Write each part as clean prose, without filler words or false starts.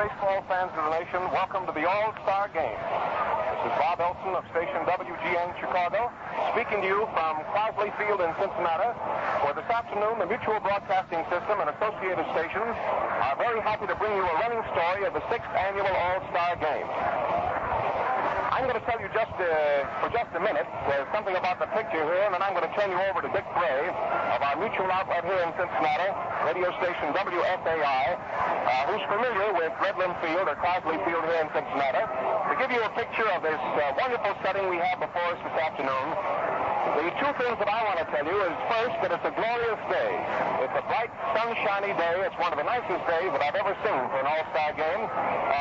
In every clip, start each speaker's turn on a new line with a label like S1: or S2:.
S1: baseball fans of the nation, welcome to the All-Star Game. This is Bob Elson of station WGN Chicago, speaking to you from Crosley Field in Cincinnati, where this afternoon the Mutual Broadcasting System and associated stations are very happy to bring you a running story of the 6th annual All-Star Game. I'm going to tell you for just a minute something about the picture here, and then I'm going to turn you over to Dick Bray of our mutual outlet here in Cincinnati, radio station WSAI, who's familiar with Redland Field or Crosley Field here in Cincinnati, to give you a picture of this wonderful setting we have before us this afternoon. The two things that I want to tell you is, first, that it's a glorious day. It's a bright, sunshiny day. It's one of the nicest days that I've ever seen for an All-Star game.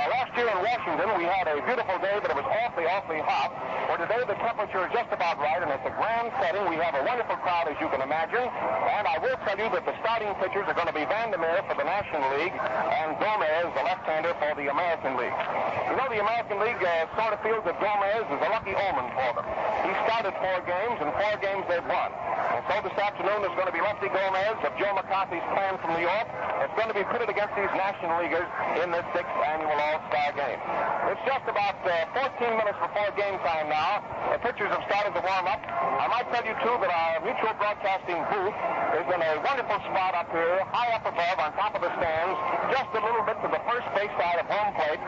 S1: Last year in Washington, we had a beautiful day, but it was awfully hot. For today, the temperature is just about right, and it's a grand setting. We have a wonderful crowd, as you can imagine. And I will tell you that the starting pitchers are going to be Vandermeer for the National League and Gomez, the left-hander, for the American League. You know, the American League sort of feels that Gomez is a lucky omen for them. He started 4 games, and 4 games they've won. And so this afternoon there's going to be Lefty Gomez of Joe McCarthy's clan from New York. It's going to be pitted against these National Leaguers in this 6th annual All-Star Game. It's just about 14 minutes before game time now. The pitchers have started to warm up. I might tell you, too, that our mutual broadcasting booth is in a wonderful spot up here, high up above on top of the stands, just a little bit to the first base side of home plate.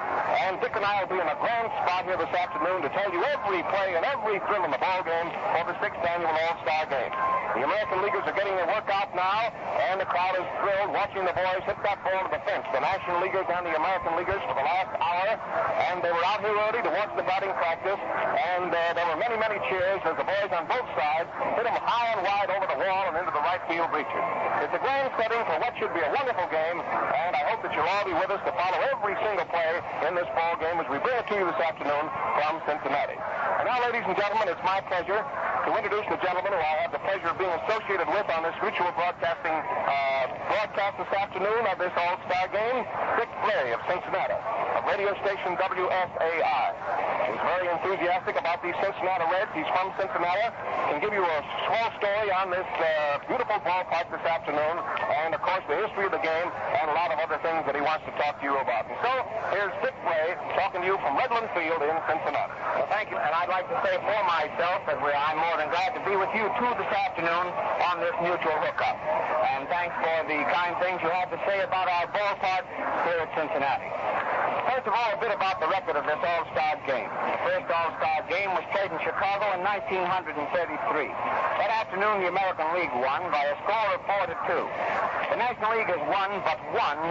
S1: And Dick and I will be in a grand spot here this afternoon to tell you every play and every thrill in the ball game for the 6th annual All-Star Game. The American Leaguers are getting their workout now, and the crowd is thrilled watching the boys hit that ball to the fence. The National Leaguers and the American Leaguers for the last hour, and they were out here early to watch the batting practice, and there were many cheers as the boys on both sides hit them high and wide over the wall and into the right field bleachers. It's a grand setting for what should be a wonderful game, and I hope that you'll all be with us to follow every single play in this ball game as we bring it to you this afternoon from Cincinnati. And now, ladies and gentlemen, it's my pleasure to introduce the gentleman who I have the pleasure of being associated with on this mutual broadcasting broadcast this afternoon of this All-Star Game, Dick Bray of Cincinnati, of radio station WSAI. He's very enthusiastic about these Cincinnati Reds. He's from Cincinnati. Can give you a small story on this beautiful ballpark this afternoon, and, of course, the history of the game and a lot of other things that he wants to talk to you about. And so, here's Dick Bray talking to you from Redland Field in Cincinnati.
S2: Well, thank you. And I'd like to say for myself that I'm more than glad to be with you, too, this afternoon on this mutual hookup. And thanks for the kind things you have to say about our ballpark here at Cincinnati. First of all, a bit about the record of this All-Star Game. The first All-Star Game was played in Chicago in 1933. That afternoon, the American League won by a score of 4-2. The National League has won but one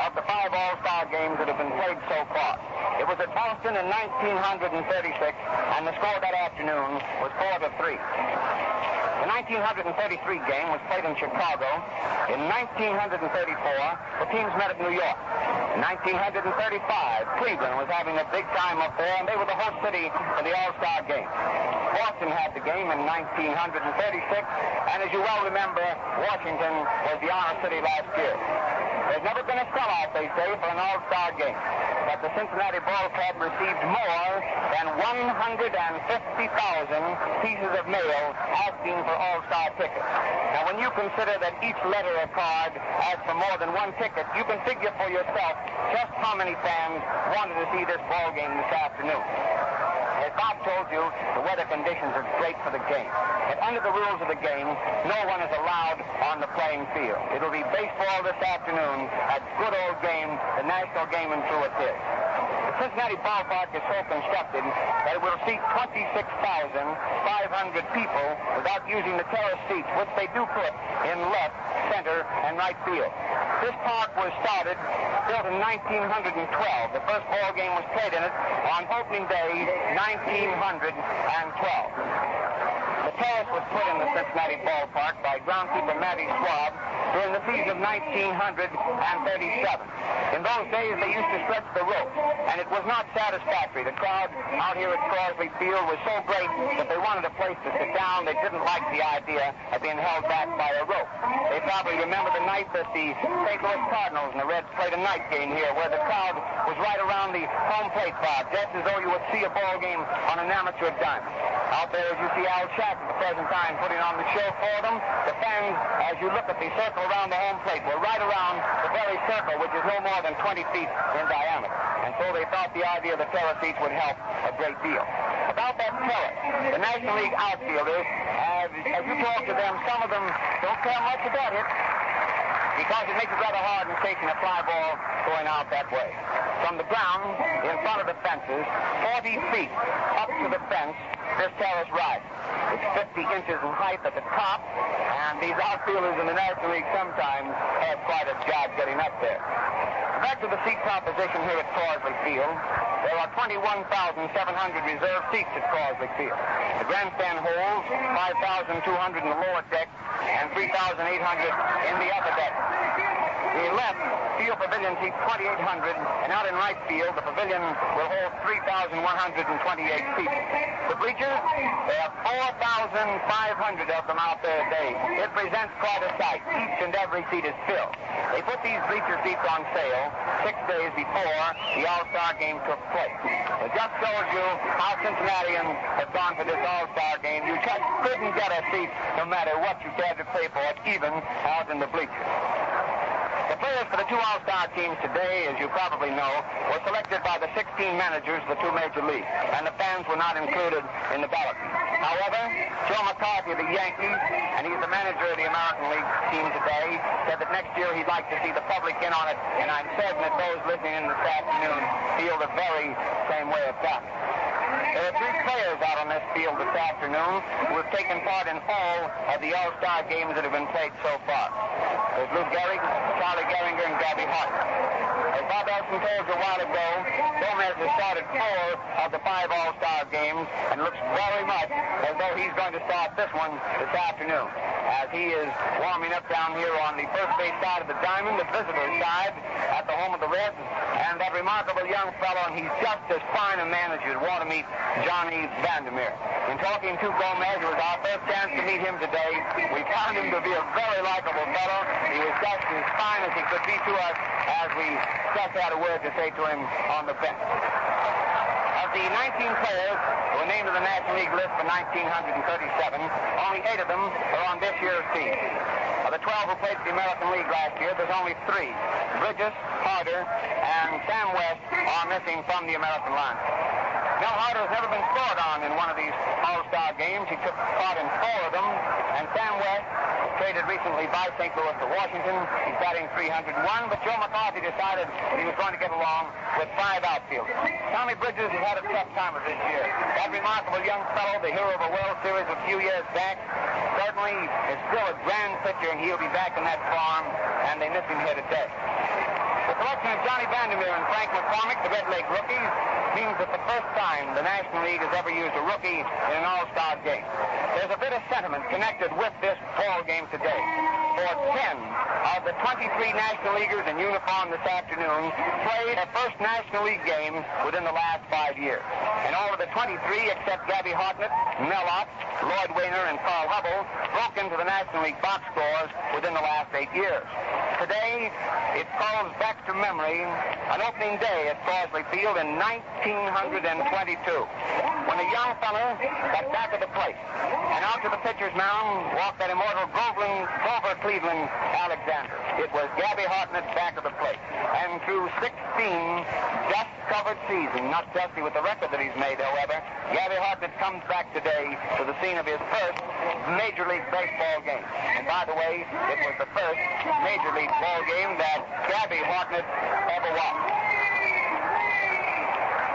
S2: of the 5 All-Star games that have been played so far. It was at Boston in 1936, and the score that afternoon was 4-3. The 1933 game was played in Chicago. In 1934, the teams met at New York. In 1935, Cleveland was having a big time up there, and they were the host city for the All-Star Game. Boston had the game in 1936, and as you well remember, Washington was the honor city last year. There's never been a sellout, they say, for an All-Star game. But the Cincinnati Ball Club received more than 150,000 pieces of mail asking for All-Star tickets. Now, when you consider that each letter or card asks for more than one ticket, you can figure for yourself just how many fans wanted to see this ball game this afternoon. As Bob told you, the weather conditions are great for the game. But under the rules of the game, no one is allowed on the playing field. It'll be baseball this afternoon, a good old game, the national game in through it is. The Cincinnati ballpark is so constructed that it will seat 26,500 people without using the terrace seats, which they do put in left, center, and right field. This park was built in 1912. The first ball game was played in it on opening day, 1912. The terrace was put in the Cincinnati ballpark by groundskeeper Matty Schwab during the season of 1937. In those days, they used to stretch the rope, and it was not satisfactory. The crowd out here at Crosley Field was so great that they wanted a place to sit down. They didn't like the idea of being held back by a rope. They probably remember the night that the St. Louis Cardinals and the Reds played a night game here, where the crowd was right around the home plate bar, just as though you would see a ball game on an amateur diamond. Out there, as you see Al Schacht at the present time putting on the show for them, the fans, as you look at the circle around the home plate, were right around the very circle, which is no more than 20 feet in diameter. and so they thought the idea of the terrace seats would help a great deal. About that terrace, the National League outfielders, as you talk to them, some of them don't care much about it because it makes it rather hard in chasing a fly ball going out that way. From the ground in front of the fences, 40 feet up to the fence, this terrace rises. It's 50 inches in height at the top, and these outfielders in the National League sometimes have quite a job getting up there. Back to the seat proposition here at Crosley Field. There are 21,700 reserved seats at Crosley Field. The grandstand holds 5,200 in the lower deck and 3,800 in the upper deck. The left field pavilion seats 2,800, and out in right field, the pavilion will hold 3,128 seats. The bleachers, there are 4,500 of them out there today. It presents quite a sight. Each and every seat is filled. They put these bleacher seats on sale 6 days before the All-Star game took place. It just shows you how Cincinnatians have gone for this All-Star game. You just couldn't get a seat no matter what you had to pay for it, even out in the bleachers. The players for the two All-Star teams today, as you probably know, were selected by the 16 managers of the two major leagues, and the fans were not included in the ballot. However, Joe McCarthy of the Yankees, and he's the manager of the American League team today, said that next year he'd like to see the public in on it, and I'm certain that those listening in this afternoon feel the very same way about it. There are 3 players out on this field this afternoon who have taken part in all of the All-Star games that have been played so far. There's Lou Gehrig, Charlie Gehringer, and Gabby Hart. As Bob Elson told you a while ago, Gomez has started 4 of the 5 All-Star games and looks very much as though he's going to start this one this afternoon, as he is warming up down here on the first base side of the diamond, the visitor side, at the home of the Reds, and that remarkable young fellow, and he's just as fine a man as you'd want to meet, Johnny Vandermeer. In talking to Gomez, it was our first chance to meet him today. We found him to be a very likable fellow. He was just as fine as he could be to us as we just had a word to say to him on the bench. Of the 19 players who were named to the National League list for 1937, only 8 of them are on this year's team. Of the 12 who played for the American League last year, there's only 3. Bridges, Harder, and Sam West are missing from the American line. Mel Harder has never been scored on in one of these All-Star games. He took part in 4 of them, and Sam West, traded recently by St. Louis to Washington, he's batting 301, but Joe McCarthy decided he was going to get along with 5 outfielders. Tommy Bridges has had a tough time of this year. That remarkable young fellow, the hero of a World Series a few years back, certainly is still a grand pitcher, and he'll be back in that farm, and they miss him here today. The selection of Johnny Vandermeer and Frank McCormick, the Red Leg rookies, means that the first time the National League has ever used a rookie in an All-Star game. There's a bit of sentiment connected with this ball game today. For 10 of the 23 National Leaguers in uniform this afternoon played their first National League game within the last 5 years. And all of the 23, except Gabby Hartnett, Mel Ott, Lloyd Wainer, and Carl Hubble, broke into the National League box scores within the last 8 years. Today, it calls back to memory an opening day at Crosley Field in 1922, when a young fella got back of the plate, and out to the pitcher's mound walked that immortal Grover Cleveland Alexander. It was Gabby Hartnett back of the plate, and through 16 dust-covered seasons, not dusty with the record that he's made, however, Gabby Hartnett comes back today to the scene of his first Major League Baseball game. And by the way, it was the first Major League ball game that Gabby Hartnett ever watched.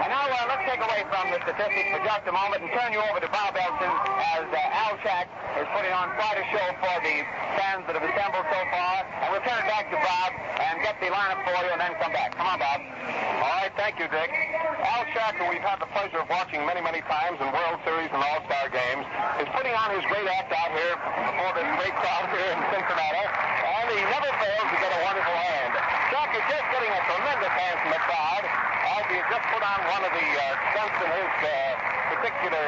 S2: And now let's take away from the statistics for just a moment and turn you over to Bob Elson, as Al Shack is putting on quite a show for the fans that have assembled so far. And we'll turn it back to Bob and get the lineup for you and then come back. Come on, Bob.
S1: All right, thank you, Dick. Al Shack, who we've had the pleasure of watching many, many times in World Series and All-Star games, is putting on his great act out here before this great crowd here in Cincinnati, and he never fails to get a wonderful hand. Shack is just getting a tremendous hand from the crowd, as he has just put on one of the stunts in his particular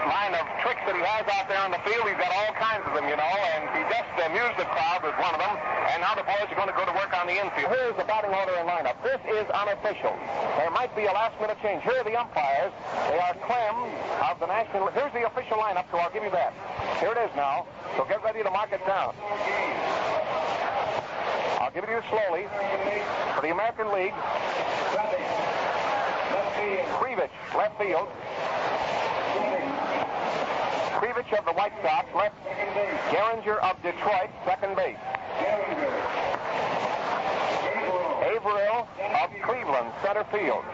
S1: line of tricks that he has out there on the field. He's got all kinds of them, you know, and he just amused the crowd with one of them, and now the boys are going to go to work on the infield. Here's the batting order and lineup. This is unofficial. There might be a last-minute change. Here are the umpires. They are Clem of the National... Here's the official lineup, so I'll give you that. Here it is now, so get ready to mark it down. I'll give it to you slowly. For the American League, Krivich, left field. Krivich of the White Sox, left. Geringer of Detroit, second base. Averill of Cleveland, center field.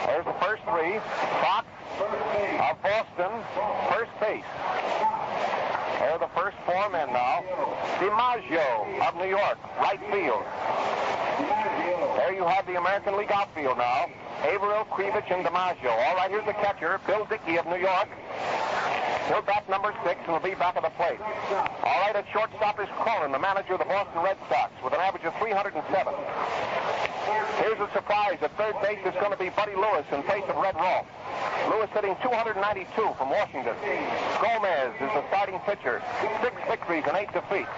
S1: There's the first three. Fox of Boston, first base. There are the first four men now. DiMaggio of New York, right field. There you have the American League outfield now. Averill, Krivich, and DiMaggio. All right, here's the catcher, Bill Dickey of New York. He'll bat number 6 and will be back at the plate. All right, at shortstop is Cronin, the manager of the Boston Red Sox, with an average of 307. Here's a surprise. At third base is going to be Buddy Lewis in place of Red Rolfe. Lewis hitting 292 from Washington. Gomez is the starting pitcher. 6 victories and 8 defeats.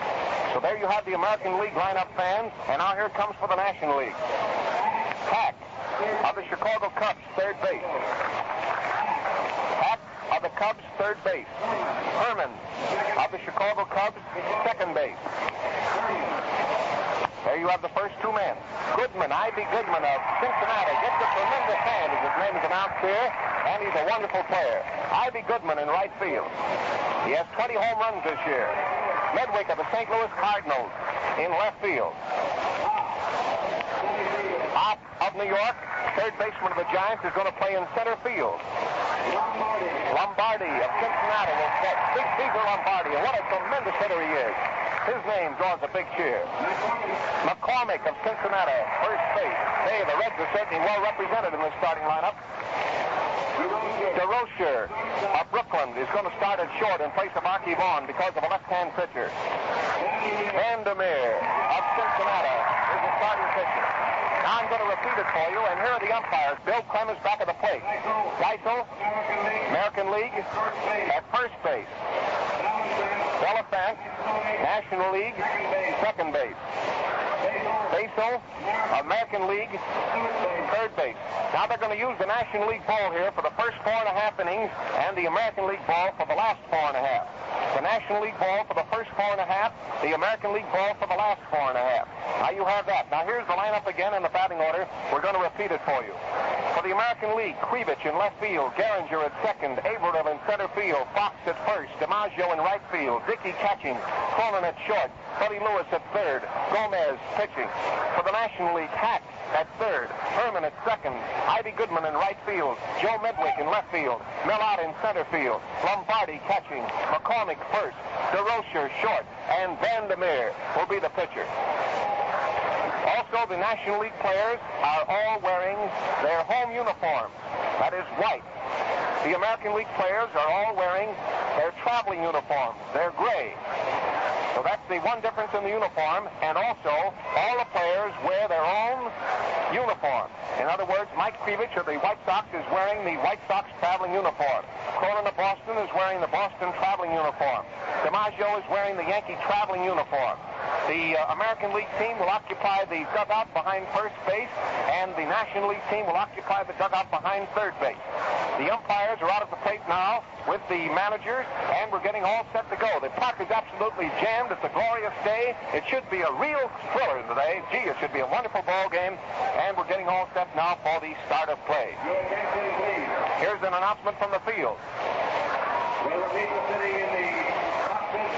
S1: So there you have the American League lineup, fans. And now here it comes for the National League. Hack of the Chicago Cubs, third base. Hack of the Cubs, third base. Herman of the Chicago Cubs, second base. There you have the first two men. Goodman, Ivy Goodman of Cincinnati, gets a tremendous hand as his name is announced here, and he's a wonderful player. Ivy Goodman in right field. He has 20 home runs this year. Medwick of the St. Louis Cardinals in left field. Opp of New York, third baseman of the Giants, is going to play in center field. Lombardi of Cincinnati will set. Big Cesar Lombardi, and what a tremendous hitter he is. His name draws a big cheer. McCormick of Cincinnati, first base. Hey, the Reds are certainly well represented in this starting lineup. DeRocher of Brooklyn is going to start at short in place of Archie Vaughn because of a left-hand pitcher. Vandermeer of Cincinnati is the starting pitcher. Now I'm going to repeat it for you, and here are the umpires. Bill Clem is back at the plate. Geisel, American League, at first base. Delafant, National League, second base. Basil, American League, third base. Now they're going to use the National League ball here for the first 4.5 innings and the American League ball for the last 4.5. The National League ball for the first 4.5, the American League ball for the last 4.5. Now you have that. Now here's the lineup again in the batting order. We're going to repeat it for you. For the American League, Krivich in left field, Geringer at second, Averill in center field, Fox at first, DiMaggio in right field, Dickey catching, Cronin at short, Buddy Lewis at third, Gomez pitching. For the National League, Hack at third, Herman at second, Ivy Goodman in right field, Joe Medwick in left field, Millard in center field, Lombardi catching, McCormick first, DeRocher short, and Vandermeer will be the pitcher. Also, the National League players are all wearing their home uniforms. That is white. The American League players are all wearing their traveling uniforms. They're gray. So that's the one difference in the uniform. And also, all the players wear their own uniform. In other words, Mike Krivich of the White Sox is wearing the White Sox traveling uniform. Cronin of Boston is wearing the Boston traveling uniform. DiMaggio is wearing the Yankee traveling uniform. The American League team will occupy the dugout behind first base, and the National League team will occupy the dugout behind third base. The umpires are out at the plate now with the managers, and we're getting all set to go. The park is absolutely jammed. It's a glorious day. It should be a real thriller today. Gee, it should be a wonderful ball game, and we're getting all set now for the start of play. Here's an announcement from the field.
S3: Will the people sitting in the cockpit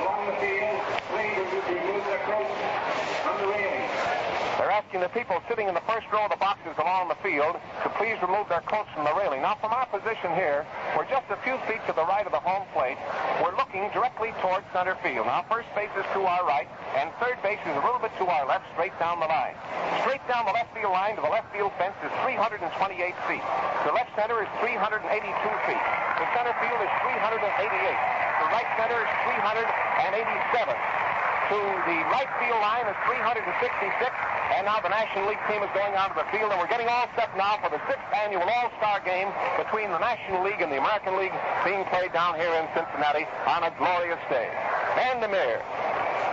S3: along the field please remove their coats from the railing?
S1: They're asking the people sitting in the first row of the boxes along the field to please remove their coats from the railing. Now, from our position here, we're just a few feet to the right of the home plate. We're looking directly towards center field. Now, first base is to our right, and third base is a little bit to our left, straight down the line. Straight down the left field line to the left field fence is 328 feet. The left center is 382 feet. The center field is 388. The right center is 387. To the right field line is 366, and now the National League team is going out of the field, and we're getting all set now for the 6th annual All-Star game between the National League and the American League being played down here in Cincinnati on a glorious day. Vandermeer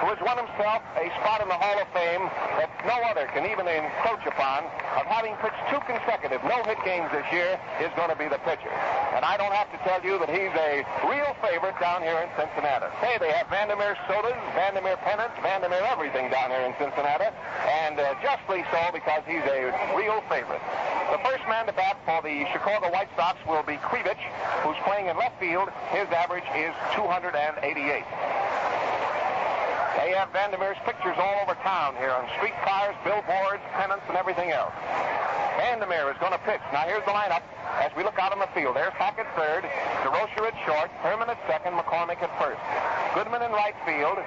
S1: who has won himself a spot in the Hall of Fame that no other can even encroach upon, of having pitched 2 consecutive no-hit games this year, is going to be the pitcher. And I don't have to tell you that he's a real favorite down here in Cincinnati. Hey, they have Vandermeer sodas, Vandermeer pennants, Vandermeer everything down here in Cincinnati, and justly so, because he's a real favorite. The first man to bat for the Chicago White Sox will be Krivich, who's playing in left field. His average is 288. They have Vandermeer's pictures all over town here on streetcars, billboards, pennants, and everything else. Vandermeer is going to pitch. Now here's the lineup as we look out on the field. There's Hack at third, DeRocher at short, Herman at second, McCormick at first. Goodman in right field.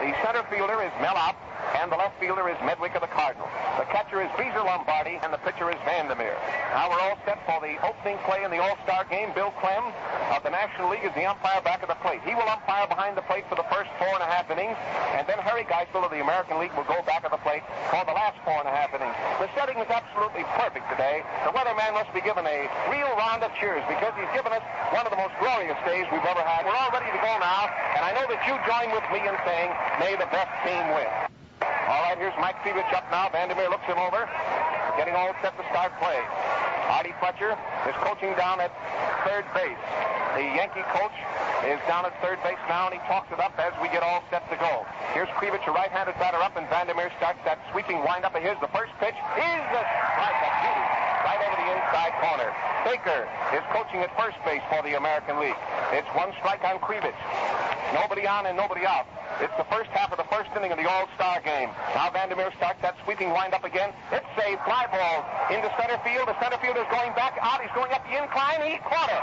S1: The center fielder is Mellop, and the left fielder is Medwick of the Cardinals. The catcher is Beezer Lombardi, and the pitcher is Vandermeer. Now we're all set for the opening play in the All-Star game. Bill Clem of the National League is the umpire back of the plate. He will umpire behind the plate for the first 4.5 innings, and then Harry Geisel of the American League will go back of the plate for the last 4.5 innings. The setting is absolutely perfect today. The weatherman must be given a real round of cheers, because he's given us one of the most glorious days we've ever had. We're all ready to go now, and I know that you join with me in saying, may the best team win. All right, here's Mike Krivich up now. Vandermeer looks him over, getting all set to start play. Artie Fletcher is coaching down at third base. The Yankee coach is down at third base now, and he talks it up as we get all set to go. Here's Krivich, a right-handed batter up, and Vandermeer starts that sweeping windup of his. The first pitch is a strike, a beauty, right over the inside corner. Baker is coaching at first base for the American League. It's 1 strike on Krivich. Nobody on and nobody out. It's the first half of the first inning of the All-Star game. Now Vandermeer starts that sweeping windup again. It's a fly ball into center field. The center fielder is going back out. He's going up the incline. He caught it.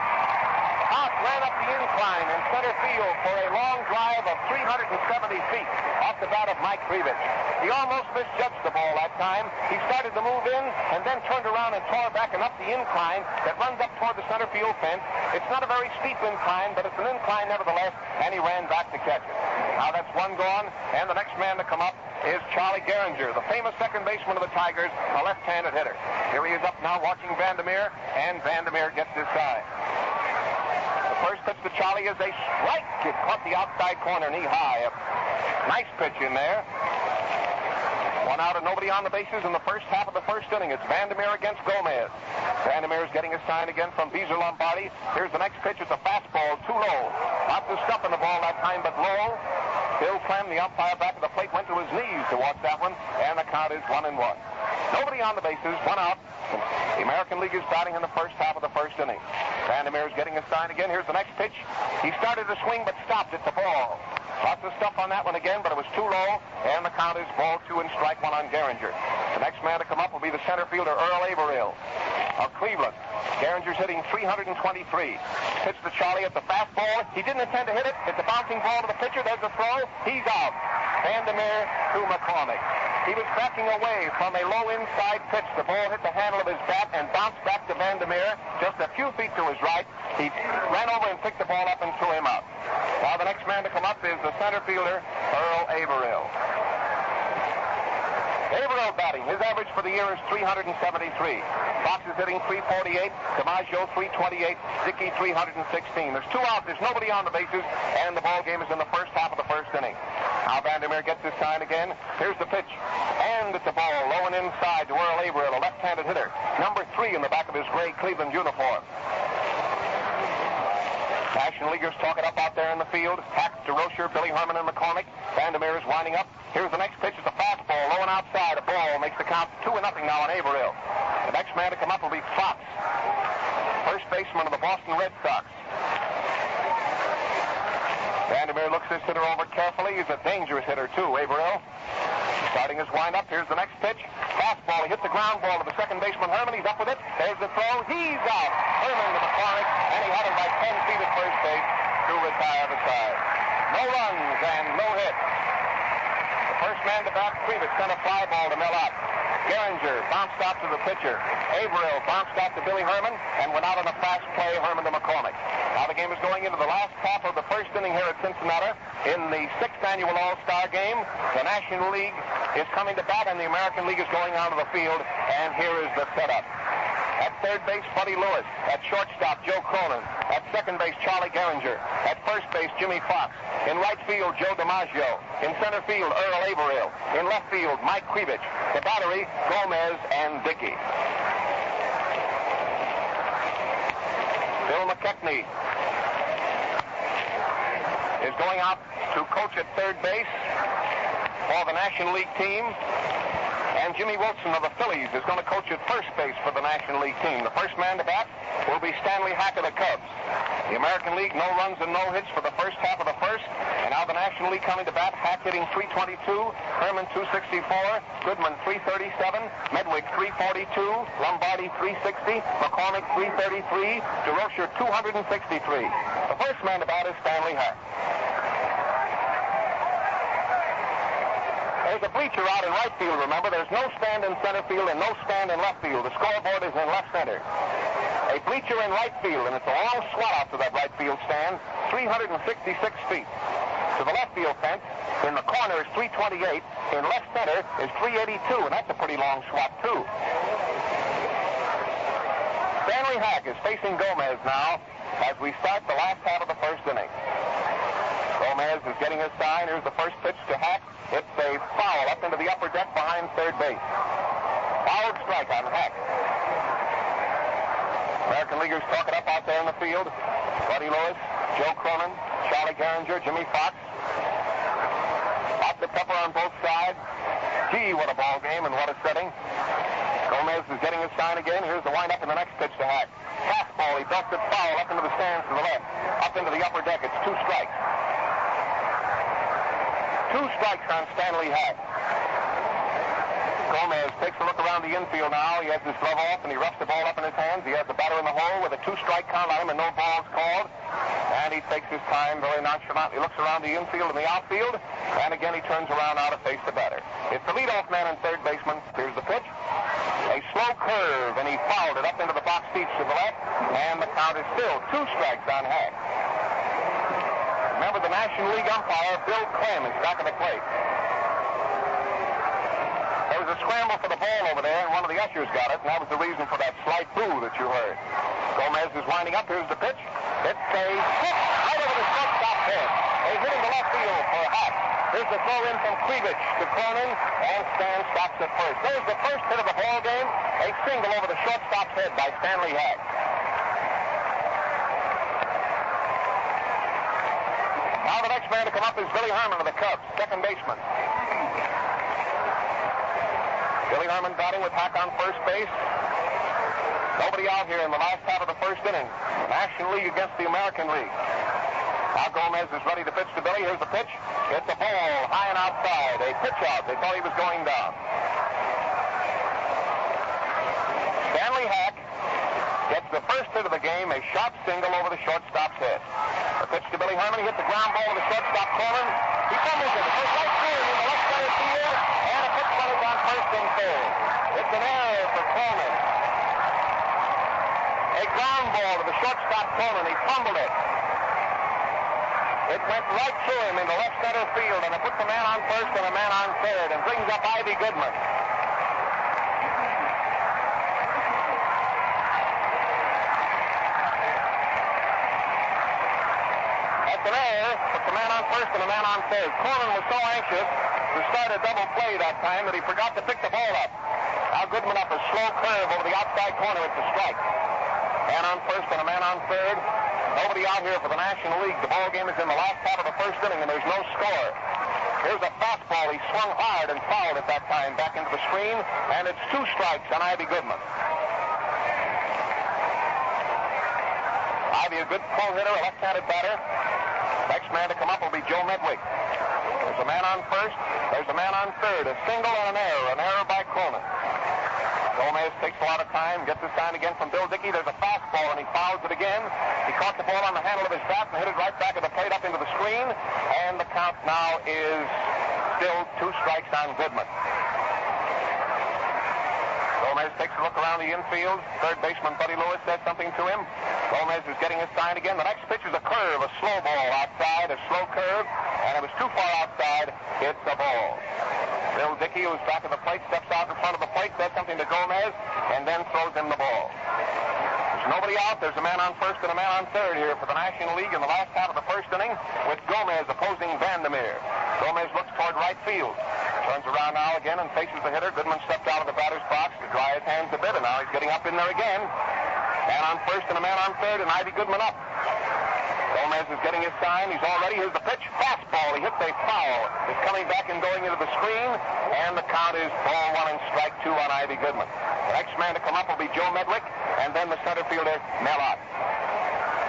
S1: Out ran up the incline in center field for a long drive of 370 feet off the bat of Mike Krivich. He almost misjudged the ball that time. He started to move in and then turned around and tore back and up the incline that runs up toward the center field fence. It's not a very steep incline, but it's an incline nevertheless, and he ran back to catch it. Now that's one gone, and the next man to come up is Charlie Gehringer, the famous second baseman of the Tigers, a left-handed hitter. Here he is up now watching Vandermeer, and Vandermeer gets his side. The first pitch to Charlie is a strike. It caught the outside corner knee-high. A nice pitch in there. 1 out and nobody on the bases in the first half of the first inning. It's Vandermeer against Gomez. Vandermeer is getting a sign again from Beezer Lombardi. Here's the next pitch. It's a fastball, too low. Lots of stuff in the ball that time, but low. Bill Clem, the umpire back of the plate, went to his knees to watch that one, and the count is 1-1. Nobody on the bases, 1 out. The American League is batting in the first half of the first inning. Vandermeer is getting a sign again. Here's the next pitch. He started to swing, but stopped at the ball. Lots of stuff on that one again, but it was too low, and the count is ball 2 and strike 1 on Gehringer. The next man to come up will be the center fielder, Earl Averill of Cleveland. Gehringer's hitting 323. Pitch to Charlie at the fastball. He didn't intend to hit it. It's a bouncing ball to the pitcher. There's a throw. He's out. Vandermeer to McCormick. He was backing away from a low inside pitch. The ball hit the handle of his bat and bounced back to Vandermeer just a few feet to his right. He ran over and picked the ball up and threw him out. Now the next man to come up is the center fielder, Earl Averill. Averill batting. His average for the year is 373. Fox is hitting 348. DiMaggio 328. Dickey 316. There's 2 out. There's nobody on the bases, and the ball game is in the first half of the first inning. Now Vandermeer gets his sign again. Here's the pitch, and it's a ball low and inside to Earl Averill, a left-handed hitter. Number 3 in the back of his gray Cleveland uniform. National Leaguers talk it up out there in the field. Hack, DeRocher, Billy Herman, and McCormick. Vandermeer is winding up. Here's the next pitch. It's a fastball, low and outside. A ball makes the count 2-0 now on Averill. The next man to come up will be Fox, first baseman of the Boston Red Sox. Vandermeer looks this hitter over carefully. He's a dangerous hitter, too, Averill. Starting his windup. Here's the next pitch. Fastball. He hits the ground ball to the second baseman, Herman. He's up with it. There's the throw. He's out. Herman to McCormick, and he had him by 10 feet at first base to retire the side. No runs and no hits. The first man to bat, Krivich, sent a fly ball to Mellop. Gehringer bounced out to the pitcher. Averill bounced out to Billy Herman and went out on a fast play, Herman to McCormick. Now the game is going into the last half of the first inning here at Cincinnati in the 6th annual All-Star game. The National League is coming to bat, and the American League is going out of the field, and here is the setup. At third base, Buddy Lewis. At shortstop, Joe Cronin. At second base, Charlie Gehringer. At first base, Jimmy Fox. In right field, Joe DiMaggio. In center field, Earl Averill. In left field, Mike Krivich. The battery, Gomez and Dickey. Bill McKechnie is going out to coach at third base for the National League team. And Jimmy Wilson of the Phillies is going to coach at first base for the National League team. The first man to bat will be Stanley Hack of the Cubs. The American League, no runs and no hits for the first half of the first. And now the National League coming to bat. Hack hitting .322, Herman .264, Goodman .337, Medwick .342, Lombardi .360, McCormick .333, DeRocher .263. The first man to bat is Stanley Hack. There's a bleacher out in right field, remember. There's no stand in center field and no stand in left field. The scoreboard is in left center. A bleacher in right field, and it's a long swat out to that right field stand, 366 feet. To the left field fence, in the corner is 328. In left center is 382, and that's a pretty long swat, too. Stanley Hack is facing Gomez now as we start the last half of the first inning. Gomez is getting his sign. Here's the first pitch to Hack. It's a foul up into the upper deck behind third base. Fouled strike on Hack. American Leaguers talk it up out there in the field. Buddy Lewis, Joe Cronin, Charlie Gehringer, Jimmy Fox. Hot the pepper on both sides. Gee, what a ball game and what a setting. Gomez is getting his sign again. Here's the windup in the next pitch to Hack. Fastball, he ducks it foul up into the stands to the left. Up into the upper deck. It's 2 strikes. 2 strikes on Stanley Hack. Gomez takes a look around the infield now. He has his glove off and he roughs the ball up in his hands. He has the batter in the hole with a 2-strike count on him and no balls called. And he takes his time very nonchalantly. He looks around the infield and the outfield. And again he turns around now to face the batter. It's the leadoff man and third baseman. Here's the pitch. A slow curve, and he fouled it up into the box seats to the left. And the count is still 2 strikes on Hack. Remember the National League umpire, Bill Clem, is back at the plate. There was a scramble for the ball over there, and one of the ushers got it, and that was the reason for that slight boo that you heard. Gomez is winding up. Here's the pitch. It's a hit right over the shortstop's head. They hit him to left field for a Hack. Here's the throw in from Krivich to Cronin, and Stan stops at first. There's the first hit of the ball game, a single over the shortstop's head by Stanley Hack. Now the next man to come up is Billy Herman of the Cubs, second baseman. Billy Herman batting with Hack on first base. Nobody out here in the last half of the first inning. National League against the American League. Now Gomez is ready to pitch to Billy. Here's the pitch. It's a ball high and outside. A pitch out. They thought he was going down. Stanley Hack gets the first hit of the game, a sharp single over the shortstop's head. The pitch to Billy Herman. He hits the ground ball to the shortstop corner. He fumbles it. It goes right through in the left center field, and a pitch runners on first and third. It's an error for Coleman. A ground ball to the shortstop corner. He fumbled it. It went right through him into left center field, and it puts a man on first and a man on third, and brings up Ivy Goodman. That's an error. Puts a man on first and a man on third. Cronin was so anxious to start a double play that time that he forgot to pick the ball up. Now Goodman up a slow curve over the outside corner. It's a strike. Man on first and a man on third. Nobody out here for the National League. The ball game is in the last half of the first inning, and there's no score. Here's a fastball. He swung hard and fouled at that time back into the screen, and it's 2 strikes on Ivy Goodman. Ivy, a good pull hitter, a left-handed batter. Next man to come up will be Joe Medwick. There's a man on first. There's a man on third. A single and an error by Cronin. Gomez takes a lot of time, gets the sign again from Bill Dickey. There's a fastball, and he fouls it again. He caught the ball on the handle of his bat and hit it right back at the plate up into the screen. And the count now is still 2 strikes on Goodman. Gomez takes a look around the infield. Third baseman Buddy Lewis says something to him. Gomez is getting his sign again. The next pitch is a curve, a slow ball outside, a slow curve. And it was too far outside. It's a ball. Bill Dickey, who's back at the plate, steps out in front of the plate, says something to Gomez, and then throws him the ball. There's nobody out. There's a man on first and a man on third here for the National League in the last half of the first inning, with Gomez opposing Vandermeer. Gomez looks toward right field. Turns around now again and faces the hitter. Goodman stepped out of the batter's box to dry his hands a bit, and now he's getting up in there again. Man on first and a man on third, and Ivy Goodman up. Gomez is getting his sign. He's all ready. Here's the pitch. Fastball. He hits a foul. It's coming back and going into the screen, and the count is ball 1 and strike 2 on Ivy Goodman. The next man to come up will be Joe Medwick, and then the center fielder, Mellott.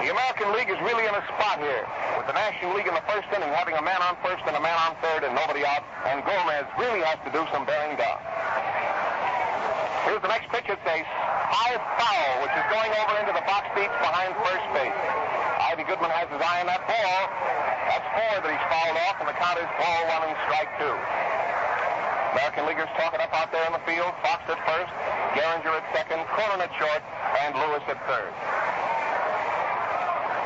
S1: The American League is really in a spot here, with the National League in the first inning having a man on first and a man on third and nobody out, and Gomez really has to do some bearing down. Here's the next pitch. It's a high foul, which is going over into the box seats behind first base. Ivy Goodman has his eye on that ball. That's 4 that he's fouled off, and the count is ball 1 and strike 2. American Leaguers talking up out there in the field. Fox at first, Gehringer at second, Cronin at short, and Lewis at third.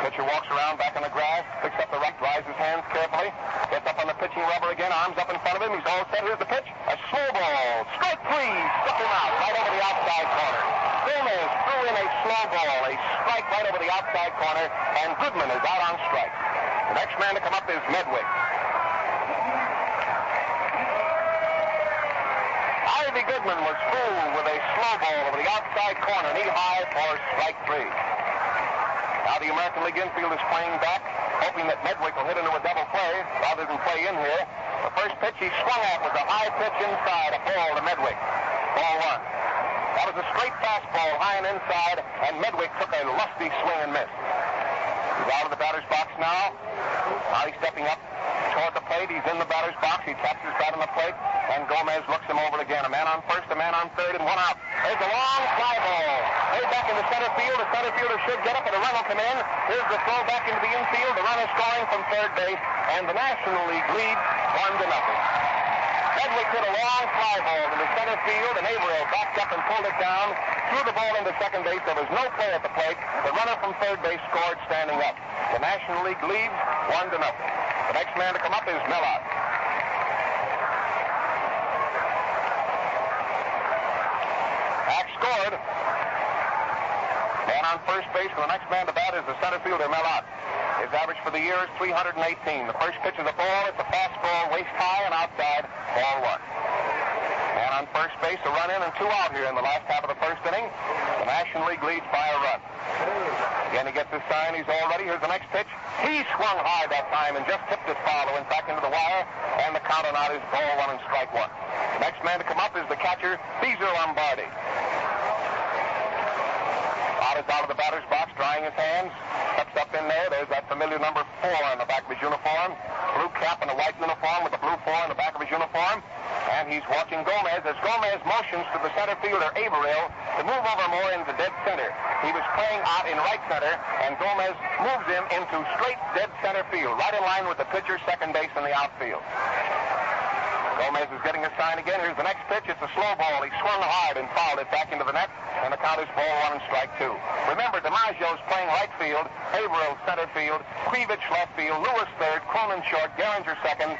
S1: Pitcher walks around back in the grass, picks up the right, dries his hands carefully, gets up on the pitching rubber again, arms up in front of him. He's all set. Here's the pitch. A slow ball. Strike 3. Struck him out right over the outside corner. Gomez threw in a slow ball, a strike right over the outside corner, and Goodman is out on strike. The next man to come up is Medwick. Ivy Goodman was fooled with a slow ball over the outside corner, knee high for strike 3. Now the American League infield is playing back, hoping that Medwick will hit into a double play rather than play in here. The first pitch he swung at was a high pitch inside, a ball to Medwick. Ball 1. That was a straight fastball high and inside, and Medwick took a lusty swing and miss. He's out of the batter's box now. Now he's stepping up toward the plate. He's in the batter's box. He taps his bat on the plate, and Gomez looks him over again. A man on first, a man on third, and 1 out. There's a long fly ball. Way back in the center field. The center fielder should get up, and a run will come in. Here's the throw back into the infield. The runner scoring from third base, and the National League leads 1-0. Medwick hit a long fly ball to the center field, and Averill backed up and pulled it down, threw the ball into second base. There was no play at the plate. The runner from third base scored standing up. The National League leads 1-0. The next man to come up is Mellott. Hack scored. Man on first base, and the next man to bat is the center fielder, Mellott. His average for the year is 318. The first pitch of the ball, it's a fastball, waist high and outside, ball 1. Man on first base, a run in and 2 out here in the last half of the first inning. The National League leads by a run. Again, he gets his sign. He's all ready. Here's the next pitch. He swung high that time and just tipped it foul. Went back into the wire, and the count on out is ball 1 and strike 1. The next man to come up is the catcher, Cesar Lombardi. Out of the batter's box, drying his hands. Steps up in there. There's that familiar number 4 on the back of his uniform. Blue cap and a white uniform with the blue 4 on the back of his uniform. And he's watching Gomez as Gomez motions to the center fielder, Averill, to move over more into dead center. He was playing out in right center, and Gomez moves him into straight dead center field, right in line with the pitcher, second base, and the outfield. Gomez is getting a sign again. Here's the next pitch. It's a slow ball. He swung hard and fouled it back into the net, and the count is ball 1 and strike 2. Remember, DiMaggio's playing right field, Averill center field, Krivich left field, Lewis third, Cronin short, Gehringer second,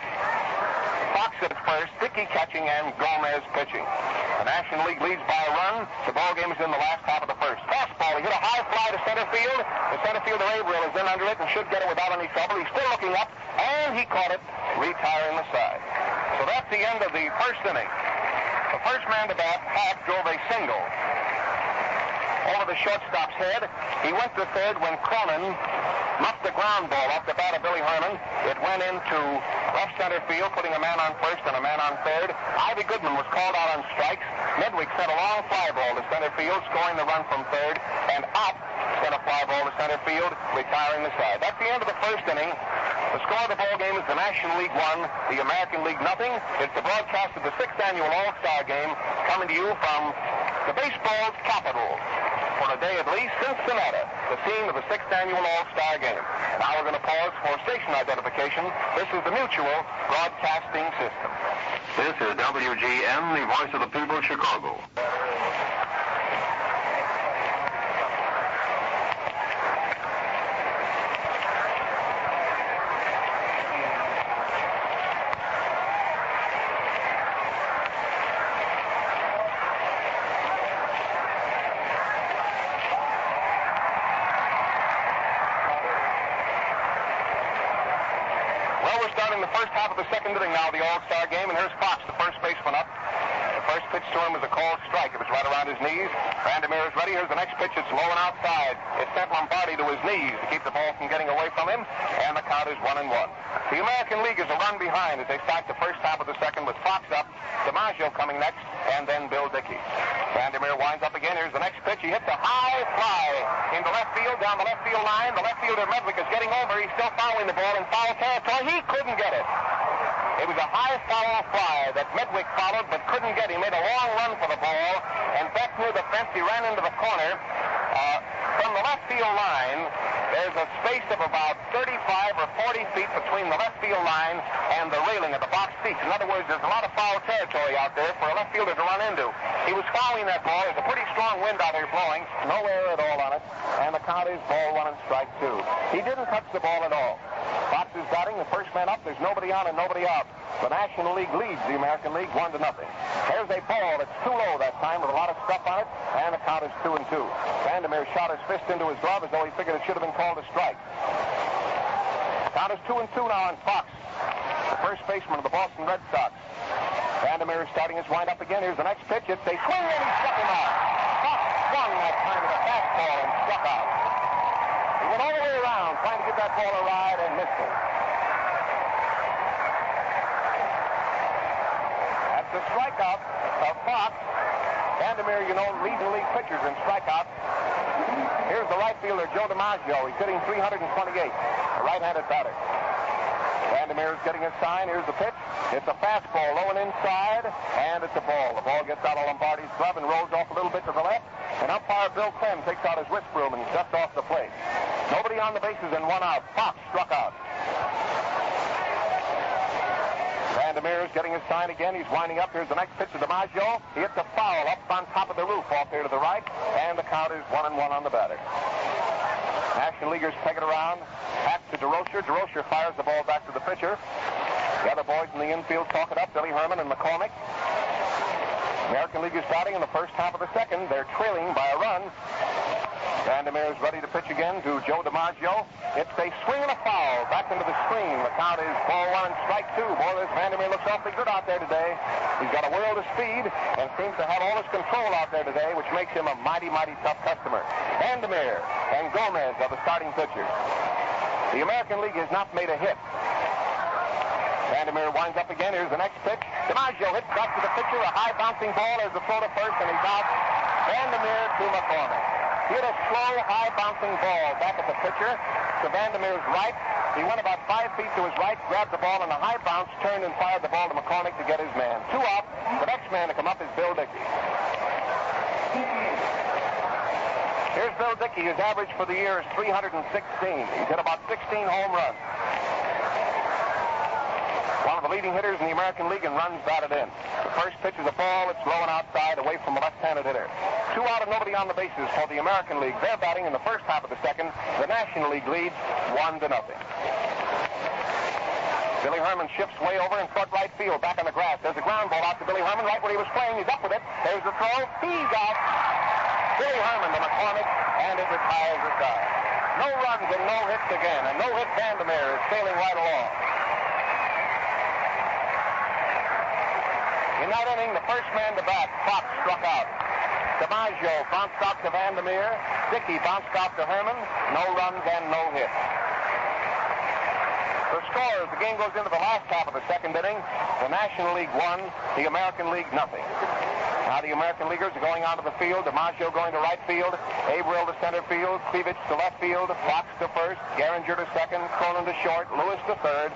S1: Fox at first, Dickey catching, and Gomez pitching. The National League leads by a run. The ball game is in the last half of the first. Fastball. He hit a high fly to center field. The center fielder, Averill, is in under it and should get it without any trouble. He's still looking up, and he caught it, retiring the side. So that's the end of the first inning. The first man to bat, Hack, drove a single over the shortstop's head. He went to third when Cronin muffed the ground ball off the bat of Billy Herman. It went into left center field, putting a man on first and a man on third. Ivy Goodman was called out on strikes. Medwick sent a long fly ball to center field, scoring the run from third, and Ott sent a fly ball to center field, retiring the side. That's the end of the first inning. The score of the ball game is the National League 1, the American League nothing. It's the broadcast of the 6th annual All-Star Game, coming to you from the baseball's capital, for a day at least, Cincinnati, the scene of the 6th annual All-Star Game. And now we're going to pause for station identification. This is the Mutual Broadcasting System. This is WGN, the voice of the people, Chicago. the first half of the second inning now, the All-Star game, and here's Fox, the first baseman, up. The first pitch to him was a called strike. It was right around his knees. Vandermeer is ready. Here's the next pitch. It's low and outside. It sent Lombardi to his knees to keep the ball from getting away from him, and the count is 1-1. The American League is a run behind as they start the first half of the second with Fox up, DiMaggio coming next, and then Bill Dickey. Vandermeer winds up again. Here's the next pitch. He hits a high fly into left field, down the left field line. The left fielder, Medwick, is getting over. He's still following the ball in foul territory. He couldn't get it. It was a high foul fly that Medwick followed but couldn't get. He made a long run for the ball, and back near the fence, he ran into the corner. From the left field line, there's a space of about 35 or 40 feet between the left field line and the railing of the box seats. In other words, there's a lot of foul territory out there for a left fielder to run into. He was fouling that ball. There's a pretty strong wind out here blowing. No air at all on it. And the count is ball 1 and strike 2. He didn't touch the ball at all. Fox is batting. The first man up. There's nobody on and nobody out. The National League leads the American League 1-0. There's a ball that's too low that time with a lot of stuff on it, and the count is 2-2. Vandermeer shot his fist into his glove as though he figured it should have been called a strike. The count is 2-2 now on Fox, the first baseman of the Boston Red Sox. Vandermeer is starting his windup again. Here's the next pitch. It's a swing, and he struck him out. Fox swung that time with a fastball and struck out. He went all the way around trying to give that ball a ride and missed it. The strikeout of Fox. Vandermeer, you know, leads the league pitchers in strikeouts. Here's the right fielder, Joe DiMaggio. He's hitting 328, a right-handed batter. Vandermeer is getting his sign. Here's the pitch. It's a fastball, low and inside, and it's a ball. The ball gets out of Lombardi's glove and rolls off a little bit to the left, and umpire Bill Clem takes out his whisk broom and dusts off the plate. Nobody on the bases and 1 out. Fox struck out. Vandermeer is getting his sign again. He's winding up. Here's the next pitch to DiMaggio. He hits a foul up on top of the roof off there to the right, and the count is 1-1 on the batter. National Leaguers peg it around. Back to DeRocher. DeRocher fires the ball back to the pitcher. The other boys in the infield talk it up, Billy Herman and McCormick. American League is starting in the first half of the second. They're trailing by a run. Vandermeer is ready to pitch again to Joe DiMaggio. It's a swing and a foul back into the screen. The count is ball 1 and strike 2. Boy, this Vandermeer looks awfully good out there today. He's got a world of speed and seems to have all his control out there today, which makes him a mighty, mighty tough customer. Vandermeer and Gomez are the starting pitchers. The American League has not made a hit. Vandermeer winds up again. Here's the next pitch. DiMaggio hits back to the pitcher. A high bouncing ball. There's the throw to first, and he's out. Vandermeer to McCormick. He hit a slow, high bouncing ball back at the pitcher to Vandermeer's right. He went about 5 feet to his right, grabbed the ball in a high bounce, turned and fired the ball to McCormick to get his man. 2 out. The next man to come up is Bill Dickey. Here's Bill Dickey. His average for the year is 316. He's hit about 16 home runs. One of the leading hitters in the American League and runs batted in. The first pitch is a ball. It's low and outside away from a left-handed hitter. 2 out and nobody on the bases for the American League. They're batting in the first half of the second. The National League leads 1-0. Billy Herman shifts way over in front right field, back on the grass. There's a ground ball out to Billy Herman right where he was playing. He's up with it. There's the throw. He's out. Billy Herman to McCormick, and it retires the side. No runs and no hits again, and no hit Vandermeer is sailing right along. In that inning, the first man to bat, Fox, struck out. DiMaggio bounced out to Vandermeer. Dickey bounced out to Herman. No runs and no hits. The score as the game goes into the last half of the second inning, the National League 1, the American League nothing. Now the American Leaguers are going onto the field. DiMaggio going to right field. Averill to center field. Cleavage to left field. Fox to first. Garinger to second. Cronin to short. Lewis to third.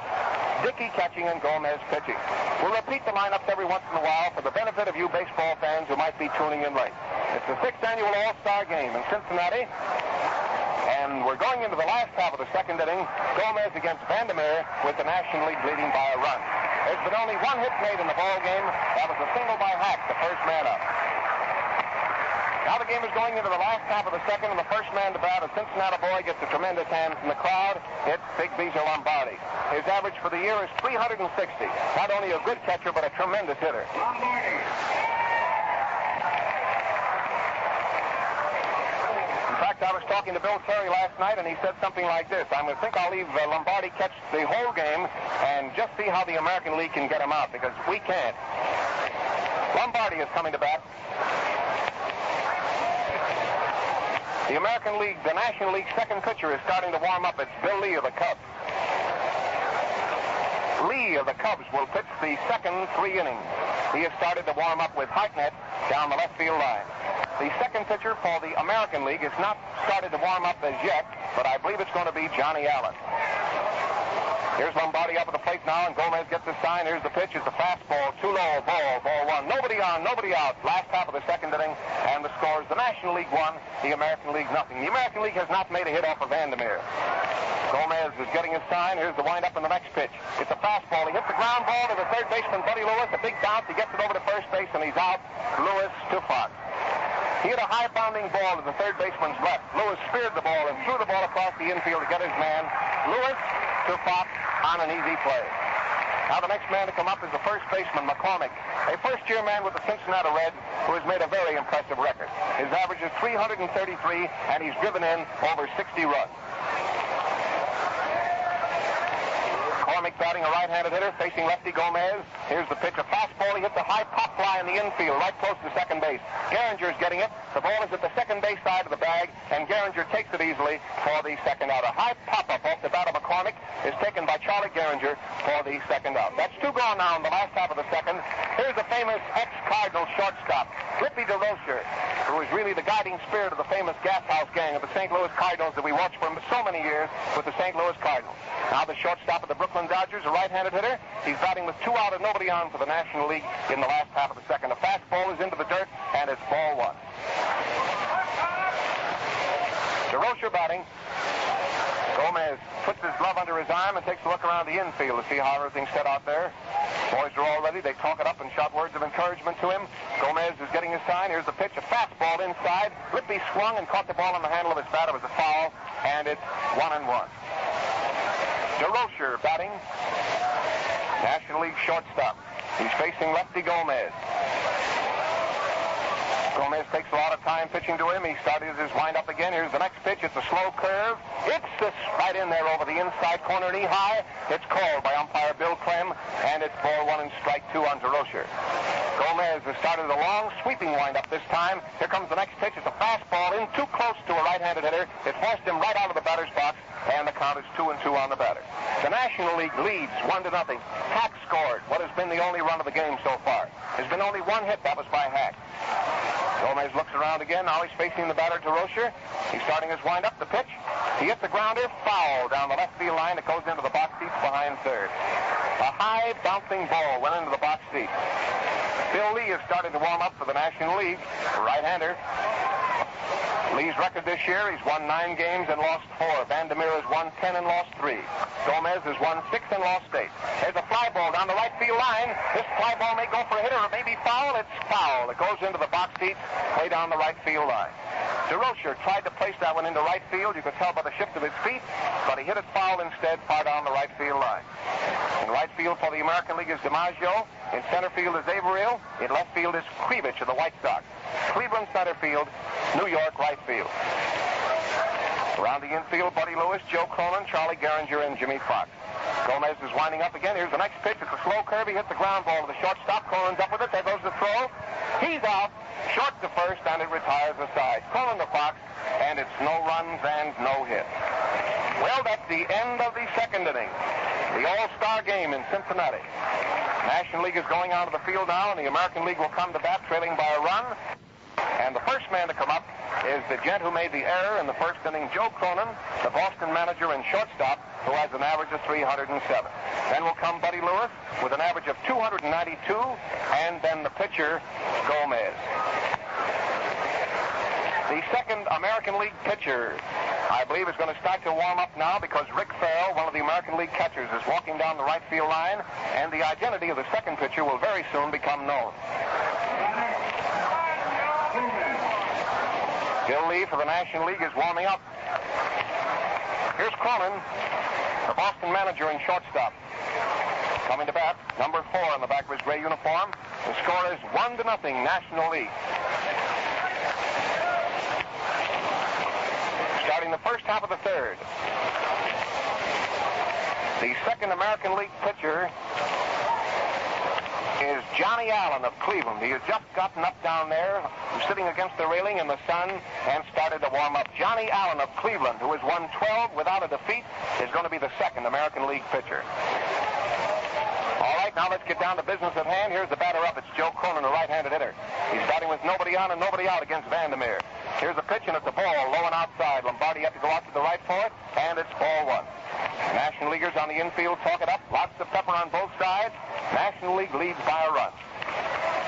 S1: Dickey catching and Gomez pitching. We'll repeat the lineups every once in a while for the benefit of you baseball fans who might be tuning in late. It's the 6th annual All-Star game in Cincinnati. And we're going into the last half of the second inning. Gomez against Vandermeer with the National League leading by a run. There's been only 1 hit made in the ball game. That was a single by Hack, the first man up. Now the game is going into the last half of the second, and the first man to bat, a Cincinnati boy, gets a tremendous hand from the crowd. It's Big Beezer Lombardi. His average for the year is 360. Not only a good catcher, but a tremendous hitter.
S3: Lombardi.
S1: In fact, I was talking to Bill Terry last night, and he said something like this: I think I'll leave Lombardi catch the whole game and just see how the American League can get him out, because we can't. Lombardi is coming to bat. The American League, the National League second pitcher is starting to warm up. It's Bill Lee of the Cubs. Lee of the Cubs will pitch the second 3 innings. He has started to warm up with Hartnett down the left field line. The second pitcher for the American League has not started to warm up as yet, but I believe it's going to be Johnny Allen. Here's Lombardi up at the plate now, and Gomez gets the sign. Here's the pitch. It's a fastball, too low, ball 1. Nobody on, nobody out. Last half of the second inning, and the score is the National League 1, the American League nothing. The American League has not made a hit off of Vandermeer. Gomez is getting his sign. Here's the windup in the next pitch. It's a fastball. He hits the ground ball to the third baseman, Buddy Lewis. A big bounce. He gets it over to first base, and he's out. Lewis to Fox. He hit a high-bounding ball to the third baseman's left. Lewis speared the ball and threw the ball across the infield to get his man. Lewis to Fox on an easy play. Now the next man to come up is the first baseman, McCormick, a first-year man with the Cincinnati Reds who has made a very impressive record. His average is 333, and he's driven in over 60 runs. McCormick batting, a right-handed hitter, facing lefty Gomez. Here's the pitch, a fastball. He hits a high pop fly in the infield, right close to second base. Gehringer's getting it. The ball is at the second base side of the bag, and Gehringer takes it easily for the second out. A high pop-up off the bat of McCormick is taken by Charlie Gehringer for the second out. That's 2 gone now in the last half of the second. Here's the famous ex-Cardinal shortstop, Flippy DeRocher, who is really the guiding spirit of the famous Gas House gang of the St. Louis Cardinals that we watched for so many years with the St. Louis Cardinals. Now the shortstop of the Brooklyn Dodgers, a right-handed hitter. He's batting with 2 out and nobody on for the National League in the last half of the second. A fastball is into the dirt, and it's ball 1. DeRocher batting. Gomez puts his glove under his arm and takes a look around the infield to see how everything's set out there. Boys are all ready. They talk it up and shout words of encouragement to him. Gomez is getting his sign. Here's the pitch, a fastball inside. Lippy swung and caught the ball on the handle of his bat. It was a foul, and it's 1-1. DeRocher batting. National League shortstop. He's facing lefty Gomez. Gomez takes a lot of time pitching to him. He started his windup again. Here's the next pitch. It's a slow curve. It's this right in there over the inside corner, knee high. It's called by umpire Bill Clem, and it's ball 1 and strike 2 on DeRocher. Gomez has started a long sweeping windup this time. Here comes the next pitch. It's a fastball in too close to a right-handed hitter. It forced him right out of the batter's box, and the count is 2-2 on the batter. The National League leads 1-0. Hack scored what has been the only run of the game so far. There's been only 1 hit. That was by Hack. Gomez looks around again. Now he's facing the batter, DeRocher. He's starting his windup. The pitch. He hits the grounder. Foul down the left field line. It goes into the box seats behind third. A high bouncing ball went into the box seat. Bill Lee is starting to warm up for the National League. Right-hander. Lee's record this year, he's won 9 games and lost 4. Vandermeer has won 10 and lost 3. Gomez has won 6 and lost 8. There's a fly ball down the right field line. This fly ball may go for a hitter or it may be foul. It's foul. It goes into the box seats way down the right field line. DeRocher tried to place that one into right field. You could tell by the shift of his feet, but he hit it foul instead, far down the right field line. In right field for the American League is DiMaggio. In center field is Averill. In left field is Krivich of the White Sox. Cleveland center field, New York right field. Around the infield, Buddy Lewis, Joe Cronin, Charlie Gehringer, and Jimmy Fox. Gomez is winding up again. Here's the next pitch. It's a slow curve. He hits the ground ball to the shortstop. Cronin's up with it. There goes the throw. He's out. Short to first, and it retires aside. Cronin to Fox, and it's no runs and no hits. Well, that's the end of the second inning. The All-Star game in Cincinnati. National League is going out of the field now, and the American League will come to bat trailing by a run. And the first man to come up is the gent who made the error in the first inning, Joe Cronin, the Boston manager and shortstop, who has an average of 307. Then will come Buddy Lewis with an average of 292, and then the pitcher, Gomez. The second American League pitcher, I believe, is going to start to warm up now because Rick Farrell, one of the American League catchers, is walking down the right field line, and the identity of the second pitcher will very soon become known. Bill Lee for the National League is warming up. Here's Cronin, the Boston manager and shortstop. Coming to bat, number 4 on the back of his gray uniform. The score is 1-0, National League. the first half of the third. The second American League pitcher is Johnny Allen of Cleveland. He has just gotten up down there, sitting against the railing in the sun, and started to warm up. Johnny Allen of Cleveland, who has won 12 without a defeat, is going to be the second American League pitcher. All right, now let's get down to business at hand. Here's the batter up. It's Joe Cronin, the right-handed hitter. He's batting with nobody on and nobody out against Vandermeer. Here's the pitch, and it's a ball low and outside. Lombardi has to go out to the right for it, and it's ball one. National Leaguers on the infield talk it up. Lots of pepper on both sides. National League leads by a run.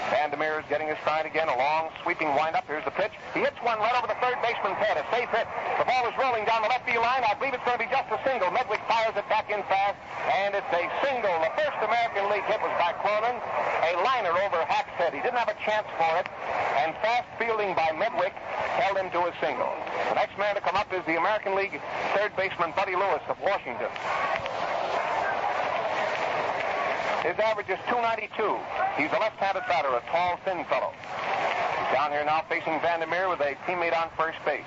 S1: Vandermeer is getting his stride again. A long, sweeping windup. Here's the pitch. He hits one right over the third baseman's head. A safe hit. The ball is rolling down the left field line. I believe it's going to be just a single. Medwick fires it back in fast, and it's a single. The first American League hit was by Cronin. A liner over Hack's head. He didn't have a chance for it, and fast fielding by Medwick held him to a single. The next man to come up is the American League third baseman Buddy Lewis of Washington. His average is .292. He's a left-handed batter, a tall, thin fellow. He's down here now facing Vandermeer with a teammate on first base.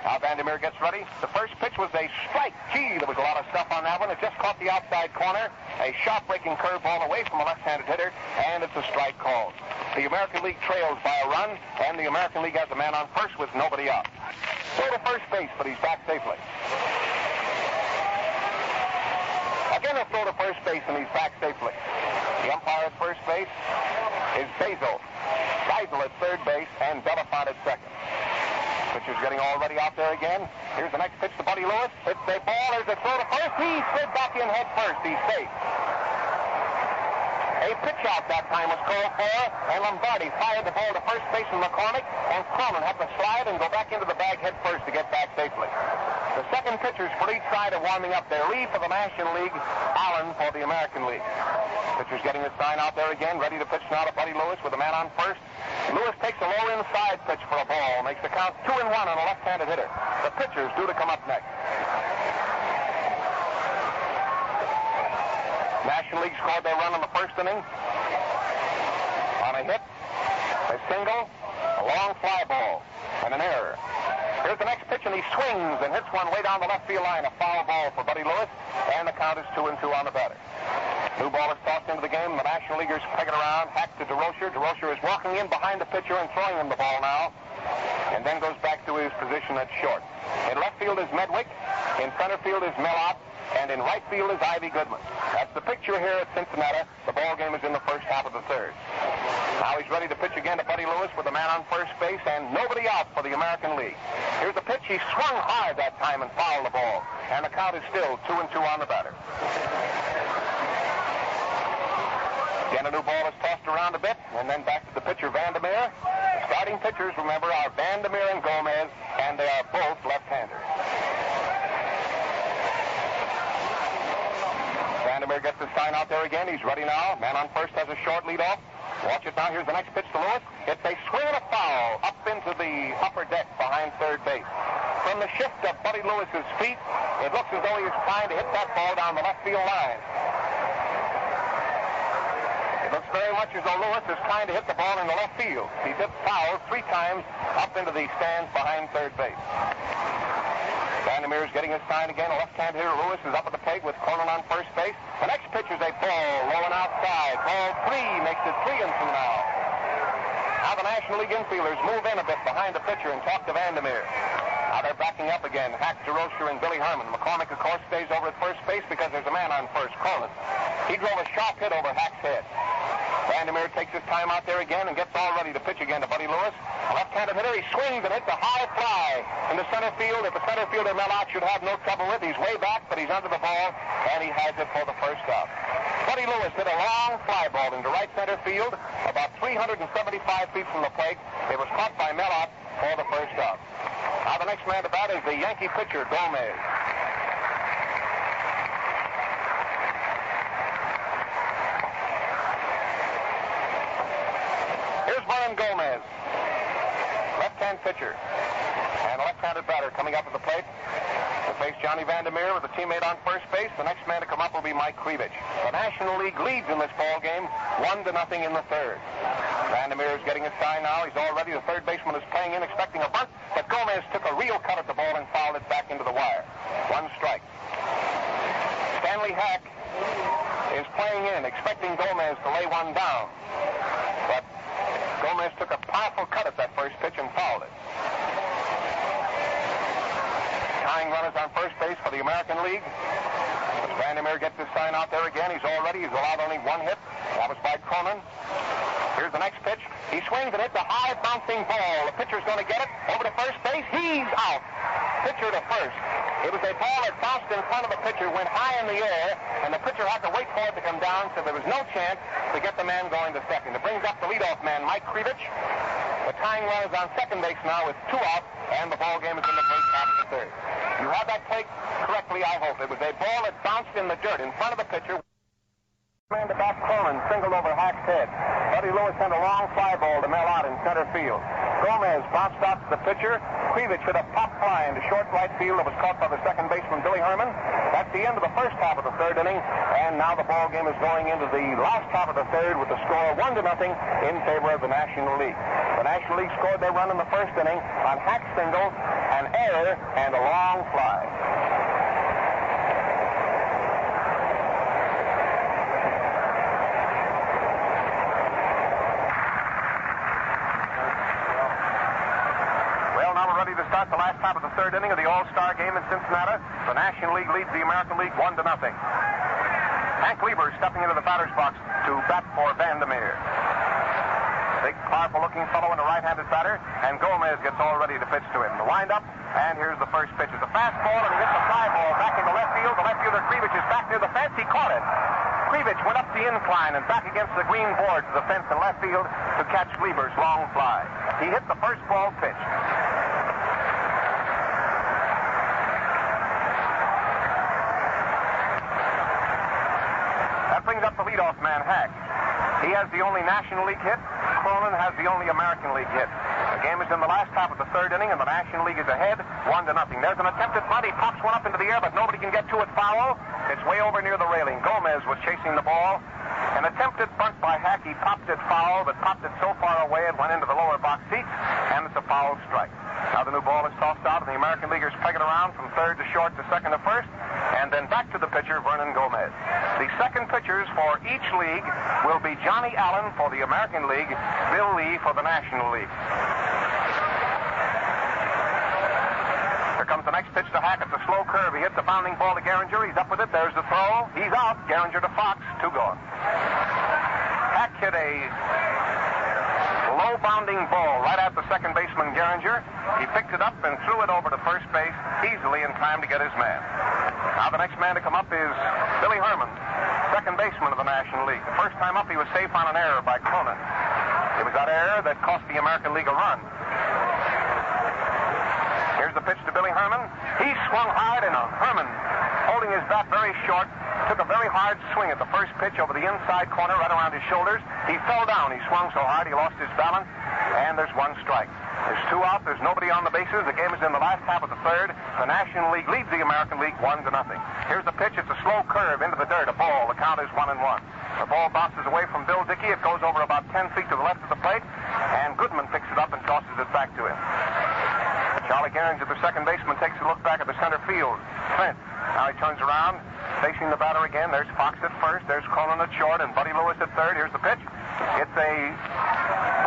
S1: Now Vandermeer gets ready. The first pitch was a strike. Gee, there was a lot of stuff on that one. It just caught the outside corner. A sharp-breaking curveball away from a left-handed hitter, and it's a strike called. The American League trails by a run, and the American League has a man on first with nobody out. So to first base, but he's back safely. Again, a throw to first base, and he's back safely. The umpire at first base is Basil. Geisel at third base, and Delafont at second. Pitcher's getting all ready out there again. Here's the next pitch to Buddy Lewis. It's a ball. There's a throw to first. He slid back in head first. He's safe. A pitch out that time was called for, and Lombardi fired the ball to first baseman McCormick, and Cronin had to slide and go back into the bag head first to get back safely. The second pitchers for each side are warming up. Their Lee for the National League, Allen for the American League. Pitcher's getting his sign out there again, ready to pitch now to Buddy Lewis with a man on first. Lewis takes a low inside pitch for a ball, makes the count 2-1 on a left-handed hitter. The pitcher's due to come up next. National League scored their run in the first inning on a hit, a single, a long fly ball, and an error. Here's the next pitch, and he swings and hits one way down the left field line, a foul ball for Buddy Lewis, and the count is 2-2 on the batter. New ball is tossed into the game. The National Leaguers peg it around. Hack to DeRocher. DeRocher is walking in behind the pitcher and throwing him the ball now, and then goes back to his position at short. In left field is Medwick. In center field is Mellott. And in right field is Ivy Goodman. That's the picture here at Cincinnati. The ball game is in the first half of the third. Now he's ready to pitch again to Buddy Lewis with a man on first base and nobody out for the American League. Here's the pitch. He swung hard that time and fouled the ball. And the count is still 2-2 on the batter. Again, a new ball is tossed around a bit, and then back to the pitcher, Vandermeer. The starting pitchers, remember, are Vandermeer and Gomez, and they are both left-handers. Vandermeer gets his sign out there again. He's ready now. Man on first has a short lead off. Watch it now. Here's the next pitch to Lewis. It's a swing and a foul up into the upper deck behind third base. From the shift of Buddy Lewis's feet, it looks as though he is trying to hit that ball down the left field line. It looks very much as though Lewis is trying to hit the ball in the left field. He's hit foul 3 times up into the stands behind third base. Vandermeer is getting his sign again. A left-hand hitter, Lewis, is up at the plate with Cronin on first base. The next pitch is a ball low and outside. Ball 3 makes it 3-2 now. Now the National League infielders move in a bit behind the pitcher and talk to Vandermeer. Now they're backing up again. Hack, DeRocher, and Billy Herman. McCormick, of course, stays over at first base because there's a man on first, Cronin. He drove a sharp hit over Hack's head. Vandermeer takes his time out there again and gets all ready to pitch again to Buddy Lewis. A left-handed hitter, he swings and hits a high fly in the center field. If the center fielder Mellott should have no trouble with, he's way back, but he's under the ball, and he has it for the first out. Buddy Lewis hit a long fly ball into right center field, about 375 feet from the plate. It was caught by Mellott for the first out. Now the next man to bat is the Yankee pitcher, Gomez. Here's Brian Gomez, left-hand pitcher, and a left-handed batter coming up to the plate to face Johnny Vandermeer with a teammate on first base. The next man to come up will be Mike Krivich. The National League leads in this ball game, 1-0 in the third. Vandermeer is getting his sign now. He's all ready. The third baseman is playing in, expecting a bunt, but Gomez took a real cut at the ball and fouled it back expecting Gomez to lay one down. But Gomez took a powerful cut at that first pitch and fouled it. Tying runners on first base for the American League. Vandermeer gets his sign out there again. He's allowed only one hit. That was by Cronin. Here's the next pitch. He swings and hits a high bouncing ball. The pitcher's going to get it over to first base. He's out. Pitcher to first. It was a ball that bounced in front of the pitcher, went high in the air, and the pitcher had to wait for it to come down, so there was no chance to get the man going to second. It brings up the leadoff man, Mike Krivich. The tying run is on second base now with 2 out, and the ball game is in the first half of the third. You have that played correctly, I hope. It was a ball that bounced in the dirt in front of the pitcher. Man to back Cronin, singled over Hack's head. Buddy Lewis sent a long fly ball to Mel out in center field. Gomez bounced out to the pitcher. Krivich hit a pop fly into short right field that was caught by the second baseman, Billy Herman. That's the end of the first half of the third inning, and now the ball game is going into the last half of the third with the score 1-0 in favor of the National League. The National League scored their run in the first inning on Hack's single, an error, and a long fly. To start the last half of the third inning of the All-Star game in Cincinnati. The National League leads the American League 1-0. Hank Lieber stepping into the batter's box to bat for Vandermeer. Big, powerful-looking fellow and a right-handed batter, and Gomez gets all ready to pitch to him. The wind-up, and here's the first pitch. It's a fastball, and he hits a fly ball back into left field. The left fielder, Krivich, is back near the fence. He caught it. Krivich went up the incline and back against the green boards of the fence in left field to catch Lieber's long fly. He hit the first ball pitch. Brings up the leadoff man, Hack. He has the only National League hit. Cronin has the only American League hit. The game is in the last half of the third inning, and the National League is ahead 1-0. There's an attempted bunt. He pops one up into the air, but nobody can get to it foul. It's way over near the railing. Gomez was chasing the ball. An attempted bunt by Hack. He popped it foul, but popped it so far away it went into the lower box seats, and it's a foul strike. Now the new ball is tossed out, and the American Leaguers peg it around from third to short to second to first, and then back to the pitcher, Vernon Gomez. The second pitchers for each league will be Johnny Allen for the American League, Bill Lee for the National League. Here comes the next pitch to Hack. It's a slow curve. He hits the bounding ball to Gehringer. He's up with it. There's the throw. He's out. Gehringer to Fox. 2 gone. Hack hit a low bounding ball right at the second baseman, Gehringer. He picked it up and threw it over to first base easily in time to get his man. Now the next man to come up is Billy Herman, second baseman of the National League. The first time up he was safe on an error by Cronin. It was that error that cost the American League a run. Here's the pitch to Billy Herman. He swung hard, and Herman, holding his bat very short, took a very hard swing at the first pitch over the inside corner right around his shoulders. He fell down. He swung so hard he lost his balance, and there's 1 strike. There's 2 out. There's nobody on the bases. The game is in the last half of the third. The National League leads the American League 1-0. Here's the pitch. It's a slow curve into the dirt. A ball. The count is 1-1. The ball bounces away from Bill Dickey. It goes over about 10 feet to the left of the plate, and Goodman picks it up and tosses it back to him. Charlie Gehringer, the second baseman, takes a look back at the center field. Clint. Now he turns around, facing the batter again. There's Fox at first. There's Cronin at short, and Buddy Lewis at third. Here's the pitch. It's a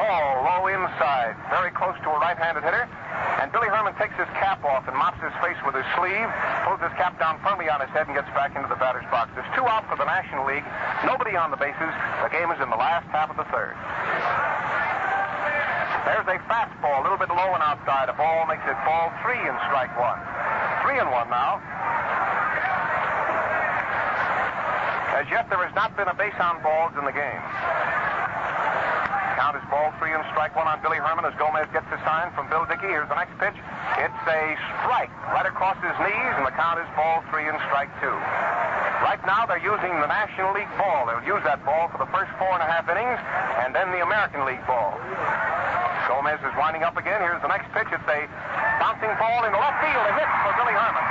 S1: ball low inside, very close to a right-handed hitter. And Billy Herman takes his cap off and mops his face with his sleeve, pulls his cap down firmly on his head, and gets back into the batter's box. There's 2 out for the National League. Nobody on the bases. The game is in the last half of the third. There's a fastball, a little bit low and outside. A ball makes it ball 3 and strike 1. 3-1 now. As yet, there has not been a base on balls in the game. Count is ball 3 and strike 1 on Billy Herman as Gomez gets the sign from Bill Dickey. Here's the next pitch. It's a strike right across his knees, and the count is ball 3 and strike 2. Right now, they're using the National League ball. They'll use that ball for the first 4.5 innings, and then the American League ball. Gomez is winding up again. Here's the next pitch. It's a bouncing ball in the left field. A hit for Billy Herman.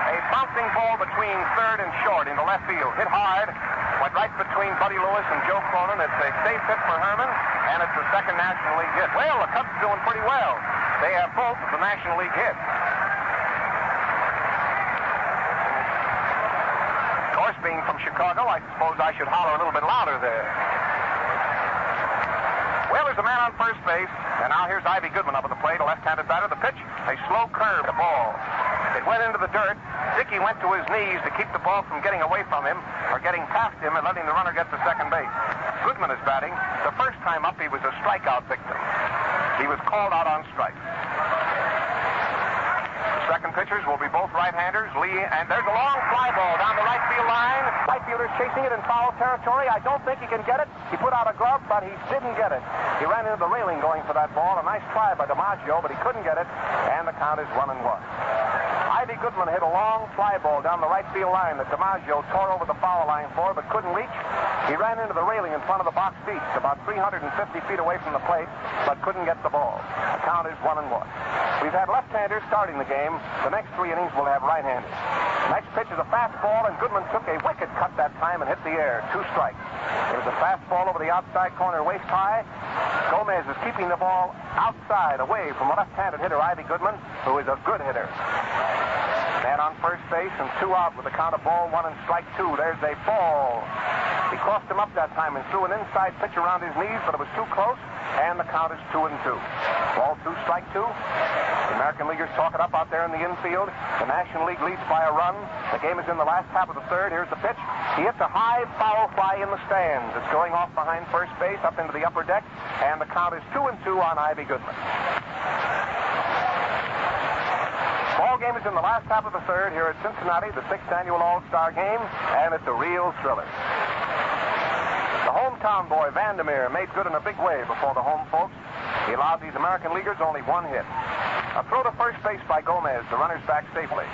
S1: A bouncing ball between third and short in the left field. Hit hard. Went right between Buddy Lewis and Joe Cronin. It's a safe hit for Herman, and it's the second National League hit. Well, the Cubs are doing pretty well. They have both of the National League hits. course, being from Chicago, I suppose I should holler a little bit louder there. Well, there's a man on first base, and now here's Ivy Goodman up at the plate, a left-handed batter. The pitch, a slow curve, the ball. It went into the dirt. Dickey went to his knees to keep the ball from getting away from him or getting past him and letting the runner get to second base. Goodman is batting. The first time up, he was a strikeout victim. He was called out on strike. Second pitchers will be both right-handers, Lee, and there's a long fly ball down the right field line. Right fielder's chasing it in foul territory. I don't think he can get it. He put out a glove, but he didn't get it. He ran into the railing going for that ball. A nice try by DiMaggio, but he couldn't get it, and the count is 1-1. Ivy Goodman hit a long fly ball down the right field line that DiMaggio tore over the foul line for, but couldn't reach. He ran into the railing in front of the box seats, about 350 feet away from the plate, but couldn't get the ball. The count is 1-1. We've had left-handers starting the game. The next 3 innings will have right-handers. Next pitch is a fastball, and Goodman took a wicked cut that time and hit the air. 2 strikes. It was a fastball over the outside corner, waist high. Gomez is keeping the ball outside, away from a left-handed hitter, Ivy Goodman, who is a good hitter. Man on first base and 2 out with a count of ball 1 and strike 2. There's a ball. He crossed him up that time and threw an inside pitch around his knees, but it was too close, and the count is 2-2. Ball 2, strike 2. The American Leaguers talk it up out there in the infield. The National League leads by a run. The game is in the last half of the third. Here's the pitch. He hits a high foul fly in the stands. It's going off behind first base up into the upper deck, and the count is 2-2 on Ivy Goodman. Ball game is in the last half of the third here at Cincinnati, the 6th annual All-Star game, and it's a real thriller. The hometown boy, Vandermeer, made good in a big way before the home folks. He allowed these American Leaguers only 1 hit. A throw to first base by Gomez. The runner's back safely.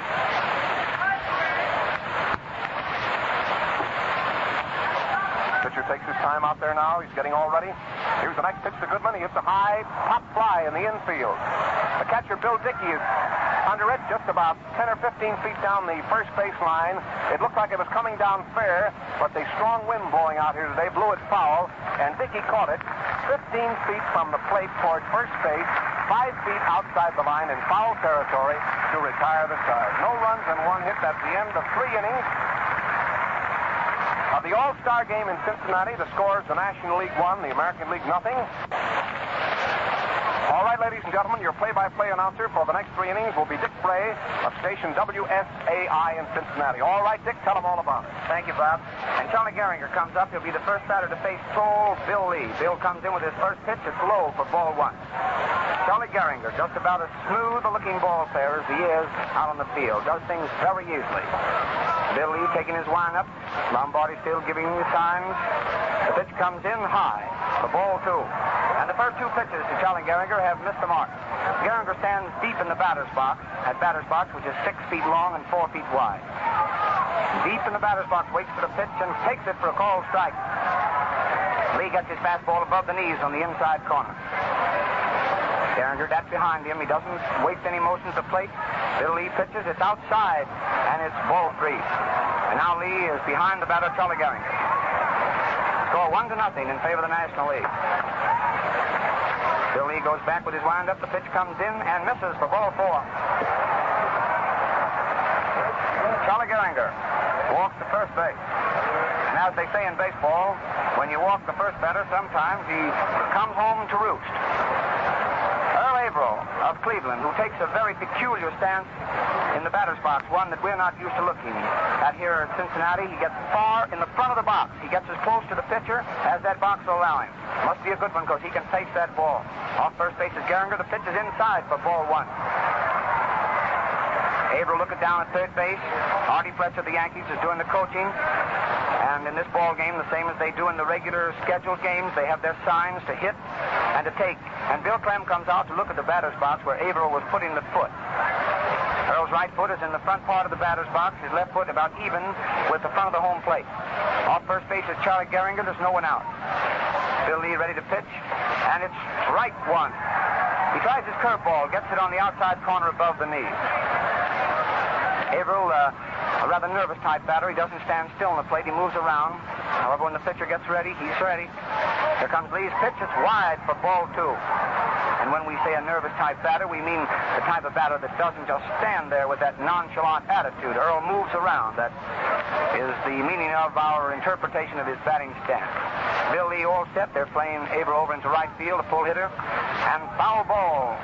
S1: Pitcher takes his time out there now. He's getting all ready. Here's the next pitch to Goodman. He hits a high pop fly in the infield. The catcher, Bill Dickey, is under it just about 10 or 15 feet down the first base line. It looked like it was coming down fair, but the strong wind blowing out here today blew it foul, and Dickey caught it 15 feet from the plate toward first base, 5 feet outside the line in foul territory to retire the side. No runs and 1 hit. That's the end of 3 innings of the All-Star game in Cincinnati. The scores: the National League 1, the American League nothing. All right, ladies and gentlemen, your play-by-play announcer for the next 3 innings will be Dick Bray of station WSAI in Cincinnati. All right, Dick, tell them all about it.
S2: Thank you, Bob. And Charlie Gehringer comes up. He'll be the first batter to face full Bill Lee. Bill comes in with his first pitch. It's low for ball 1. Charlie Gehringer, just about as smooth-looking ball player as he is out on the field, does things very easily. Bill Lee taking his wind up. Lombardi still giving the signs. The pitch comes in high for ball 2. And the first 2 pitches to Charlie Gehringer have missed the mark. Gehringer stands deep in the batter's box, which is 6 feet long and 4 feet wide. Deep in the batter's box, waits for the pitch and takes it for a called strike. Lee gets his fastball above the knees on the inside corner. Gehringer, that's behind him. He doesn't waste any motion at the plate. Bill Lee pitches. It's outside, and it's ball 3. And now Lee is behind the batter, Charlie Gehringer. Score 1-0 in favor of the National League. Bill Lee goes back with his wind-up. The pitch comes in and misses for ball 4. Charlie Gehringer walks to first base. And as they say in baseball, when you walk the first batter, sometimes he comes home to roost. Earl Averill of Cleveland, who takes a very peculiar stance in the batter's box, one that we're not used to looking at here at Cincinnati. He gets far in the front of the box. He gets as close to the pitcher as that box will allow him. Must be a good one because he can face that ball. Off first base is Gehringer. The pitch is inside for ball 1. Averill looking down at third base. Artie Fletcher of the Yankees is doing the coaching. And in this ball game, the same as they do in the regular scheduled games, they have their signs to hit and to take. And Bill Clem comes out to look at the batter's box where Averill was putting the foot. Earl's right foot is in the front part of the batter's box. His left foot about even with the front of the home plate. Off first base is Charlie Gehringer. There's no one out. Bill Lee ready to pitch, and it's strike 1. He tries his curveball, gets it on the outside corner above the knee. Averill, a rather nervous type batter. He doesn't stand still on the plate. He moves around. However, when the pitcher gets ready, he's ready. Here comes Lee's pitch. It's wide for ball 2. And when we say a nervous type batter, we mean the type of batter that doesn't just stand there with that nonchalant attitude. Earl moves around. That is the meaning of our interpretation of his batting stance. Bill Lee all set. They're playing Aber over into right field, a pull hitter. And foul ball.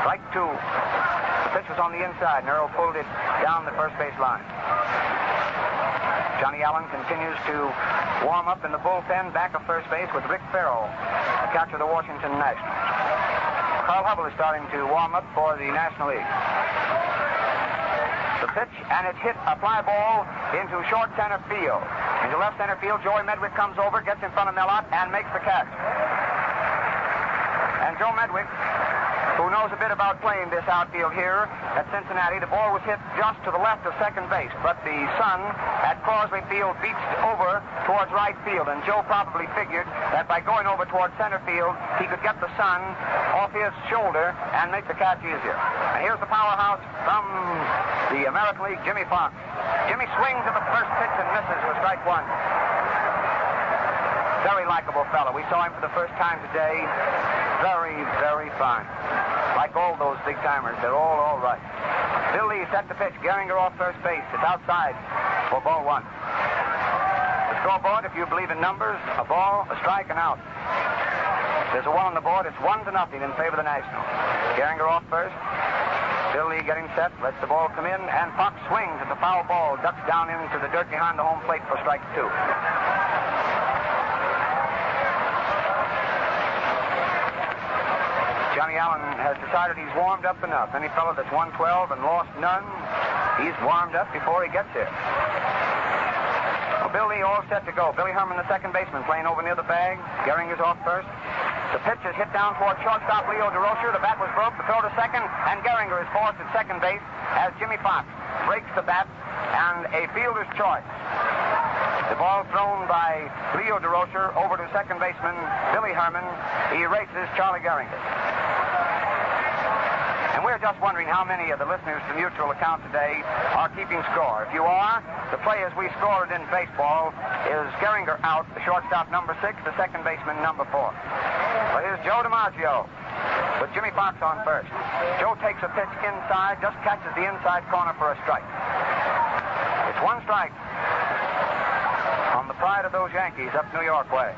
S2: Strike two. The pitch was on the inside, and Earl pulled it down the first base line. Johnny Allen continues to warm up in the bullpen back of first base with Rick Farrell, the catcher of the Washington Nationals. Carl Hubble is starting to warm up for the National League. The pitch, and it's hit a fly ball into short center field. Into left center field, Joey Medwick comes over, gets in front of Mellott, and makes the catch. And Joe Medwick, who knows a bit about playing this outfield here at Cincinnati, the ball was hit just to the left of second base, but the sun at Crosley Field beats over towards right field, and Joe probably figured that by going over towards center field, he could get the sun off his shoulder and make the catch easier. And here's the powerhouse from the American League, Jimmy Fox. Jimmy swings at the first pitch and misses for strike one. Very likable fellow. We saw him for the first time today. Very, very fine. Like all those big-timers, they're all right. Bill Lee set the pitch. Gehringer off first base. It's outside for ball one. The scoreboard, if you believe in numbers, a ball, a strike, and out. There's a one on the board. It's 1-0 in favor of the Nationals. Gehringer off first. Bill Lee getting set, lets the ball come in, and Fox swings at the foul ball, ducks down into the dirt behind the home plate for strike two. Johnny Allen has decided he's warmed up enough. Any fellow that's 112 and lost none, he's warmed up before he gets here. Well, Bill Lee all set to go. Billy Herman, the second baseman, playing over near the bag. Gehringer's off first. The pitch is hit down toward shortstop Leo DeRocher. The bat was broke. The throw to second, and Gehringer is forced at second base as Jimmy Fox breaks the bat, and a fielder's choice. The ball thrown by Leo DeRocher over to second baseman Billy Herman. He erases Charlie Gehringer. And we're just wondering how many of the listeners to Mutual account today are keeping score. If you are, the play as we scored in baseball is Gehringer out, the shortstop number 6, the second baseman number 4. Well, here's Joe DiMaggio with Jimmy Fox on first. Joe takes a pitch inside, just catches the inside corner for a strike. It's one strike on the pride of those Yankees up New York way.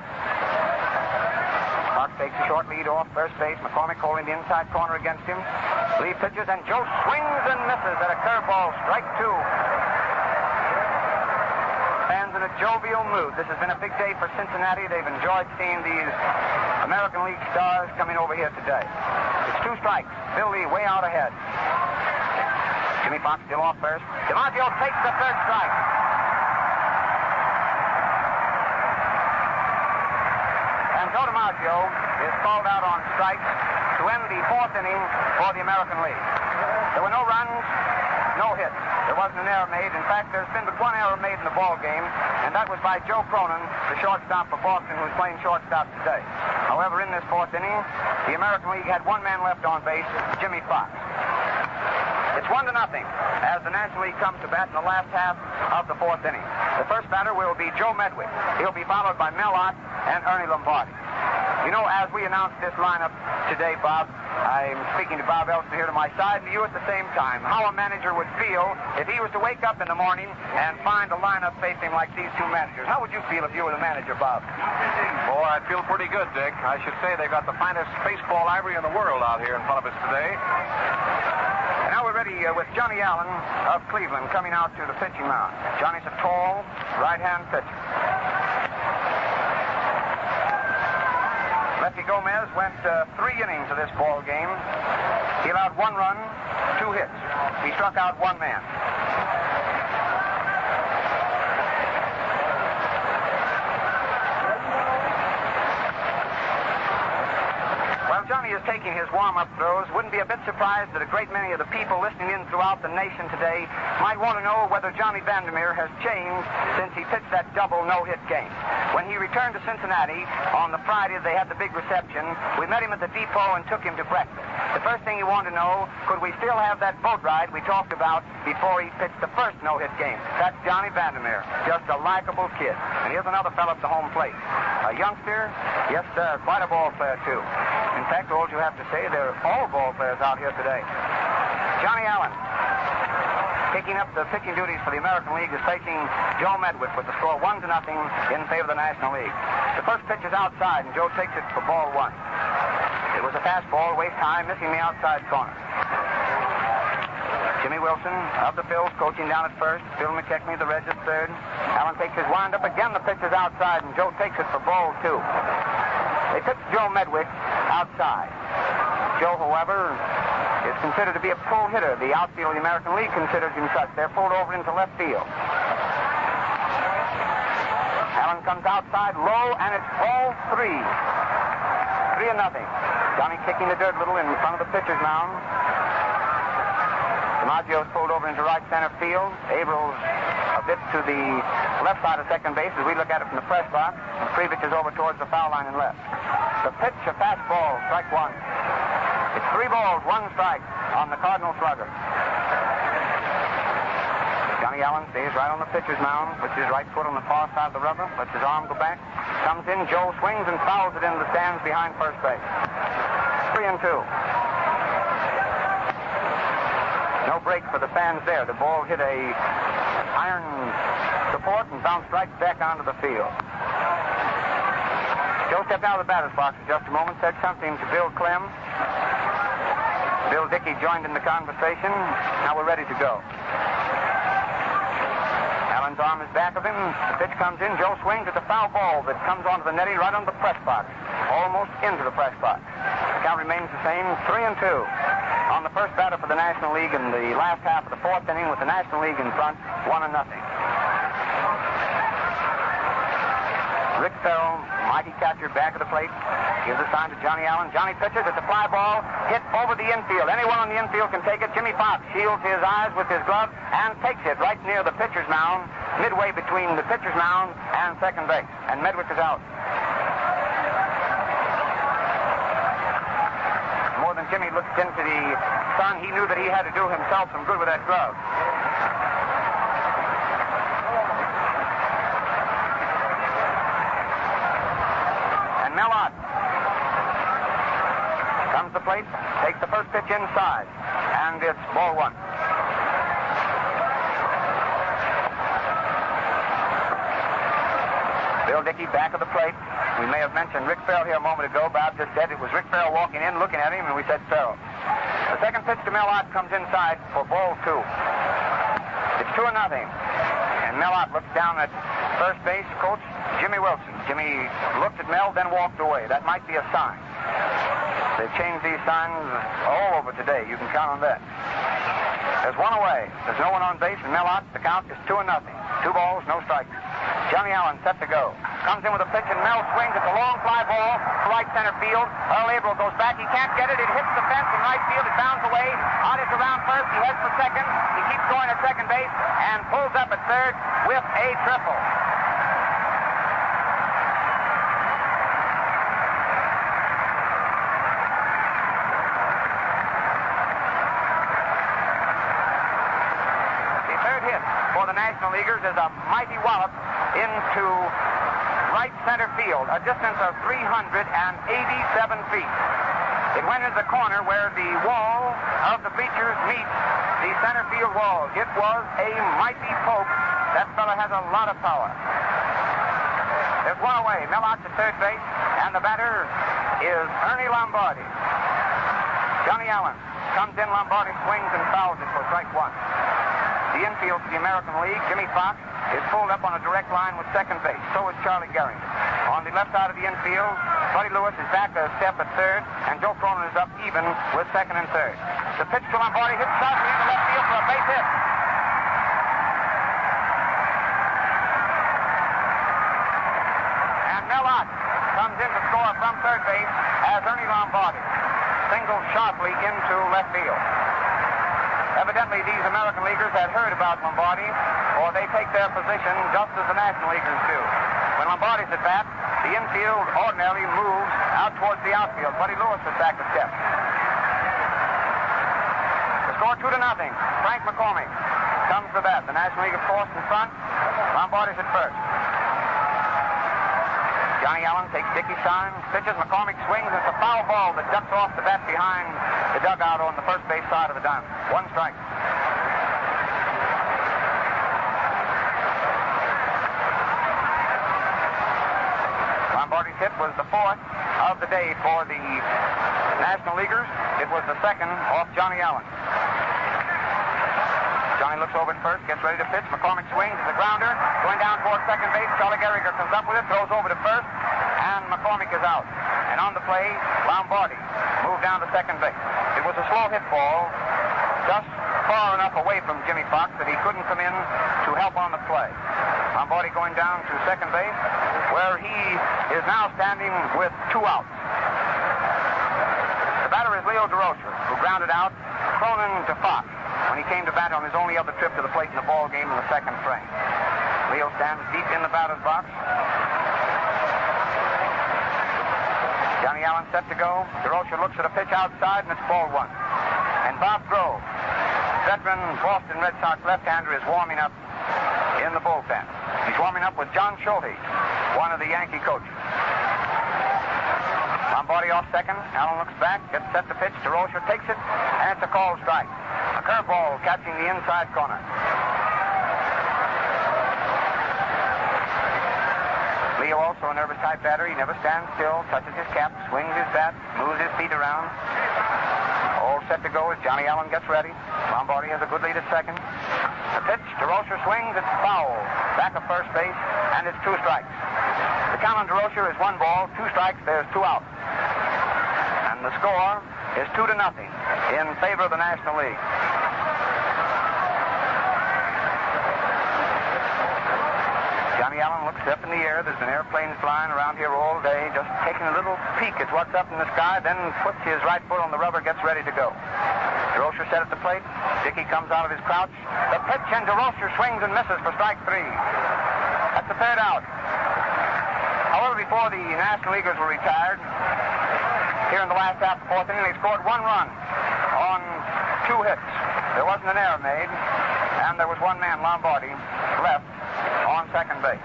S2: Fox takes a short lead off first base. McCormick holding the inside corner against him. Lee pitches, and Joe swings and misses at a curveball. Strike two. Fans in a jovial mood. This has been a big day for Cincinnati. They've enjoyed seeing these American League stars coming over here today. It's two strikes. Bill Lee way out ahead. Jimmy Fox still off first. DiMaggio takes the third strike. And Joe DiMaggio is called out on strikes to end the fourth inning for the American League. There were no runs, no hits. There wasn't an error made. In fact, there's been but one error made in the ball game, and that was by Joe Cronin, the shortstop for Boston, who's playing shortstop today. However, in this fourth inning, the American League had one man left on base, Jimmy Fox. It's 1-0 as the National League comes to bat in the last half of the fourth inning. The first batter will be Joe Medwick. He'll be followed by Mellott and Ernie Lombardi. You know, as we announced this lineup today, Bob, I'm speaking to Bob Elson here to my side and to you at the same time, how a manager would feel if he was to wake up in the morning and find a lineup facing like these two managers. How would you feel if you were the manager, Bob?
S4: Oh, I'd feel pretty good, Dick. I should say they've got the finest baseball ivory in the world out here in front of us today.
S2: And now we're ready with Johnny Allen of Cleveland coming out to the pitching mound. Johnny's a tall, right-hand pitcher. Lefty Gomez went 3 innings of this ball game. He allowed 1 run, 2 hits. He struck out 1 man. Well, Johnny is taking his warm-up throws, wouldn't be a bit surprised that a great many of the people listening in throughout the nation today might want to know whether Johnny Vandermeer has changed since he pitched that double no-hit game. When he returned to Cincinnati on the Friday they had the big reception, we met him at the depot and took him to breakfast. The first thing he wanted to know, could we still have that boat ride we talked about before he pitched the first no-hit game? That's Johnny Vandermeer, just a likable kid. And here's another fellow at the home plate. A youngster, yes, sir, quite a ball player, too. In fact, all you have to say, they're all ball players out here today. Johnny Allen, picking up the pitching duties for the American League, is facing Joe Medwick with the score 1-0 in favor of the National League. The first pitch is outside, and Joe takes it for ball 1. It was a fastball, waist high, missing the outside corner. Jimmy Wilson of the Phils coaching down at first. Phil McKechnie, the Reds, at third. Allen takes his windup. Again, the pitch is outside, and Joe takes it for ball 2. They pitch Joe Medwick outside. Joe, however, is considered to be a pull hitter. The outfield of the American League considers him such. They're pulled over into left field. Allen comes outside low, and it's ball 3. 3-0. Johnny kicking the dirt a little in front of the pitcher's mound. DiMaggio's pulled over into right center field. Abrams a bit to the left side of second base as we look at it from the press box. And Krivich is over towards the foul line and left. The pitch, a fastball, strike 1. It's 3 balls, 1 strike on the Cardinal slugger. Johnny Allen stays right on the pitcher's mound, puts his right foot on the far side of the rubber, lets his arm go back, comes in, Joe swings and fouls it into the stands behind first base. 3-2. No break for the fans there. The ball hit a iron support and bounced right back onto the field. Joe stepped out of the batter's box for just a moment, said something to Bill Clem. Bill Dickey joined in the conversation. Now we're ready to go. Allen's arm is back of him. The pitch comes in. Joe swings at the foul ball that comes onto the netting right on the press box. Almost into the press box. The count remains the same, 3-2. On the first batter for the National League in the last half of the 4th inning with the National League in front, 1-0. Rick Farrell, mighty catcher, back of the plate, gives a sign to Johnny Allen. Johnny pitches. It's a fly ball hit over the infield. Anyone on the infield can take it. Jimmy Fox shields his eyes with his glove and takes it right near the pitcher's mound, midway between the pitcher's mound and second base. And Medwick is out. More than Jimmy looked into the sun, he knew that he had to do himself some good with that glove. And Mellott comes to the plate, takes the first pitch inside, and it's ball 1. Bill Dickey back of the plate. We may have mentioned Rick Farrell here a moment ago. Bob just said it was Rick Farrell walking in, looking at him, and we said Farrell. The second pitch to Mellott comes inside for ball 2. It's 2-0. And Mellott looks down at first base coach Jimmy Wilson. Jimmy looked at Mel, then walked away. That might be a sign. They've changed these signs all over today. You can count on that. There's one away. There's no one on base, and Mellott, the count is 2-0. 2 balls, no strikes. Johnny Allen set to go. Comes in with a pitch, and Mel swings at the long fly ball to right center field. Earl Averill goes back. He can't get it. It hits the fence in right field. It bounds away. Out is around first. He heads for second. He keeps going at second base and pulls up at third with a triple. The third hit for the National Leaguers is a mighty wallop into right center field, a distance of 387 feet. It went into the corner where the wall of the bleachers meets the center field wall. It was a mighty poke. That fella has a lot of power. There's one away. Mellott to third base, and the batter is Ernie Lombardi. Johnny Allen comes in. Lombardi swings and fouls it for strike 1. The infield for the American League, Jimmy Fox, is pulled up on a direct line with second base. So is Charlie Garrington. On the left side of the infield, Buddy Lewis is back a step at third, and Joe Cronin is up even with second and third. The pitch to Lombardi hits sharply into left field for a base hit. And Mellott comes in to score from third base as Ernie Lombardi. singled sharply into left field. Evidently, these American leaguers had heard about Lombardi, or they take their position just as the National Leaguers do. When Lombardi's at bat, the infield ordinarily moves out towards the outfield. Buddy Lewis is back a step. The score 2-0. Frank McCormick comes to bat. The National League, of course, in front. Lombardi's at first. Johnny Allen takes Dickey's sign, pitches. McCormick swings. It's a foul ball that ducks off the bat behind the dugout on the first base side of the diamond. 1 strike. Lombardi's hit was the 4th of the day for the National Leaguers. It was the 2nd off Johnny Allen. Johnny looks over at first, gets ready to pitch. McCormick swings. It's a grounder. Going down towards second base. Charlie Gehringer comes up with it, throws over to first, and McCormick is out. And on the play, Lombardi moved down to second base. It was a slow hit ball, just far enough away from Jimmy Fox that he couldn't come in to help on the play. Lombardi going down to second base, where he is now standing with 2 outs. The batter is Leo DeRocher, who grounded out Cronin to Fox when he came to bat on his only other trip to the plate in the ball game in the 2nd frame. Leo stands deep in the batter's box. Johnny Allen set to go. DeRocher looks at a pitch outside, and it's ball 1. And Bob Grove, veteran Boston Red Sox left-hander, is warming up in the bullpen. He's warming up with John Schulte, one of the Yankee coaches. Lombardi off second. Allen looks back, gets set to pitch. DeRocher takes it, and it's a called strike. A curveball catching the inside corner. Leo also a nervous type batter. He never stands still, touches his cap, swings his bat, moves his feet around. All set to go as Johnny Allen gets ready. Lombardi has a good lead at second. The pitch, DeRocher swings, it's foul. Back of first base, and it's 2 strikes. The count on DeRocher is 1 ball, 2 strikes, there's 2 outs. And the score is 2-0 in favor of the National League. Johnny Allen looks up in the air. There's been airplanes flying around here all day, just taking a little peek at what's up in the sky, then puts his right foot on the rubber, gets ready to go. DeRocher set at the plate. Dickey comes out of his crouch. The pitch, and DeRocher swings and misses for strike 3. That's the 3rd out. However, before the National Leaguers were retired, here in the last half of the 4th inning, they scored 1 run on 2 hits. There wasn't an error made, and there was 1 man, Lombardi, left on second base.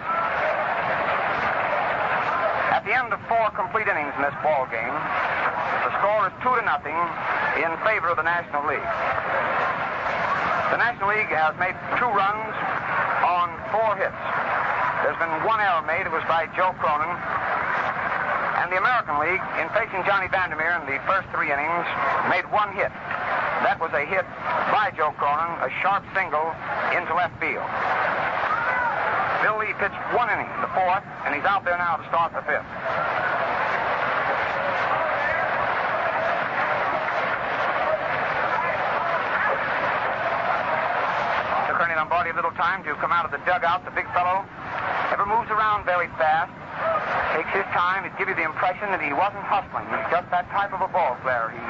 S2: At the end of 4 complete innings in this ball game, the score is 2-0 in favor of the National League. The National League has made 2 runs on 4 hits. There's been 1 error made. It was by Joe Cronin. And the American League, in facing Johnny Vandermeer in the first 3 innings, made 1 hit. That was a hit by Joe Cronin, a sharp single into left field. Bill Lee pitched 1 inning, the 4th, and he's out there now to start the 5th. Took Ernie Lombardi a little time to come out of the dugout. The big fellow never moves around very fast. Takes his time. He'd give you the impression that he wasn't hustling. He's just that type of a ball player. He's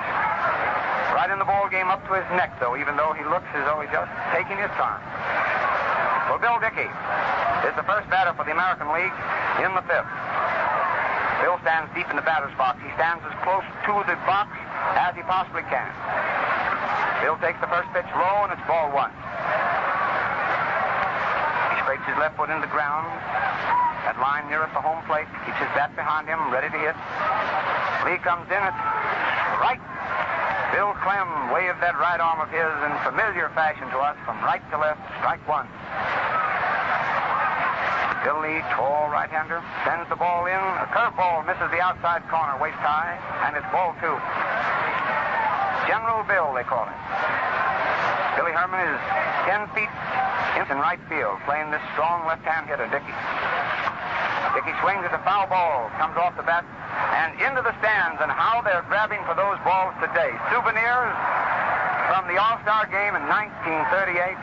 S2: right in the ball game up to his neck, though, even though he looks as though he's just taking his time. Well, Bill Dickey is the first batter for the American League in the 5th. Bill stands deep in the batter's box. He stands as close to the box as he possibly can. Bill takes the first pitch low, and it's ball 1. He scrapes his left foot into the ground. That line nearest the home plate. Keeps his bat behind him, ready to hit. Lee comes in. It's right. Bill Clem waved that right arm of his in familiar fashion to us from right to left. Strike 1. Bill Lee, tall right-hander, sends the ball in. A curveball misses the outside corner, waist high, and it's ball 2. General Bill, they call him. Billy Herman is 10 feet in right field, playing this strong left-hand hitter, Dickey. Dickey swings at the foul ball, comes off the bat, and into the stands, and how they're grabbing for those balls today. Souvenirs from the All-Star game in 1938,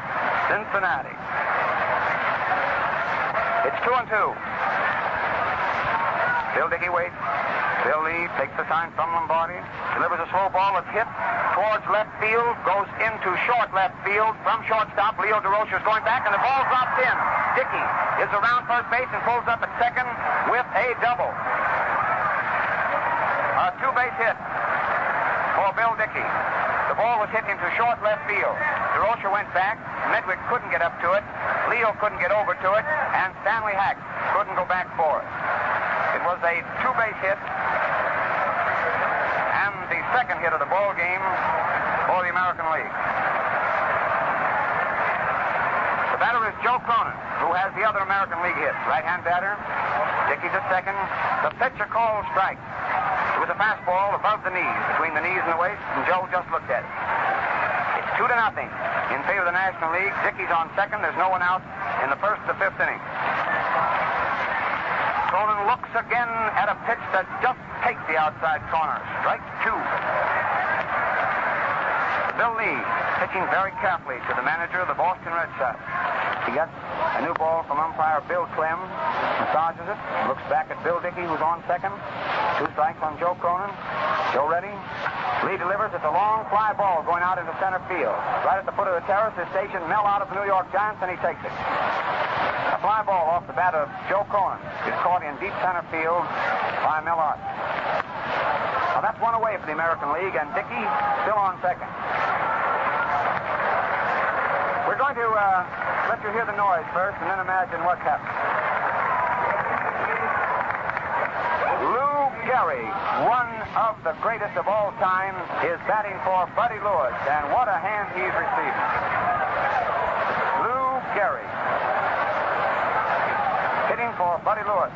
S2: Cincinnati. It's 2-2. Bill Dickey waits. Bill Lee takes the sign from Lombardi, delivers a slow ball that's hit towards left field, goes into short left field. From shortstop, Leo DeRocher is going back, and the ball drops in. Dickey is around first base and pulls up at second with a double. A two-base hit for Bill Dickey. The ball was hit into short left field. DeRocher went back. Medwick couldn't get up to it. Leo couldn't get over to it. And Stanley Hack couldn't go back for it. It was a two-base hit. And the second hit of the ball game for the American League. The batter is Joe Cronin, who has the other American League hit. Right-hand batter. Dickey's at second. The pitcher called strike. It was a fastball above the knees, between the knees and the waist, and Joe just looked at it. It's 2-0 in favor of the National League. Dickey's on second. There's no one out in the first of the fifth inning. Cronin looks again at a pitch that just takes the outside corner. Strike two. Bill Lee pitching very carefully to the manager of the Boston Red Sox. He gets a new ball from umpire Bill Clem, massages it, looks back at Bill Dickey, who's on second. 2 strikes on Joe Cronin. Joe ready. Lee delivers. It's a long fly ball going out into center field. Right at the foot of the terrace is stationed Mel out of the New York Giants, and he takes it. A fly ball off the bat of Joe Cronin is caught in deep center field by Mel Ott. Now that's one away for the American League, and Dickey still on second. We're going to let you hear the noise first and then imagine what's happened. Lou Gehrig, one of the greatest of all time, is batting for Buddy Lewis, and what a hand he's receiving. Lou Gehrig hitting for Buddy Lewis.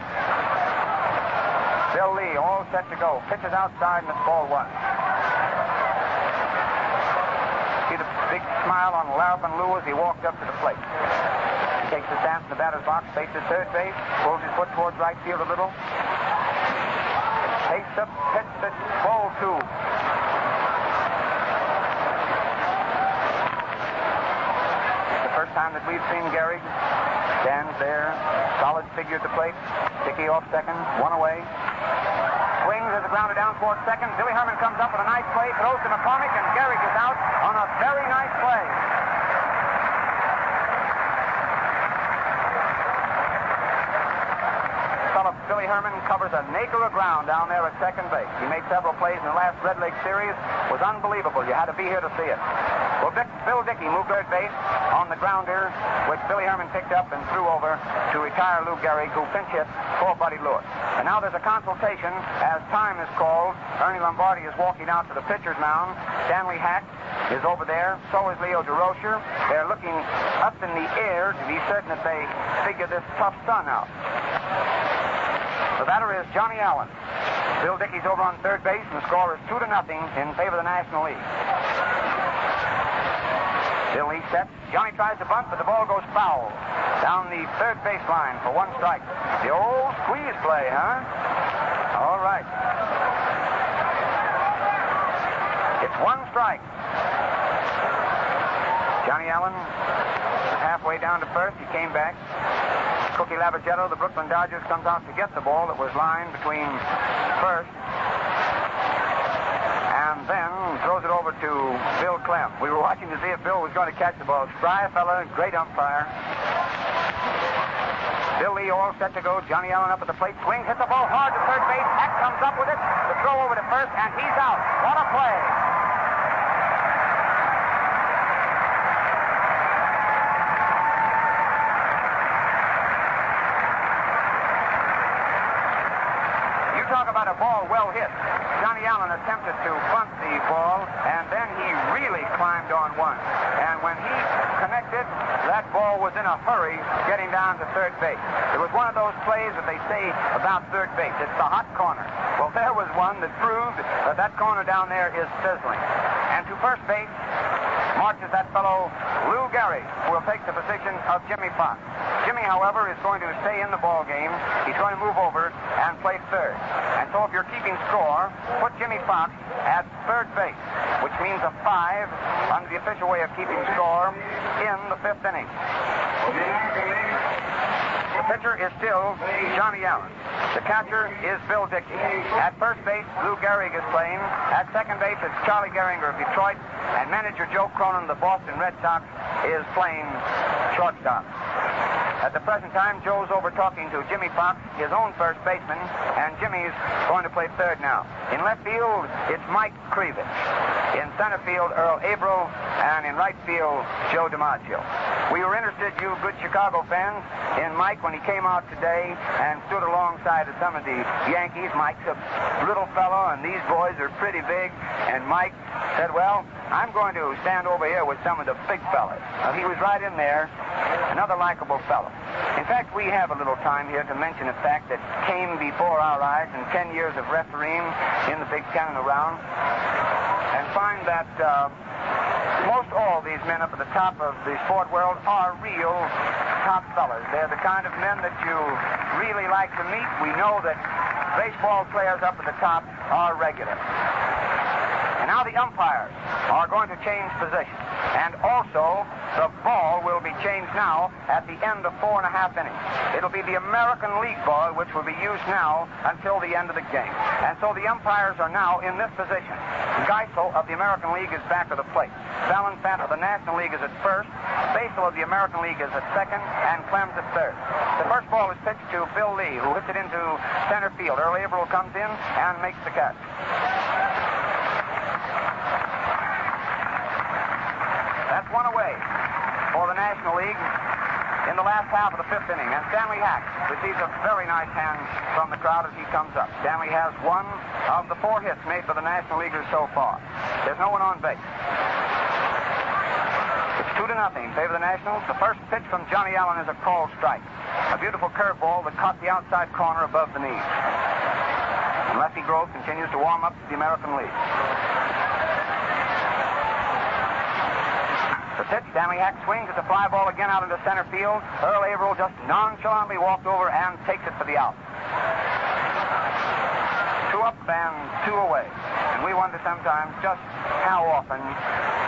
S2: Bill Lee all set to go. Pitches outside, and it's ball one. See the big smile on Larrapin Lou as he walked up to the plate. He takes the stance in the batter's box, faces third base, pulls his foot towards right field a little. Takes a pitch that's ball two. The first time that we've seen Gehrig. Stands there, solid figure at the plate. Dickey off second, one away. Swings as it grounded down towards second. Billy Herman comes up with a nice play, throws to McCormick, and Gehrig is out on a very nice play. Billy Herman covers an acre of ground down there at second base. He made several plays in the last Red Lake series. It was unbelievable. You had to be here to see it. Well, Bill Dickey moved third base on the grounder, which Billy Herman picked up and threw over to retire Lou Gehrig, who pinch hit for Buddy Lewis. And now there's a consultation as time is called. Ernie Lombardi is walking out to the pitcher's mound. Stanley Hack is over there. So is Leo DeRocher. They're looking up in the air to be certain that they figure this tough sun out. The batter is Johnny Allen. Bill Dickey's over on third base, and the score is 2-0 in favor of the National League. Bill Lee sets. Johnny tries to bunt, but the ball goes foul down the third base line for one strike. The old squeeze play, huh? All right. It's one strike. Johnny Allen is halfway down to first. He came back. Cookie Lavagetto, the Brooklyn Dodgers, comes out to get the ball that was lined between first and then throws it over to Bill Clem. We were watching to see if Bill was going to catch the ball. Spry fella, great umpire. Bill Lee all set to go. Johnny Allen up at the plate. Swings, hits the ball hard to third base. Hack comes up with it. The throw over to first, and he's out. What a play. Talk about a ball well hit. Johnny Allen attempted to bunt the ball, and then he really climbed on one. And when he connected, that ball was in a hurry getting down to third base. It was one of those plays that they say about third base. It's the hot corner. Well, there was one that proved that corner down there is sizzling. And to first base marches that fellow Lou Gehrig, who will take the position of Jimmy Fox. Jimmy, however, is going to stay in the ball game. He's going to move over and play third. And so if you're keeping score, put Jimmy Fox at third base, which means a 5 under the official way of keeping score in the fifth inning.
S5: The pitcher is still Johnny Allen. The catcher is Bill Dickey. At first base, Lou Gehrig is playing. At second base, it's Charlie Gehringer of Detroit. And manager Joe Cronin of the Boston Red Sox is playing shortstop. At the present time, Joe's over talking to Jimmy Fox, his own first baseman, and Jimmy's going to play third now. In left field, it's Mike Krivich. In center field, Earl Averill, and in right field, Joe DiMaggio. We were interested, you good Chicago fans, in Mike when he came out today and stood alongside of some of the Yankees. Mike's a little fellow, and these boys are pretty big, and Mike said, well, I'm going to stand over here with some of the big fellas. Now, he was right in there, another likable fellow. In fact, we have a little time here to mention a fact that came before our eyes in 10 years of refereeing in the Big Ten and around, and find that most all these men up at the top of the sport world are real top fellas. They're the kind of men that you really like to meet. We know that baseball players up at the top are regular. And now the umpires are going to change position. And also, the ball will be changed now at the end of 4.5 innings. It'll be the American League ball, which will be used now until the end of the game. And so the umpires are now in this position. Geisel of the American League is back of the plate. Valenfant of the National League is at first. Basil of the American League is at second, and Clem's at third. The first ball is pitched to Bill Lee, who hits it into center field. Earl Averill comes in and makes the catch. That's one away for the National League in the last half of the fifth inning. And Stanley Hack receives a very nice hand from the crowd as he comes up. Stanley has one of the 4 hits made for the National Leaguers so far. There's no one on base. It's 2-0 in favor of the Nationals. The first pitch from Johnny Allen is a called strike. A beautiful curveball that caught the outside corner above the knees. And Lefty Grove continues to warm up the American League. The pitch, Stanley Hack swings. It's a fly ball again out into center field. Earl Averill just nonchalantly walked over and takes it for the out. 2 up and 2 away. And we wonder sometimes just how often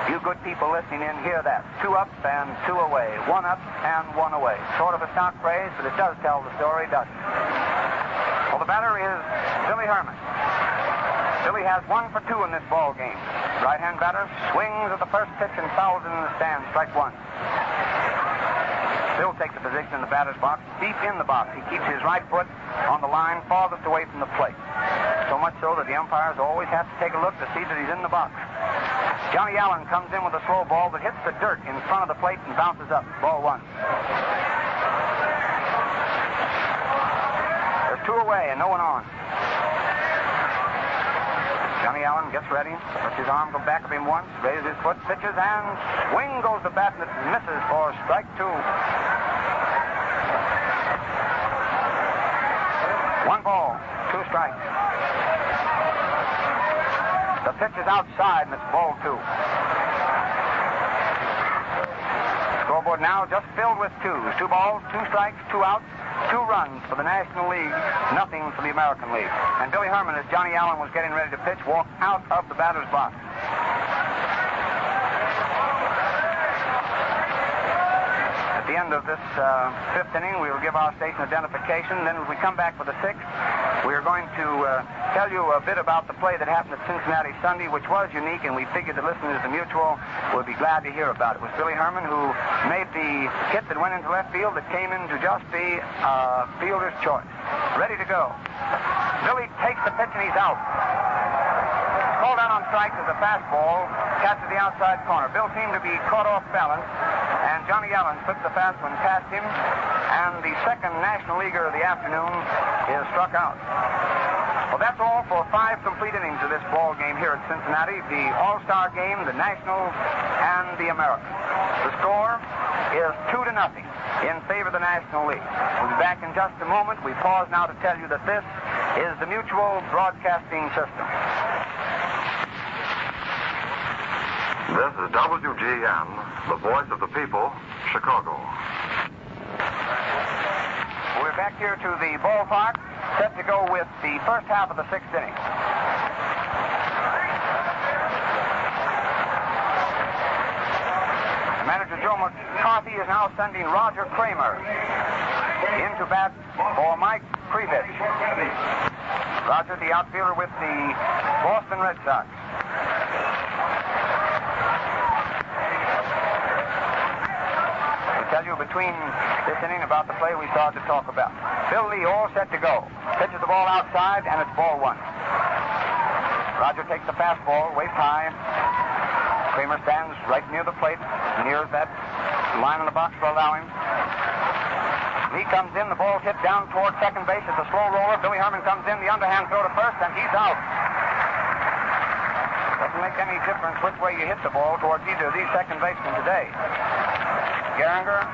S5: you good people listening in hear that. 2 up and 2 away. 1 up and 1 away. Sort of a stock phrase, but it does tell the story, doesn't it? Well, the batter is Billy Herman. Billy has 1 for 2 in this ball game. Right-hand batter swings at the first pitch and fouls it in the stand. Strike 1. Bill takes a position in the batter's box, deep in the box. He keeps his right foot on the line farthest away from the plate. So much so that the umpires always have to take a look to see that he's in the box. Johnny Allen comes in with a slow ball that hits the dirt in front of the plate and bounces up. Ball 1. There's 2 away and no one on. Johnny Allen gets ready, lets his arm go back of him once, raises his foot, pitches, and swing goes the bat, and it misses for strike 2. 1 ball, 2 strikes. The pitch is outside, and it's ball 2. Scoreboard now just filled with 2s. 2 balls, 2 strikes, 2 outs. 2 runs for the National League, nothing for the American League. And Billy Herman, as Johnny Allen was getting ready to pitch, walked out of the batter's box. At the end of this 5th inning, we will give our station identification. Then as we come back for the 6th, we are going to tell you a bit about the play that happened at Cincinnati Sunday, which was unique, and we figured the listeners of the Mutual would be glad to hear about it. It was Billy Herman who made the hit that went into left field that came into just the fielder's choice. Ready to go. Billy takes the pitch and he's out. Called down on strike as a fastball catches the outside corner. Bill seemed to be caught off balance, and Johnny Allen took the fast one past him, and the second National Leaguer of the afternoon is struck out. Well, that's all for 5 complete innings of this ball game here at Cincinnati, the All-Star game, the Nationals, and the Americans. The score is 2-0 in favor of the National League. We'll be back in just a moment. We pause now to tell you that this is the Mutual Broadcasting System.
S6: This is WGN, the voice of the people, Chicago.
S5: We're back here to the ballpark, set to go with the first half of the 6th inning. Manager Joe McCarthy is now sending Roger Kramer Into bat for Mike Krivich. Roger, the outfielder with the Boston Red Sox. I'll tell you between this inning about the play we started to talk about. Bill Lee all set to go. Pitches the ball outside, and it's ball one. Roger takes the fastball, waist high. Kramer stands right near the plate, near that line in the box to allow him. Lee comes in, the ball's hit down toward second base. It's a slow roller. Billy Herman comes in, the underhand throw to first, and he's out. Doesn't make any difference which way you hit the ball towards either of these second basemen today. Gehringer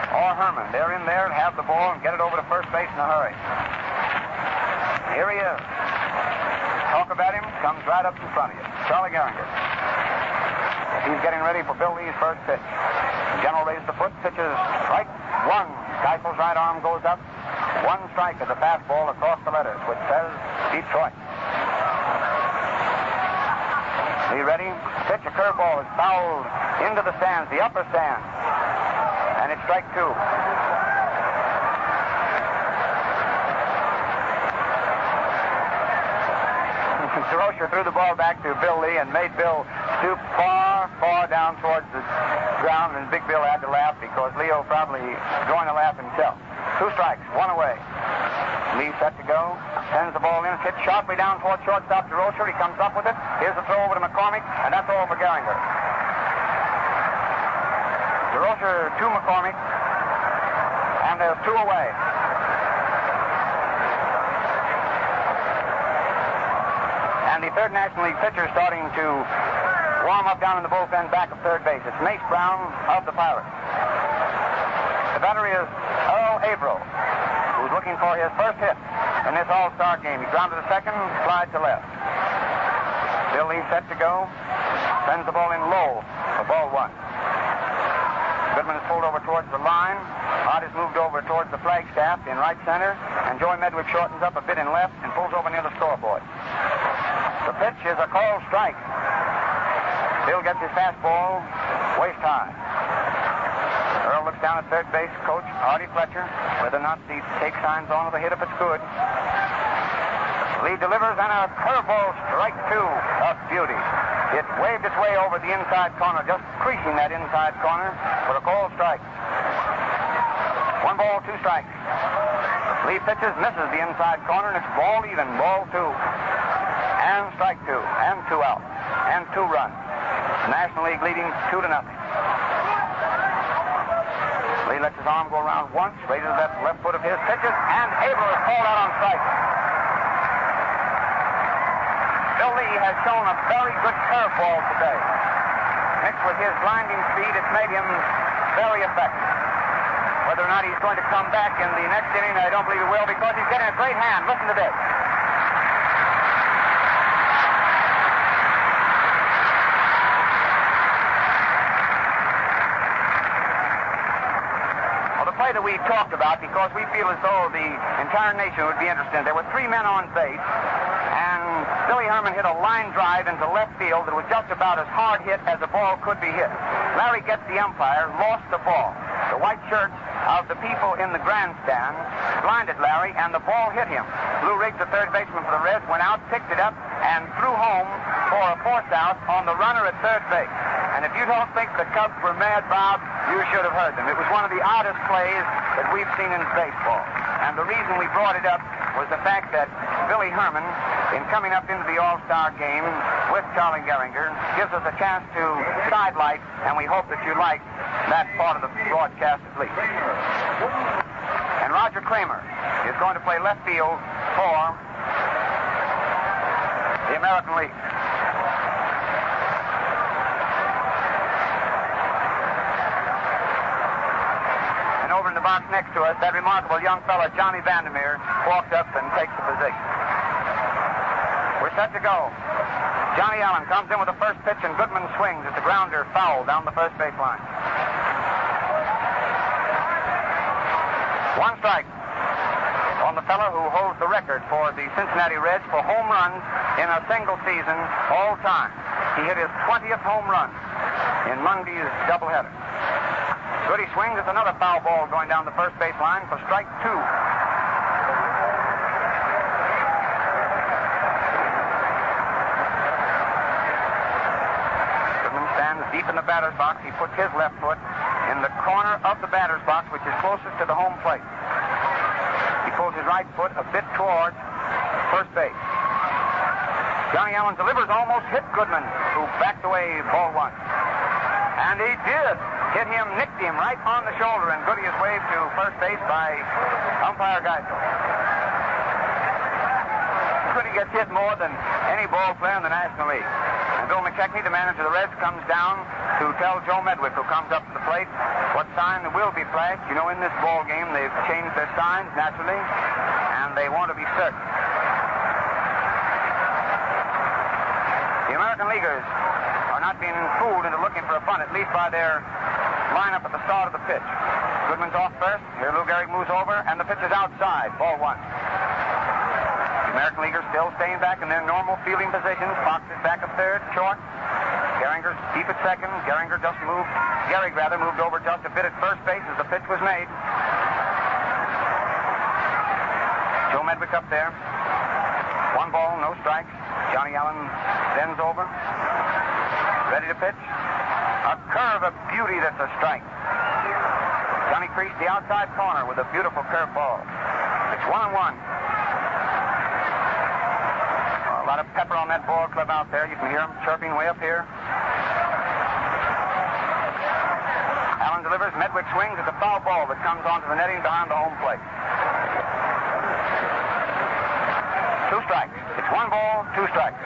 S5: or Herman, they're in there and have the ball and get it over to first base in a hurry. Here he is. Talk about him, comes right up in front of you. Charlie Gehringer. He's getting ready for Bill Lee's first pitch. General raises the foot, pitches strike one. Keifel's right arm goes up. One strike is a fastball across the letters, which says Detroit. Lee ready? Pitch, a curveball is fouled into the stands, the upper stands. And it's strike two. DeRocher threw the ball back to Bill Lee and made Bill stoop far, far down towards the ground, and Big Bill had to laugh because Leo probably going to laugh himself. Two strikes, one away. Lee set to go, sends the ball in, hits sharply down towards shortstop DeRocher. He comes up with it. Here's the throw over to McCormick, and that's all for Gehringer. DeRocher to McCormick, and there's two away. And the third National League pitcher starting to warm up down in the bullpen back of third base. It's Mace Brown of the Pirates. The batter is Earl Averill, who's looking for his first hit in this All-Star game. He grounded to second, slide to left. Bill Lee set to go. Sends the ball in low for ball one. Goodman is pulled over towards the line. Hart is moved over towards the flagstaff in right center. And Joey Medwick shortens up a bit in left and pulls over near the scoreboard. The pitch is a called strike. Bill gets his fastball waist high. Earl looks down at third base coach Artie Fletcher, whether or not the take sign's on or the hit if it's good. Lee delivers and a curveball, strike two of beauty. It waved its way over the inside corner, just creasing that inside corner for a called strike. 1 ball, 2 strikes. Lee pitches, misses the inside corner, and it's ball even, ball two. And strike two, and 2 out, and 2 runs. The National League leading 2-0. Lee lets his arm go around once, raises that left foot of his, pitches, and Averill is called out on strike. Bill Lee has shown a very good curveball today. Mixed with his blinding speed, it's made him very effective. Whether or not he's going to come back in the next inning, I don't believe he will, because he's getting a great hand. Listen to this. That we talked about, because we feel as though the entire nation would be interested. There were 3 men on base, and Billy Herman hit a line drive into left field that was just about as hard hit as a ball could be hit. Larry gets the umpire, lost the ball. The white shirts of the people in the grandstand blinded Larry, and the ball hit him. Lou Riggs, the third baseman for the Reds, went out, picked it up, and threw home for a force out on the runner at third base. And if you don't think the Cubs were mad, Bob, you should have heard them. It was one of the oddest plays that we've seen in baseball. And the reason we brought it up was the fact that Billy Herman, in coming up into the All-Star game with Charlie Gehringer, gives us a chance to sidelight, and we hope that you like that part of the broadcast at least. And Roger Kramer is going to play left field for the American League. Over in the box next to us, that remarkable young fellow, Johnny Vandermeer, walks up and takes the position. We're set to go. Johnny Allen comes in with the first pitch, and Goodman swings at the grounder foul down the first base line. 1 strike on the fellow who holds the record for the Cincinnati Reds for home runs in a single season all time. He hit his 20th home run in Monday's doubleheader. Goody swings. It's another foul ball going down the first base line for strike 2. Goodman stands deep in the batter's box. He puts his left foot in the corner of the batter's box, which is closest to the home plate. He pulls his right foot a bit towards first base. Johnny Allen delivers, almost hit Goodman, who backed away ball 1. And he did hit him, nicked him right on the shoulder, and Goody is waved to first base by umpire Geisel. Goody gets hit more than any ball player in the National League. And Bill McKechnie, the manager of the Reds, comes down to tell Joe Medwick, who comes up to the plate, what sign will be flashed. You know, in this ball game, they've changed their signs, naturally, and they want to be certain. The American Leaguers are not being fooled into looking for a bunt, at least by their lineup at the start of the pitch. Goodman's off first. Here Lou Gehrig moves over, and the pitch is outside. Ball 1. The American Leaguers still staying back in their normal fielding positions. Fox is back at third, short. Gehringer deep at second. Gehrig moved over just a bit at first base as the pitch was made. Joe Medwick up there. 1 ball, no strikes. Johnny Allen bends over. Ready to pitch. A curve of beauty that's a strike. Johnny creased the outside corner with a beautiful curve ball. It's 1-1. A lot of pepper on that ball club out there. You can hear them chirping way up here. Allen delivers. Medwick swings. It's a foul ball that comes onto the netting behind the home plate. 2 strikes. It's 1 ball, 2 strikes.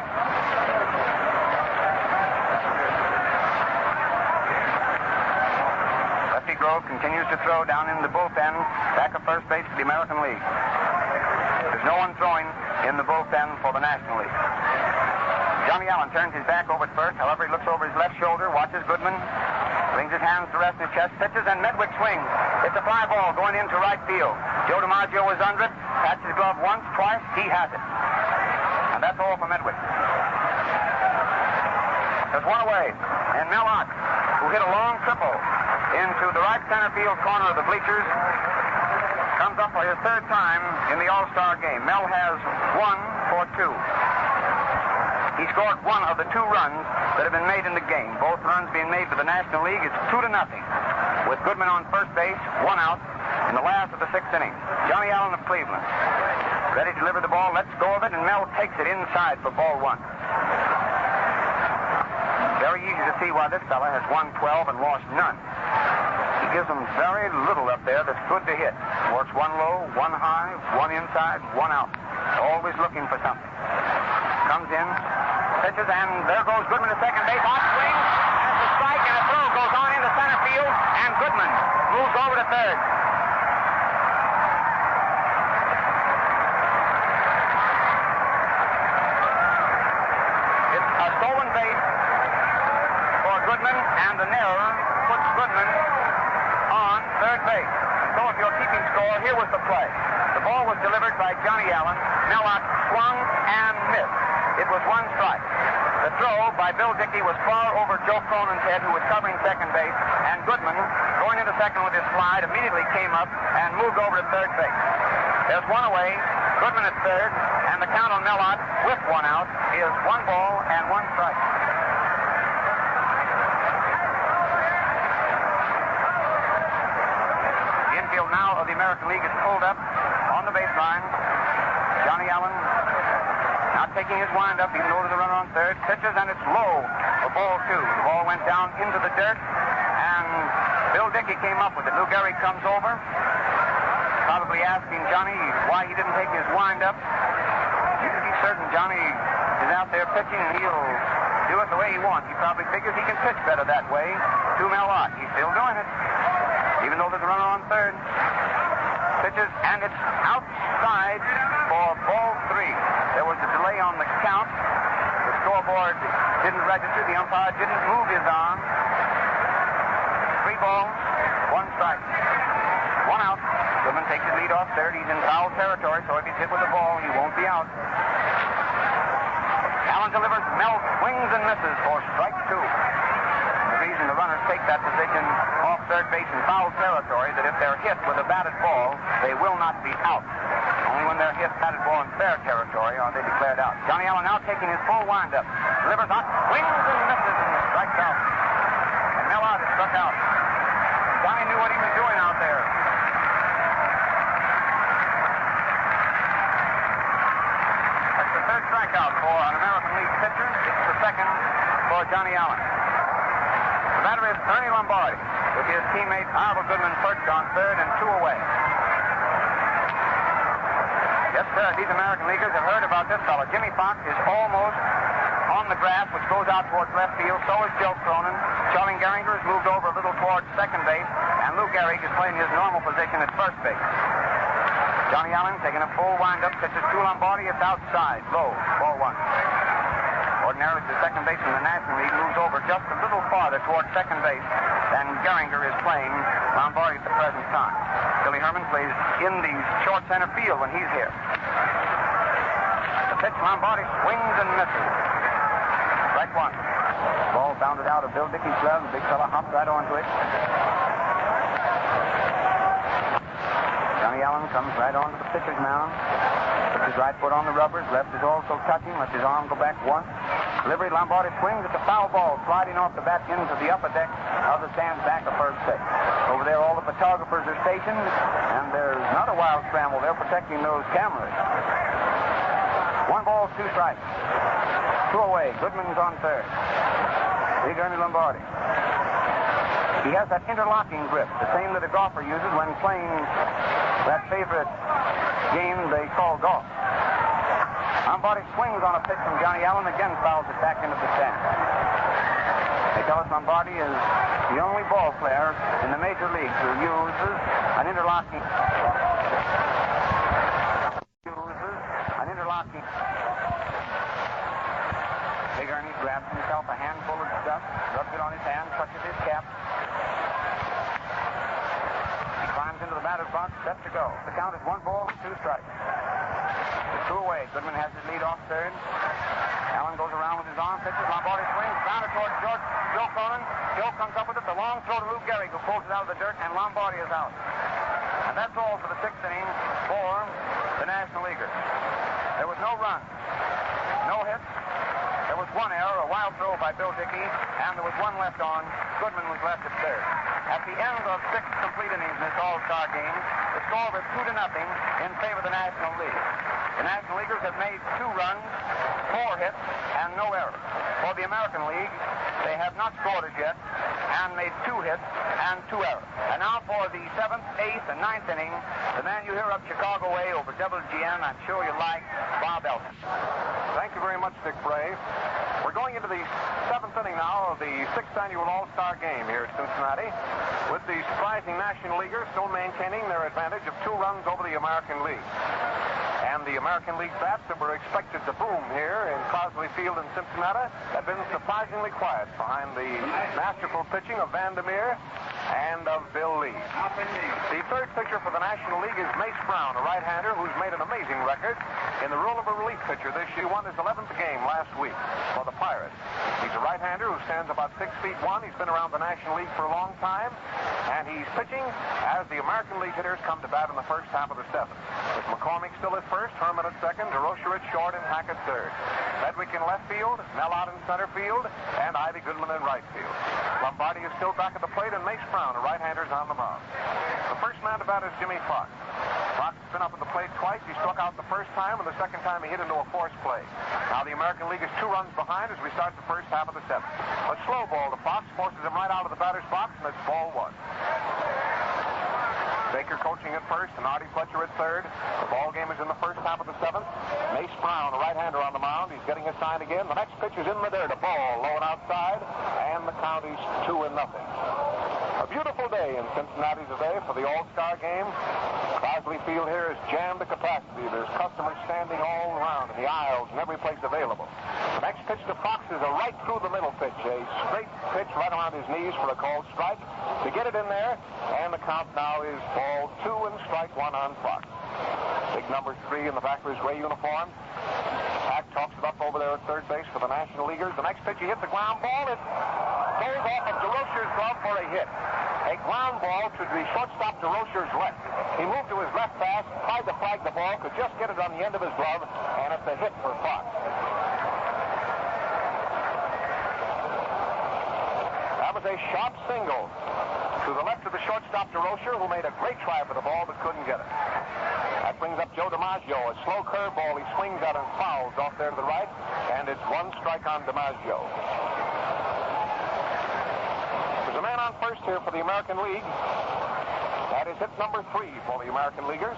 S5: Lefty Grove continues to throw down in the bullpen, back of first base for the American League. There's no one throwing in the bullpen for the National League. Johnny Allen turns his back over at first. However, he looks over his left shoulder, watches Goodman, brings his hands to rest in his chest, pitches, and Medwick swings. It's a fly ball going into right field. Joe DiMaggio is under it. Pats his glove once, twice. He has it. And that's all for Medwick. There's 1 away. And Mel Ott, who hit a long triple into the right center field corner of the bleachers, comes up for his 3rd time in the All-Star game. Mel has 1 for 2. He scored 1 of the 2 runs that have been made in the game. Both runs being made for the National League. It's 2-0. With Goodman on first base, 1 out in the last of the 6th inning. Johnny Allen of Cleveland. Ready to deliver the ball, lets go of it, and Mel takes it inside for ball 1. Very easy to see why this fella has won 12 and lost none. He gives them very little up there that's good to hit. Works 1 low, 1 high, 1 inside, 1 out. Always looking for something. Comes in, pitches, and there goes Goodman to second base. Hot swing, has a strike, and a throw goes on into center field, and Goodman moves over to third. Stolen base for Goodman, and the error puts Goodman on third base. So if you're keeping score, here was the play. The ball was delivered by Johnny Allen. Mellott swung and missed. It was 1 strike. The throw by Bill Dickey was far over Joe Cronin's head, who was covering second base, and Goodman, going into second with his slide, immediately came up and moved over to third base. There's 1 away. Goodman at third, and the count on Mellott with 1 out is 1 ball and 1 strike. The infield now of the American League is pulled up on the baseline. Johnny Allen not taking his wind-up, even though there's a runner on third. Pitches, and it's low for ball 2. The ball went down into the dirt, and Bill Dickey came up with it. Lou Gehrig comes over, probably asking Johnny why he didn't take his wind-up. You can be certain Johnny is out there pitching, and he'll do it the way he wants. He probably figures he can pitch better that way to Mellott. He's still doing it, even though there's a runner on third. Pitches, and it's outside for ball 3. There was a delay on the count. The scoreboard didn't register. The umpire didn't move his arm. 3 balls, 1 strike. 1 out. Goodman takes his lead off third. He's in foul territory, so if he's hit with the ball, he won't be out. Allen delivers. Mel swings and misses for strike 2. And the reason the runners take that position off third base in foul territory, that if they're hit with a batted ball, they will not be out. Only when they're hit batted ball in fair territory are they declared out. Johnny Allen now taking his full windup. Delivers hot, swings and misses and strikes out. And Millard is struck out. Johnny knew what he was doing out there. That's the third strikeout for an American League pitcher. It's the second for Johnny Allen. The batter is Ernie Lombardi, with his teammate Arnold Goodman perched on third and 2 away. Yes, sir, these American Leaguers have heard about this fellow. Jimmy Fox is almost on the grass, which goes out towards left field. So is Joe Cronin. Charlie Gehringer has moved over a little towards second base, and Lou Gehrig is playing his normal position at first base. Johnny Allen taking a full windup, pitches to Lombardi. It's outside, low, ball 1. Ordinarily, the second baseman in the National League moves over just a little farther towards second base than Gehringer is playing Lombardi at the present time. Billy Herman plays in the short center field when he's here. The pitch, Lombardi swings and misses. Strike 1. Ball bounded out of Bill Dickey's glove. The big fella hopped right onto it. Johnny Allen comes right onto the pitcher's mound. Puts his right foot on the rubbers. Left is also touching. Lets his arm go back once. Delivery, Lombardi swings at the foul ball, sliding off the bat into the upper deck of the stands back of first base. Over there, all the photographers are stationed, and there's not a wild scramble. They're protecting those cameras. 1 ball, 2 strikes. 2 away. Goodman's on third. Big Ernie Lombardi. He has that interlocking grip, the same that a golfer uses when playing that favorite game they call golf. Lombardi swings on a pitch from Johnny Allen, again fouls it back into the stand. They tell us Lombardi is the only ball player in the major leagues who uses an interlocking. Big Ernie grabs himself a handful of stuff, rubs it on his hand, touches his cap. He climbs into the batter's box, set to go. The count is 1 ball, 2 strikes. 2 away. Goodman has his lead off third. Allen goes around with his arm, pitches. Lombardi swings, grounded towards Joe Cronin. Joe comes up with it. The long throw to Lou Gehrig, who pulls it out of the dirt, and Lombardi is out. And that's all for the 6th inning for the National Leaguers. There was no run, no hits. There was 1 error, a wild throw by Bill Dickey, and there was 1 left on. Goodman was left at third. At the end of 6 complete innings in this All-Star game, the score was 2-0 in favor of the National League. The National Leaguers have made 2 runs, 4 hits, and no errors. For the American League, they have not scored as yet and made 2 hits and 2 errors. And now for the 7th, 8th, and 9th inning, the man you hear up Chicago way over WGN, I'm sure you like, Bob Elton.
S1: Thank you very much, Dick Bray. We're going into the 7th inning now of the 6th annual All-Star game here at Cincinnati, with the surprising National Leaguers still maintaining their advantage of 2 runs over the American League. And the American League bats that were expected to boom here in Crosley Field in Cincinnati have been surprisingly quiet behind the masterful pitching of Vandermeer and of Bill Lee. The third pitcher for the National League is Mace Brown, a right-hander who's made an amazing record in the role of a relief pitcher this year. He won his 11th game last week for the Pirates. He's a right-hander who stands about 6'1". He's been around the National League for a long time, and he's pitching as the American League hitters come to bat in the first half of the 7th. With McCormick still at first, Herman at second, DeRocher at short, and Hackett third. Sedgwick in left field, Mellott in center field, and Ivy Goodman in right field. Lombardi is still back at the plate, and Mace Brown, a right-hander, is on the mound. The first man to bat is Jimmy Fox. Fox has been up at the plate twice. He struck out the first time, and the second time he hit into a forced play. Now the American League is 2 runs behind as we start the first half of the 7th. A slow ball to Fox forces him right out of the batter's box, and it's ball 1. Baker coaching at first, and Artie Fletcher at third. The ball game is in the first half of the 7th. Mace Brown, a right-hander, on the mound. He's getting a sign again. The next pitch is in the dirt, a ball low and outside, and the count is 2-0. A beautiful day in Cincinnati today for the All-Star game. Crosley Field here is jammed to capacity. There's customers standing all around in the aisles and every place available. The next pitch to Fox is a right through the middle pitch, a straight pitch right around his knees for a called strike. To get it in there, and the count now is ball 2 and strike 1 on Fox. Big number 3 in the back of his gray uniform. Hack talks it up over there at third base for the National Leaguers. The next pitch, he hits the ground ball. It's goes off of DeRocher's glove for a hit. A ground ball to the shortstop DeRocher's left. He moved to his left fast, tried to flag the ball, could just get it on the end of his glove, and it's a hit for Fox. That was a sharp single to the left of the shortstop DeRocher, who made a great try for the ball but couldn't get it. That brings up Joe DiMaggio. A slow curveball he swings at and fouls off there to the right, and it's one strike on DiMaggio. There's a man on first here for the American League. That is hit number 3 for the American Leaguers.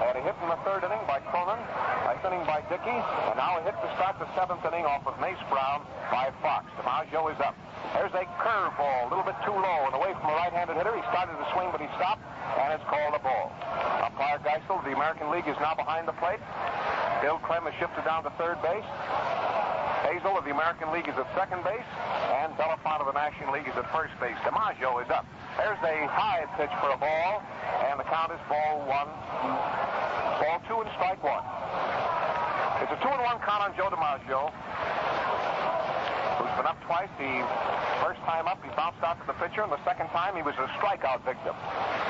S1: They had a hit in the 3rd inning by Cronin, ninth inning by Dickey, and now a hit to start the 7th inning off of Mace Brown by Fox. DiMaggio is up. There's a curveball, a little bit too low and away from a right-handed hitter. He started to swing, but he stopped, and it's called a ball. Umpire Geisel of the American League is now behind the plate. Bill Clem is shifted down to third base. Hazel of the American League is at second base, and Belafont of the National League is at first base. DiMaggio is up. There's a high pitch for a ball, and the count is ball 1. Ball 2 and strike 1. It's a 2-1 count on Joe DiMaggio, who's been up twice. The first time up, he bounced out to the pitcher, and the second time, he was a strikeout victim.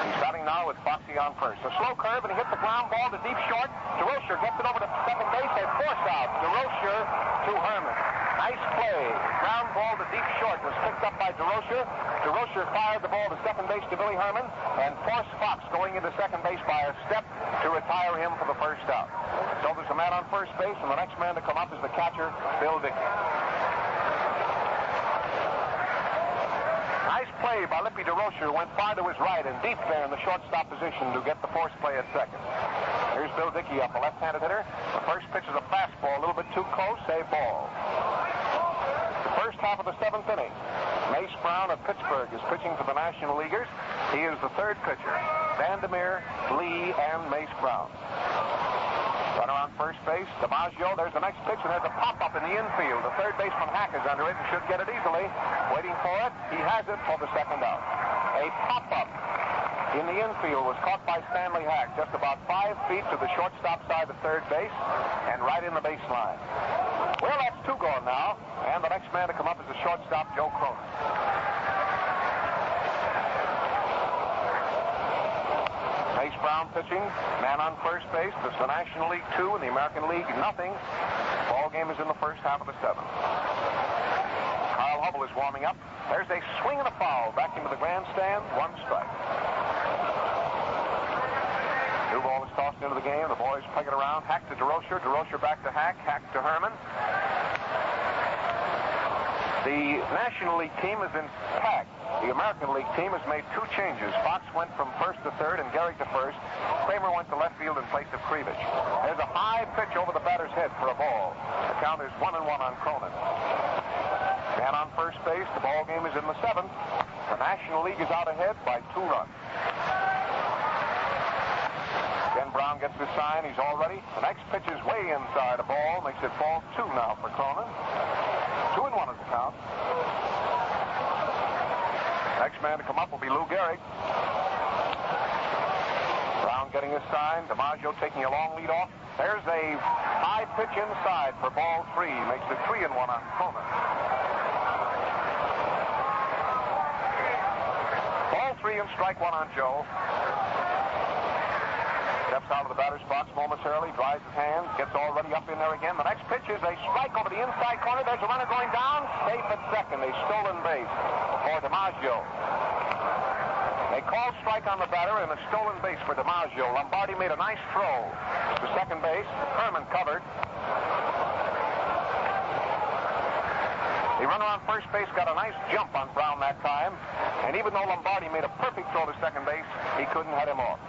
S1: He's starting now with Foxy on first. A slow curve, and he hits the ground ball to deep short. DeRocher gets it over to second base. They force out DeRocher to Herman. Nice play. Ground ball to deep short was picked up by DeRocher. DeRocher fired the ball to second base to Billy Herman and forced Fox going into second base by a step to retire him for the first out. So there's a man on first base, and the next man to come up is the catcher, Bill Dickey. Nice play by Lippy DeRocher, who went far to his right and deep there in the shortstop position to get the force play at second. Here's Bill Dickey up, a left-handed hitter. The first pitch is a fastball, a little bit too close, a ball. The first half of the 7th inning. Mace Brown of Pittsburgh is pitching for the National Leaguers. He is the third pitcher. Vandermeer, Lee, and Mace Brown. Runner on first base, DiMaggio. There's the next pitch, and there's a pop-up in the infield. The third baseman Hack is under it and should get it easily. Waiting for it. He has it for the second out. A pop-up in the infield was caught by Stanley Hack just about 5 feet to the shortstop side of third base and right in the baseline. Well, that's 2 gone now, and the next man to come up is the shortstop, Joe Cronin. Mace Brown pitching, man on first base. This is the National League 2 and the American League nothing. Ball game is in the first half of the 7th. Kyle Hubble is warming up. There's a swing and a foul back into the grandstand. 1 strike. New ball is tossed into the game. The boys peg it around. Hack to DeRocher. DeRocher back to Hack. Hack to Herman. The National League team is intact. The American League team has made 2 changes. Fox went from first to third and Gehrig to first. Kramer went to left field in place of Krivich. There's a high pitch over the batter's head for a ball. The count is 1-1 on Cronin. Man on first base. The ball game is in the 7th. The National League is out ahead by 2 runs. Again, Brown gets his sign. He's all ready. The next pitch is way inside a ball. Makes it ball 2 now for Cronin. 2-1 is the count. Next man to come up will be Lou Gehrig. Brown getting his sign. DiMaggio taking a long lead off. There's a high pitch inside for ball 3. Makes it 3-1 on Cronin. Ball 3 and strike 1 on Joe. Steps out of the batter's box momentarily, dries his hands, gets already up in there again. The next pitch is a strike over the inside corner. There's a runner going down. Safe at second. A stolen base for DiMaggio. They call strike on the batter and a stolen base for DiMaggio. Lombardi made a nice throw to second base. Herman covered. The runner on first base got a nice jump on Brown that time. And even though Lombardi made a perfect throw to second base, he couldn't head him off.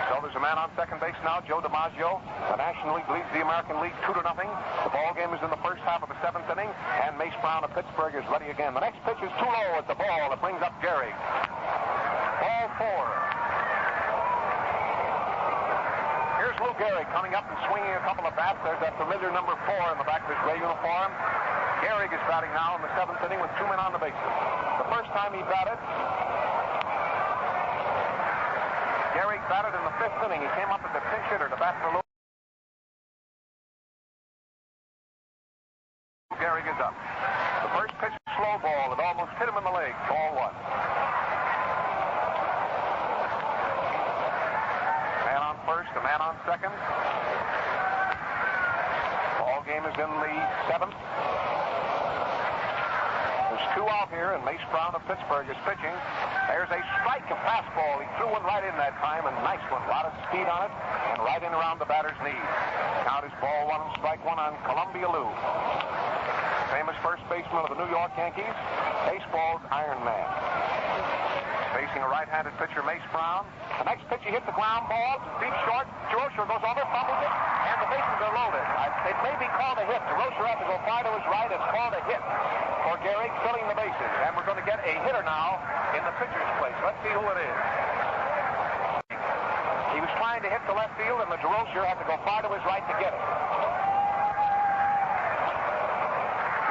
S1: So there's a man on second base now, Joe DiMaggio. The National League leads the American League 2-0. The ball game is in the first half of the 7th inning, and Mace Brown of Pittsburgh is ready again. The next pitch is too low at the ball. It brings up Gehrig. Ball 4. Here's Lou Gehrig coming up and swinging a couple of bats. There's that familiar number 4 in the back of his gray uniform. Gehrig is batting now in the 7th inning with 2 men on the bases. The first time he batted, Gehrig batted in the 5th inning. He came up as a pinch hitter to bat for Lou. Gehrig is up. The first pitch, slow ball. It almost hit him in the leg. Ball one. Man on first, a man on second. Ball game is in the seventh. There's two out here, and Mace Brown of Pittsburgh is pitching. There's a strike, a fastball. He threw one right in that time, and nice one. A lot of speed on it, and right in around the batter's knees. Count is ball one and strike one on Columbia Lou. Famous first baseman of the New York Yankees, baseball's Iron Man. Facing a right-handed pitcher, Mace Brown. The next pitch, he hits the ground ball, deep short. DeRocher goes over, fumbles it, and the bases are loaded. It may be called a hit. DeRocher had to go far to his right. It's called a hit for Gehrig, filling the bases. And we're going to get a hitter now in the pitcher's place. Let's see who it is. He was trying to hit the left field, and the DeRocher had to go far to his right to get it.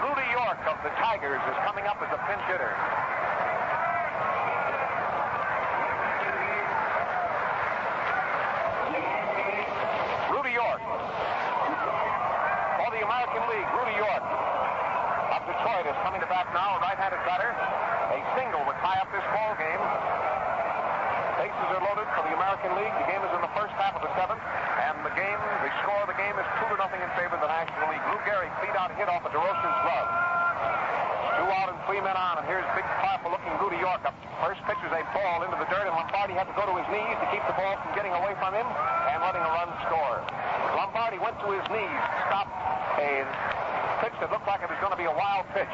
S1: Rudy York of the Tigers is coming up as a pinch hitter. Rudy York. For the American League, Rudy York of Detroit is coming to bat now, a right-handed batter. A single would tie up this ball game. Bases are loaded for the American League. The game is in the first half of the seventh, and the score of the game is 2-0 in favor of the National League. Lou Gehrig beat out a hit off of DeRocher's glove. 2 out and 3 men on, and here's big, powerful-looking Rudy York up. First pitch is a ball into the dirt, and Lombardi had to go to his knees to keep the ball from getting away from him and letting a run score. Lombardi went to his knees, stopped a pitch that looked like it was going to be a wild pitch.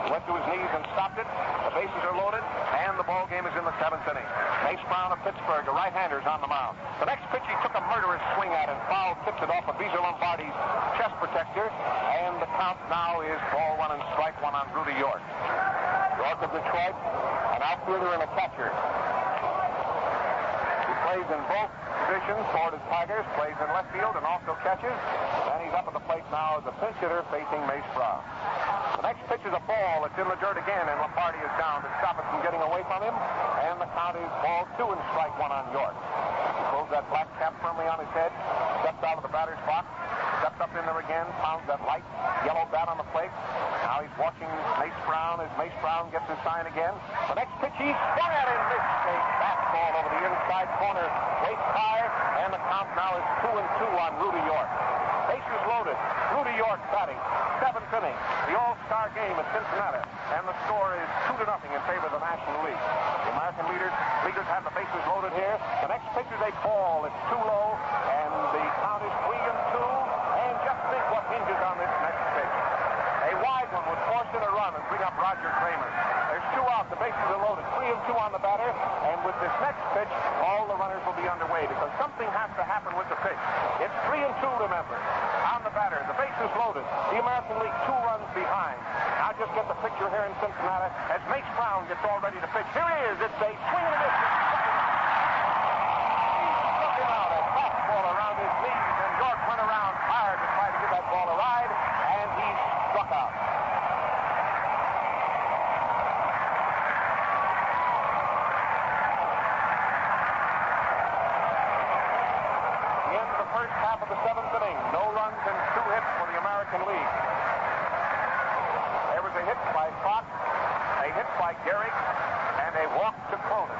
S1: He went to his knees and stopped it. The bases are loaded, and the ball game is in the seventh inning. Mace Brown of Pittsburgh, a right-hander, is on the mound. The next pitch, he took a murderous swing at and foul tipped it off of Beezer Lombardi's chest protector, and the count now is ball one and strike one on Rudy York. York of Detroit, an outfielder and a catcher. He plays in both positions for the Tigers, plays in left field and also catches. And he's up at the plate now as a pinch hitter facing Mace Brown. The next pitch is a ball. It's in the dirt again, and Lombardi is down to stop it from getting away from him. And the count is ball two and strike one on York. He pulls that black cap firmly on his head, steps out of the batter's box, steps up in there again, pounds that light yellow bat on the plate. Now he's watching Mace Brown as Mace Brown gets his sign again. The next pitch, he swung at him, missed a fastball over the inside corner, waist high, and the count now is 2-2 on Rudy York. Bases loaded. Rudy York batting. Seventh inning. The All-Star game at Cincinnati. And the score is 2-0 in favor of the National League. The American leaders have the bases loaded here. The next pitch is a ball. It's too low, and the count is 3-2. And just think what hinges on this next pitch. A wide one would force in a run and bring up Roger Kramer. There's 2 out. The bases are loaded. 3-2 on the batter. And with this next pitch, all the runners will be underway because something has to happen with the pitch. It's 3-2, remember. On the batter, the bases loaded. The American League 2 runs behind. Now just get the picture here in Cincinnati as Mace Brown gets all ready to pitch. Here he is. It's a swing and a miss. He struck him out. A fastball around his knees, and York went around hard to try to give that ball a ride, and he struck out. First half of the seventh inning. No runs and 2 hits for the American League. There was a hit by Fox, a hit by Gehrig, and a walk to Cronin.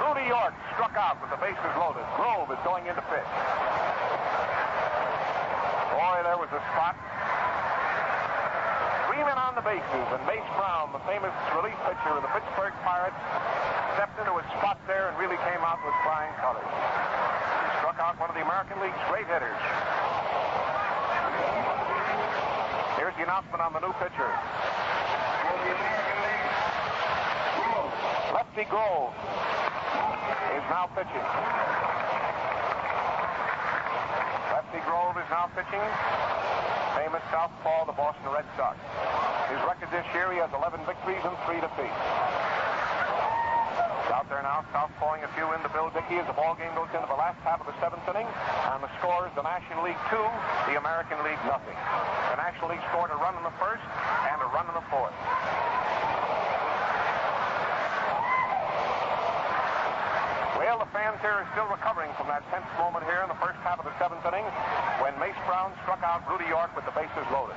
S1: Rudy York struck out with the bases loaded. Grove is going into pitch. Boy, there was a spot. 3 men on the bases, and Mace Brown, the famous relief pitcher of the Pittsburgh Pirates, stepped into his spot there and really came out with flying colors. Struck out one of the American League's great hitters. Here's the announcement on the new pitcher.
S3: For the American League, Grove.
S1: Lefty Grove is now pitching. Lefty Grove is now pitching. Famous southpaw, the Boston Red Sox. His record this year, he has 11 victories and 3 defeats. Out there now, southpawing a few into Bill Dickey as the ball game goes into the last half of the seventh inning. And the score is the National League 2, the American League nothing. The National League scored a run in the first and a run in the fourth. Well, the fans here are still recovering from that tense moment here in the first half of the seventh inning when Mace Brown struck out Rudy York with the bases loaded.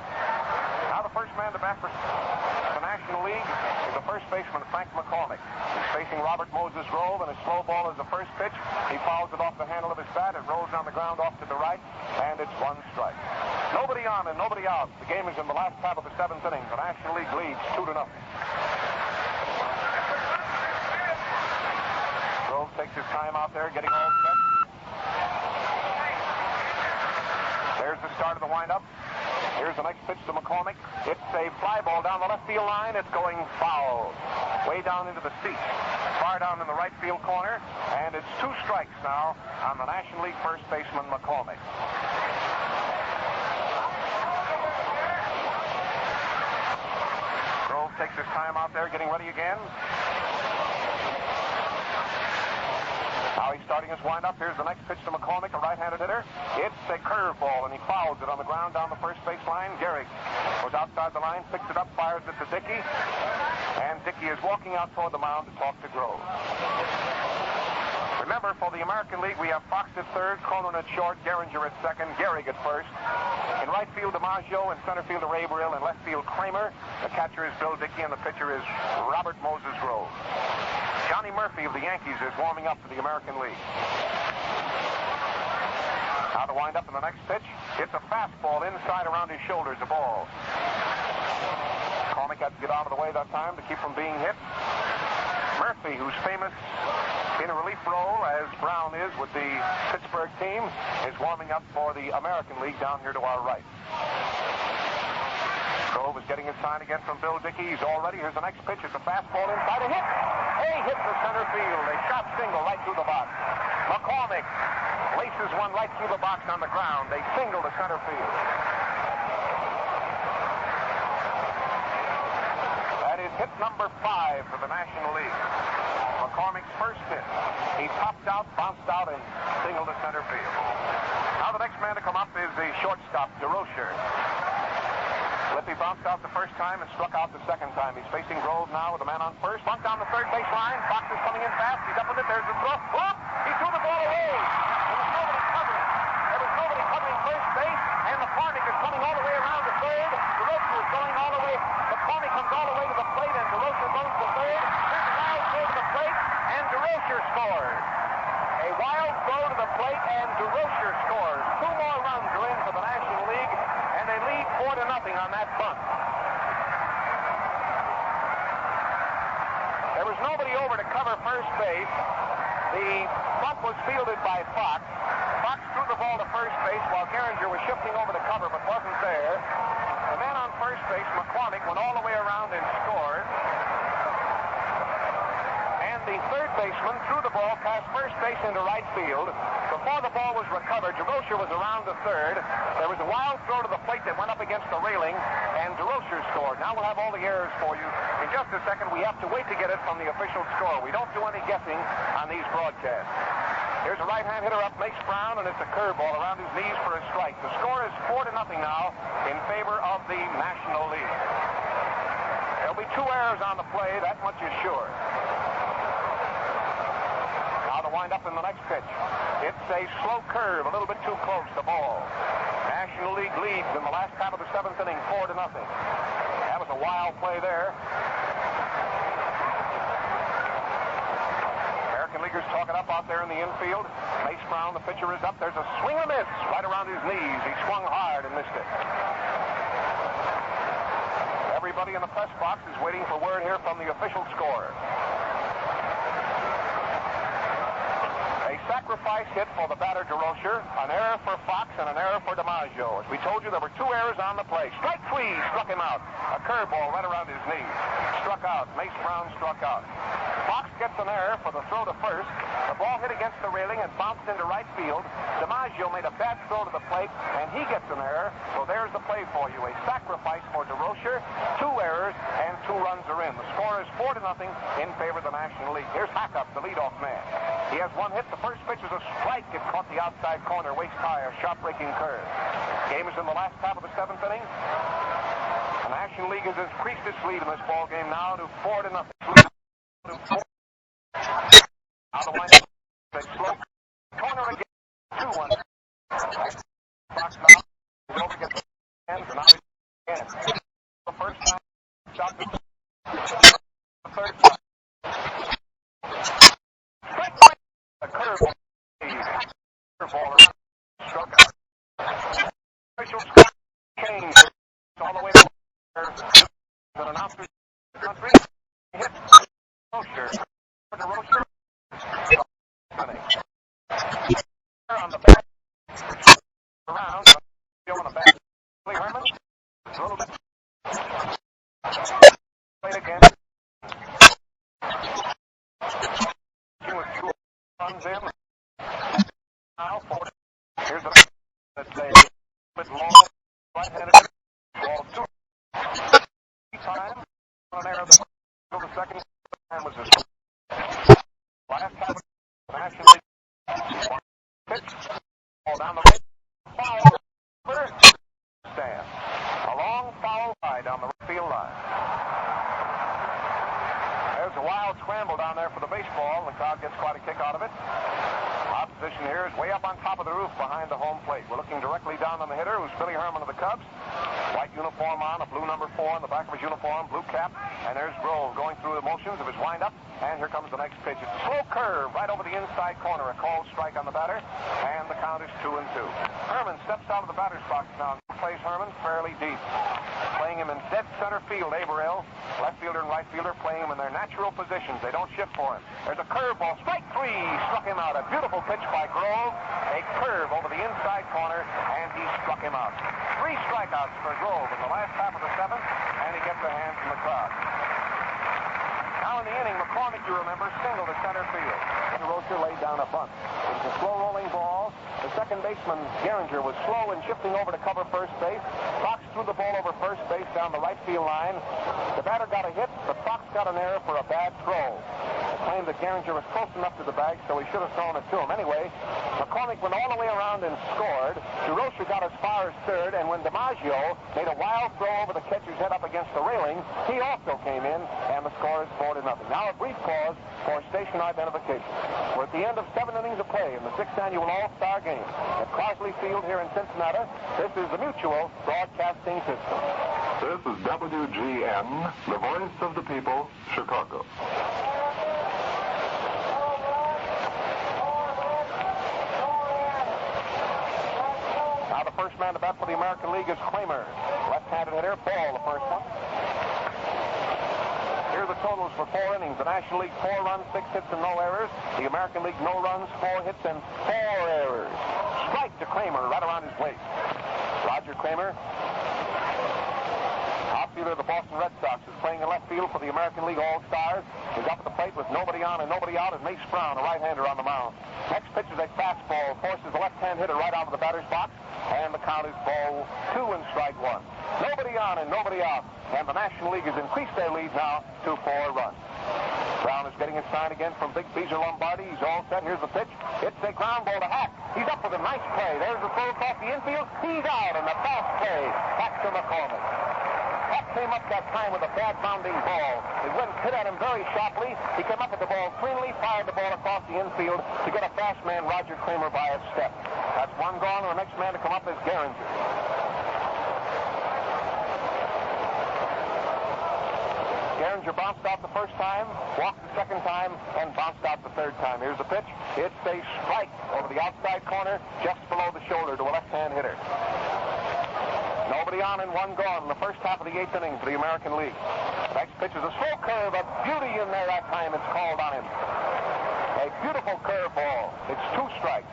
S1: Now the first man to bat for the National League is the first baseman, Frank McCormick. He's facing Robert Moses Grove, and his slow ball is the first pitch. He fouls it off the handle of his bat. It rolls on the ground off to the right, and it's one strike. Nobody on and nobody out. The game is in the last half of the seventh inning. The National League leads 2-0. Grove takes his time out there, getting all set. There's the start of the windup. Here's the next pitch to McCormick. It's a fly ball down the left field line. It's going foul. Way down into the seats. Far down in the right field corner. And it's 2 strikes now on the National League first baseman, McCormick. Grove takes his time out there, getting ready again. Now he's starting his windup. Here's the next pitch to McCormick, a right-handed hitter. It's a curveball, and he fouls it on the ground down the first base line. Gehrig goes outside the line, picks it up, fires it to Dickey. And Dickey is walking out toward the mound to talk to Grove. Remember, for the American League, we have Fox at third, Cronin at short, Gehringer at second, Gehrig at first. In right field, DiMaggio. In center field, Ray Brill. In left field, Kramer. The catcher is Bill Dickey, and the pitcher is Robert Moses Grove. Johnny Murphy of the Yankees is warming up for the American League. Now to wind up in the next pitch. It's a fastball inside around his shoulders, a ball. McCormick had to get out of the way that time to keep from being hit. Murphy, who's famous in a relief role, as Brown is with the Pittsburgh team, is warming up for the American League down here to our right. Grove is getting his sign again from Bill Dickey. He's all ready. Here's the next pitch. It's a fastball inside. A hit. He hits the center field. A shot single right through the box. McCormick laces one right through the box on the ground. They single to center field. That is hit number 5 for the National League. McCormick's first hit. He popped out, bounced out, and singled to center field. Now the next man to come up is the shortstop, DeRocher. Lippy bounced out the first time and struck out the second time. He's facing Grove now with a man on first. Bunt down the third base line. Fox is coming in fast. He's up with it. There's the throw. Whoop! He threw the ball away. There was nobody covering first base, and McCormick is coming all the way around to third. DeRocher is going all the way. McCormick comes all the way to the plate, and DeRocher goes to third. Here's a wild throw to the plate, and DeRocher scores. A wild throw to the plate, and DeRocher scores. 2 more runs are in for the National League, and they lead 4-0 on that bunt. There was nobody over to cover first base. The bunt was fielded by Fox. Fox threw the ball to first base while Gehringer was shifting over to cover but wasn't there. The man on first base, McCormick, went all the way around and scored. And the third baseman threw the ball past first base into right field. Before the ball was recovered, DeRocher was around the third. There was a wild throw to the plate that went up against the railing, and DeRocher scored. Now we'll have all the errors for you. In just a second, we have to wait to get it from the official score. We don't do any guessing on these broadcasts. Here's a right-hand hitter up, makes Brown, and it's a curveball around his knees for a strike. The score is 4-0 now in favor of the National League. There'll be 2 errors on the play, that much is sure. Now to wind up in the next pitch. It's a slow curve, a little bit too close, the ball. National League leads in the last half of the 7th inning, 4-0. That was a wild play there. American Leaguers talking up out there in the infield. Mace Brown, the pitcher, is up. There's a swing and a miss right around his knees. He swung hard and missed it. Everybody in the press box is waiting for word here from the official score. A sacrifice hit for the batter DeRocher, an error for Fox, and an error for DiMaggio. As we told you, there were 2 errors on the play. Strike 3 struck him out. A curveball right around his knee. Struck out. Mace Brown struck out. Fox gets an error for the throw to first. The ball hit against the railing and bounced into right field. DiMaggio made a bad throw to the plate, and he gets an error. So there's the play for you. A sacrifice for DeRocher. 2 errors, and 2 runs are in. The score is 4-0 in favor of the National League. Here's Hackup, the leadoff man. He has 1 hit. The first pitch is a strike. It caught the outside corner, waist high, a sharp-breaking curve. Game is in the last half of the 7th inning. The National League has increased its lead in this ball game now to 4-0. Now the wind up. A slow corner again. 2-1. Fox now is over against the hands, and now again. hit Rocher. Rocher. On the back. Around. On the back. Herman. A little bit. Play it again. With two runs in. Now, forward. Here's the that's a bit long. Right-handed. Ball two. Time. On an error. The second time was his last time. National League. Pitch. Ball down the right. Foul. Stand. A long foul line down the right field line. There's a wild scramble down there for the baseball. The crowd gets quite a kick out of it. Opposition here is way up on top of the roof behind the home plate. We're looking directly down on the hitter, who's Billy Herman of the Cubs. White uniform on, a blue number 4 on the back of his uniform, blue cap. And there's Grove going through the motions of his windup. And here comes the next pitch. It's a slow curve right over the inside corner. A called strike on the batter. And the count is 2-2. Herman steps out of the batter's box now. Plays Herman fairly deep. Playing him in dead center field, Averill. Left fielder and right fielder playing him in their natural positions. They don't shift for him. There's a curveball. Strike 3. Struck him out. A beautiful pitch by Grove. A curve over the inside corner. And he struck him out. 3 strikeouts for Grove in the last half of the 7th. And he gets a hand from the crowd. Now in the inning, McCormick, you remember, singled to center field. Rocher laid down a bunt. It was a slow-rolling ball. The second baseman, Gehringer, was slow in shifting over to cover first base. Fox threw the ball over first base down the right field line. The batter got a hit, but Fox got an error for a bad throw. It claimed that Gehringer was close enough to the bag, so he should have thrown it to him. Anyway, McCormick went all the way around and scored. DeRocher got as far as third, and when DiMaggio made a wild throw over the catcher's head up against the railing, he also came in, and the score is 4-0. Now a brief pause for station identification. We're at the end of 7 innings of play in the 6th annual All-Star Game at Crosley Field here in Cincinnati. This is the Mutual Broadcasting System.
S6: This is WGN, the voice of the people, Chicago.
S1: Now the first man to bat for the American League is Kramer. Left-handed hitter, ball the first one. Here are the totals for 4 innings. The National League, 4 runs, 6 hits, and no errors. The American League, no runs, 4 hits, and 4 errors. Strike to Kramer right around his waist. Roger Kramer, outfielder of the Boston Red Sox, is playing in left field for the American League All-Stars. He's up at the plate with nobody on and nobody out, and Mace Brown, a right-hander, on the mound. Next pitch is a fastball, forces the left-hand hitter right out of the batter's box, and the count is ball 2 and strike 1. Nobody on and nobody out, and the National League has increased their lead now to 4 runs. Brown is getting his sign again from Big Beezer Lombardi. He's all set. Here's the pitch. It's a ground ball to Hack. He's up with a nice play. There's the throw across the infield. He's out, and the fast play back to McCormick. Hack came up that time with a bad bounding ball. It went hit at him very sharply. He came up with the ball cleanly, fired the ball across the infield to get a fast man, Roger Kramer, by a step. That's one gone, and the next man to come up is Gehringer. Gehringer bounced out the first time, walked the second time, and bounced out the third time. Here's the pitch. It's a strike over the outside corner, just below the shoulder to a left-hand hitter. Nobody on and one gone in the first half of the 8th inning for the American League. The next pitch is a slow curve, a beauty in there that time. It's called on him. A beautiful curveball. It's 2 strikes.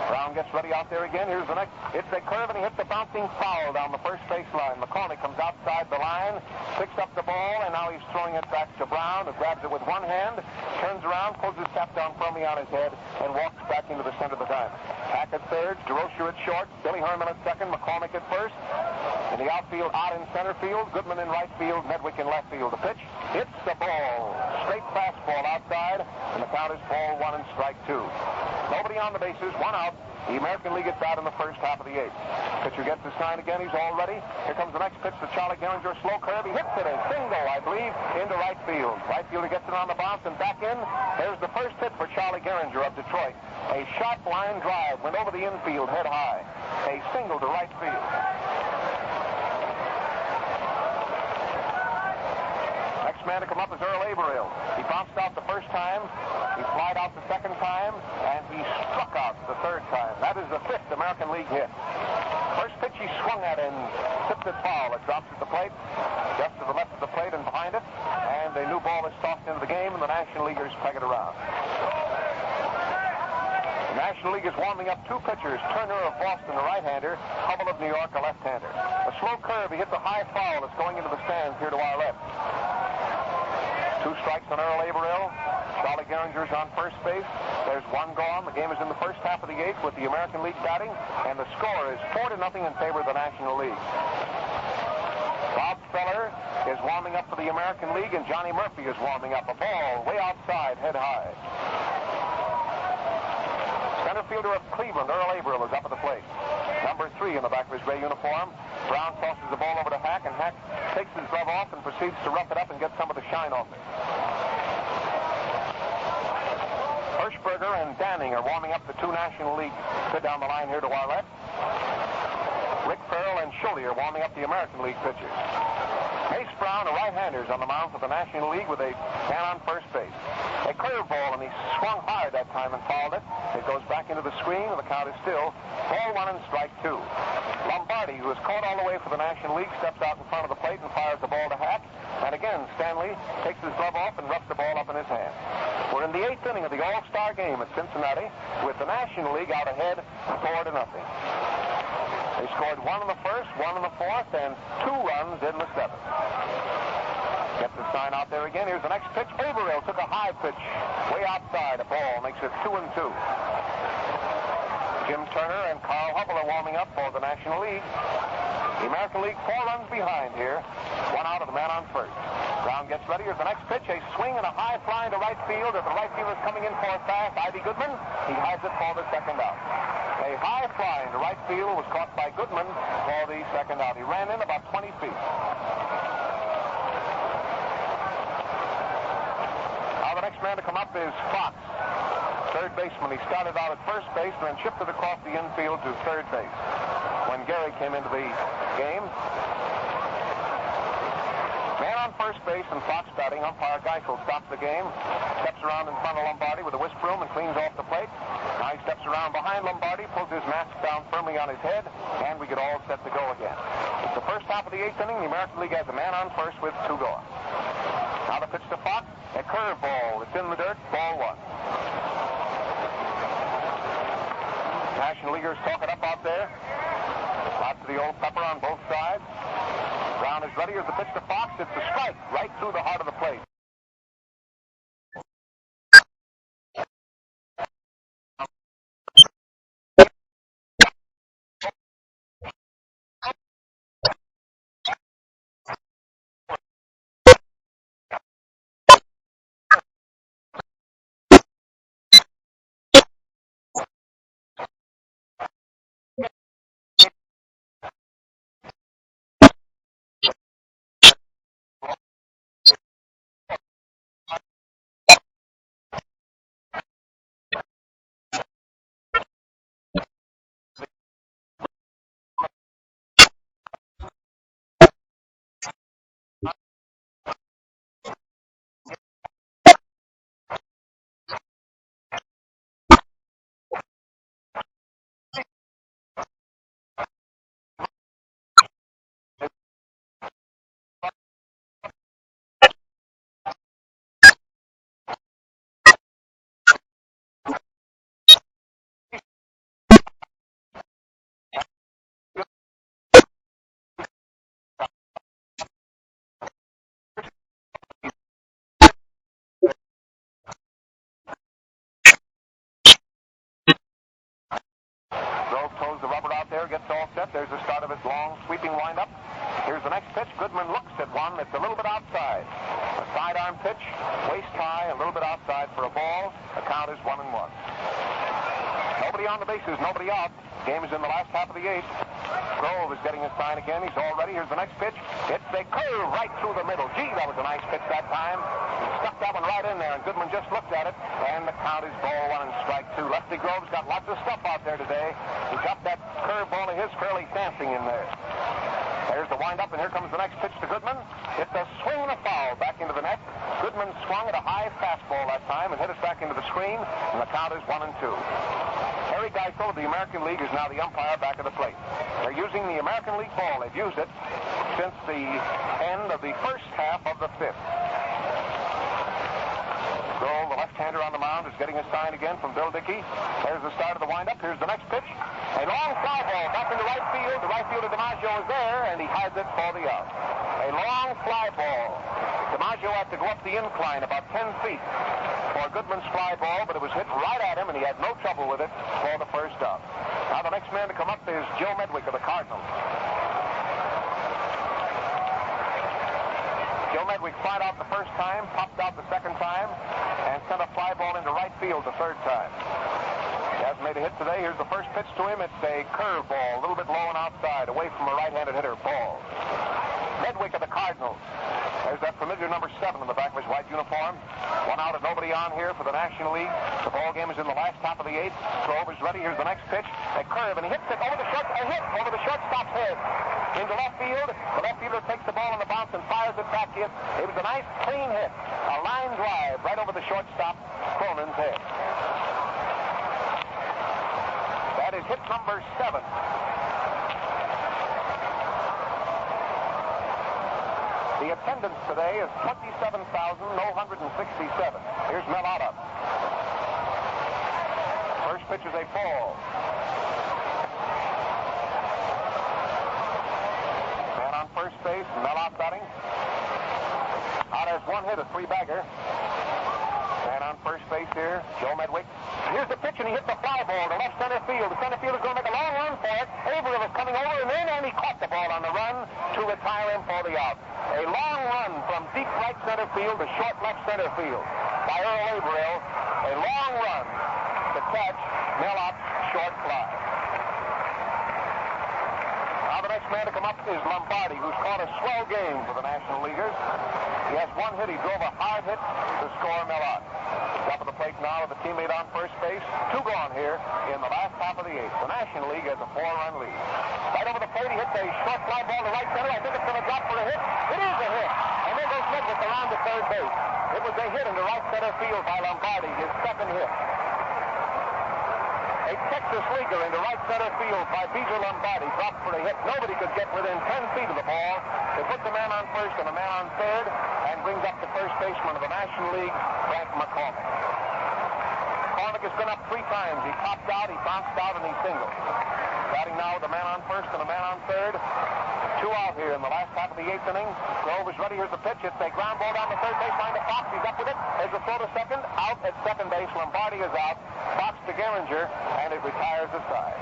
S1: Brown gets ready out there again. Here's the next. It's a curve, and he hits the bouncing foul down the first baseline. McCormick comes outside the line, picks up the ball, and now he's throwing it back to Brown, who grabs it with one hand, turns around, pulls his cap down firmly on his head, and walks back into the center of the diamond. Hack at third, DeRocher at short, Billy Herman at second, McCormick at first. In the outfield, Ott in center field, Goodman in right field, Nedwick in left field. The pitch, hits the ball. Straight fastball outside, and the count is ball 1 and strike 2. Nobody on the bases, 1 out. The American League gets out in the first half of the 8th. Pitcher gets the sign again. He's all ready. Here comes the next pitch to Charlie Gehringer. Slow curve. He hits it a single, I believe, into right field. Right fielder gets it on the bounce and back in. There's the first hit for Charlie Gehringer of Detroit. A sharp line drive went over the infield head high. A single to right field. Next man to come up is Earl Averill. He bounced out the first time. He flied out the second time, and he struck out the third time. That is the 5th American League hit. First pitch he swung at and tipped it foul. It drops at the plate, just to the left of the plate and behind it. And a new ball is tossed into the game, and the National Leaguers peg it around. The National League is warming up two pitchers, Turner of Boston, a right-hander, Hubble of New York, a left-hander. A slow curve, he hits a high foul that's going into the stands here to our left. 2 strikes on Earl Averill. Charlie Gehringer's on first base. There's 1 gone. The game is in the first half of the 8th with the American League batting, and the score is 4-0 in favor of the National League. Bob Feller is warming up for the American League, and Johnny Murphy is warming up. A ball way outside, head high. Center fielder of Cleveland, Earl Averill, is up at the plate. Number 3 in the back of his gray uniform. Brown tosses the ball over to Hack, and Hack takes his glove off and proceeds to rough it up and get some of the shine off it. Hirschberger and Danning are warming up the 2 National League sit down the line here to our left. Rick Farrell and Schulte are warming up the American League pitchers. Mace Brown, a right-hander, is on the mound for the National League with a man on first base. A curveball, and he swung hard that time and fouled it. It goes back into the screen, and the count is still ball 1 and strike 2. Lombardi, who is caught all the way for the National League, steps out in front of the plate and fires the ball to Hack. And again, Stanley takes his glove off and roughs the ball up in his hand. We're in the 8th inning of the All-Star game at Cincinnati, with the National League out ahead 4-0. They scored 1 in the first, 1 in the 4th, and 2 runs in the 7th. Gets the sign out there again. Here's the next pitch. Averill took a high pitch way outside. A ball makes it 2-2. Jim Turner and Carl Hubble are warming up for the National League. The American League 4 runs behind here. 1 out of the man on first. Brown gets ready. Here's the next pitch. A swing and a high fly to right field. As the right fielder is coming in for it fast, Ivy Goodman. He has it for the second out. A high fly into right field was caught by Goodman for the second out. He ran in about 20 feet. Now the next man to come up is Fox, third baseman. He started out at first base and then shifted across the infield to third base when Gary came into the game. Man on first base and Fox batting. Umpire Geisel stops the game, steps around in front of Lombardi with a whisk broom and cleans off the plate. Now he steps around behind Lombardi, pulls his mask down firmly on his head, and we get all set to go again. It's the first half of the 8th inning. The American League has a man on first with 2 gone. Now the pitch to Fox, a curveball. It's in the dirt, ball 1. National Leaguers talk it up out there. Lots of the old pepper on both sides. Brown is ready. Here's the pitch to Fox. It's a strike right through the heart of the plate. Gets all set. There's the start of his long sweeping windup. Here's the next pitch. Goodman looks at one. It's a little bit outside. A sidearm pitch, waist high, a little bit outside for a ball. The count is 1-1. Nobody on the bases, nobody out. Game is in the last half of the 8th. Grove is getting his sign again. He's all ready. Here's the next pitch. It's a curve right through the middle. Gee, that was a nice pitch that time. He stuck that one right in there, and Goodman just looked at it, and the count is ball 1 and strike 2. Lefty Grove's got lots of stuff out there today. He got that curve ball of his fairly dancing in there. There's the windup, and here comes the next pitch to Goodman. It's a swing and a foul back into the net. Goodman swung at a high fastball that time and hit it back into the screen, and the count is 1-2. Harry Geisel of the American League is now the umpire back at the plate. They're using the American League ball. They've used it since the end of the first half of the fifth. Grohl, the left-hander on the mound, is getting a sign again from Bill Dickey. There's the start of the windup. Here's the next pitch. A long fly ball back into right field. The right fielder DiMaggio is there, and he has it for the out. A long fly ball. DiMaggio had to go up the incline about 10 feet for Goodman's fly ball, but it was hit right at him, and he had no trouble with it for the first out. Now the next man to come up is Joe Medwick of the Cardinals. Joe Medwick flied out the first time, popped out the second time, and sent a fly ball into right field the third time. He hasn't made a hit today. Here's the first pitch to him. It's a curve ball, a little bit low and outside, away from a right-handed hitter. Ball. Medwick of the Cardinals. There's that familiar number 7 in the back of his white uniform. One out and nobody on here for the National League. The ball game is in the last half of the 8th. Grove is ready. Here's the next pitch. A curve, and he hits it over the short. A hit over the shortstop's head into left field. The left fielder takes the ball on the bounce and fires it back in. It was a nice, clean hit. A line drive right over the shortstop, Cronin's head. That is hit number 7. The attendance today is 27,067. Here's Melata. First pitch is a ball. Man on first base, Melata batting. Out has one hit, a 3-bagger. Man on first base here, Joe Medwick. Here's the pitch, and he hit the fly ball to left center field. The center fielder's going to make a long run for it. Averill is coming over and in, and he caught the ball on the run to retire him for the out. A long run from deep right center field to short left center field by Earl Averill. A long run to catch Melot's short fly. Now the next man to come up is Lombardi, who's caught a swell game for the National Leaguers. He has one hit. He drove a hard hit to score Melot. Top of the plate now with a teammate on first base. 2 gone here in the last half of the 8th. The National League has a 4-run lead. Right over the plate, he hits a short fly ball to right center. I think it's going to drop for a hit. It is a hit. And there goes Medwick around to third base. It was a hit into right center field by Lombardi, his second hit. A Texas leaguer into right center field by Beezer Lombardi dropped for a hit. Nobody could get within 10 feet of the ball. They put the man on first and the man on third, and brings up the first baseman of the National League, Frank McCormick. McCormick has been up 3 times. He popped out, he bounced out, and he singled. Batting now with the man on first and the man on third. 2 out here in the last half of the 8th inning. Grove is ready. Here's the pitch. It's a ground ball down the third baseline to Fox. He's up with it. There's a throw to second. Out at second base. Lombardi is out. Fox to Gehringer, and it retires the side.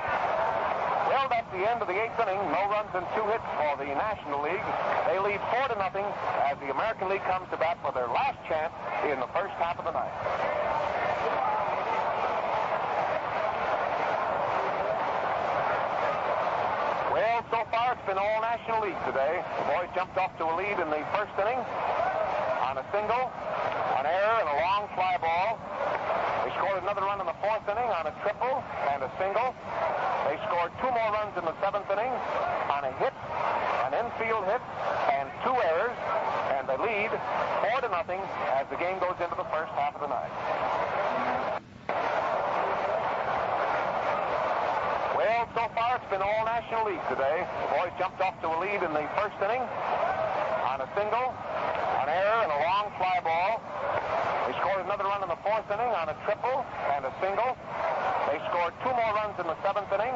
S1: Well, that's the end of the 8th inning. No runs and 2 hits for the National League. They lead 4-0 as the American League comes to bat for their last chance in the first half of the ninth. Well, so far it's been all National League today. The boys jumped off to a lead in the first inning on a single, an error, and a long fly ball. They scored another run in the 4th inning on a triple and a single. They scored 2 more runs in the 7th inning on a hit, an infield hit, and 2 errors, and they lead 4-0 as the game goes into the first half of the night. Well, so far it's been all National League today. The boys jumped off to a lead in the first inning on a single, an error, and a long fly ball. They scored another run in the 4th inning on a triple and a single. They scored 2 more runs in the 7th inning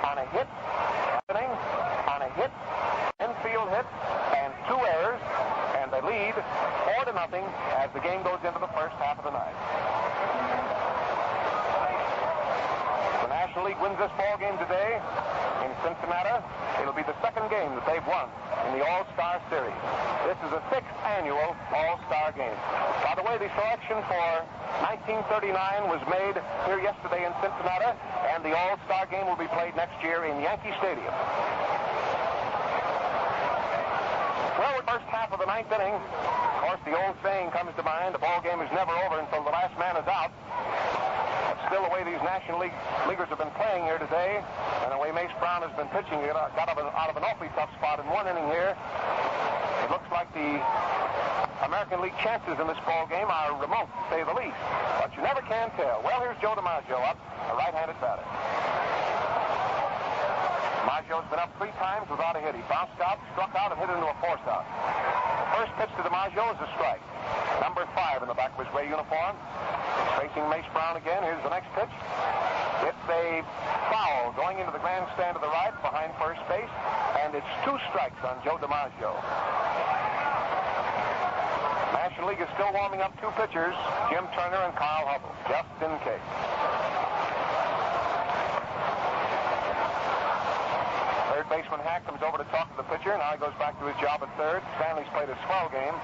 S1: on a hit, infield hit, and 2 errors, and they lead 4-0 as the game goes into the first half of the night. The National League wins this ball game today in Cincinnati. It'll be the 2nd game that they've won in the All-Star Series. This is the 6th annual All-Star game. By the way, the selection for 1939 was made here yesterday in Cincinnati, and the All-Star game will be played next year in Yankee Stadium. Well, the first half of the 9th inning, of course, the old saying comes to mind, the ball game is never over until the last man is out. That's still the way these National Leaguers have been playing here today, and the way Mace Brown has been pitching, he got out of an awfully tough spot in 1 inning here. It looks like the American League chances in this ball game are remote, to say the least. But you never can tell. Well, here's Joe DiMaggio up, a right-handed batter. DiMaggio's been up 3 times without a hit. He bounced out, struck out, and hit into a force out. The first pitch to DiMaggio is a strike. Number 5 in the back of his gray uniform. Facing Mace Brown again. Here's the next pitch. It's a foul going into the grandstand to the right behind first base, and it's 2 strikes on Joe DiMaggio. National League is still warming up 2 pitchers, Jim Turner and Kyle Hubble, just in case. Third baseman Hack comes over to talk to the pitcher. Now he goes back to his job at third. Stanley's played a swell game.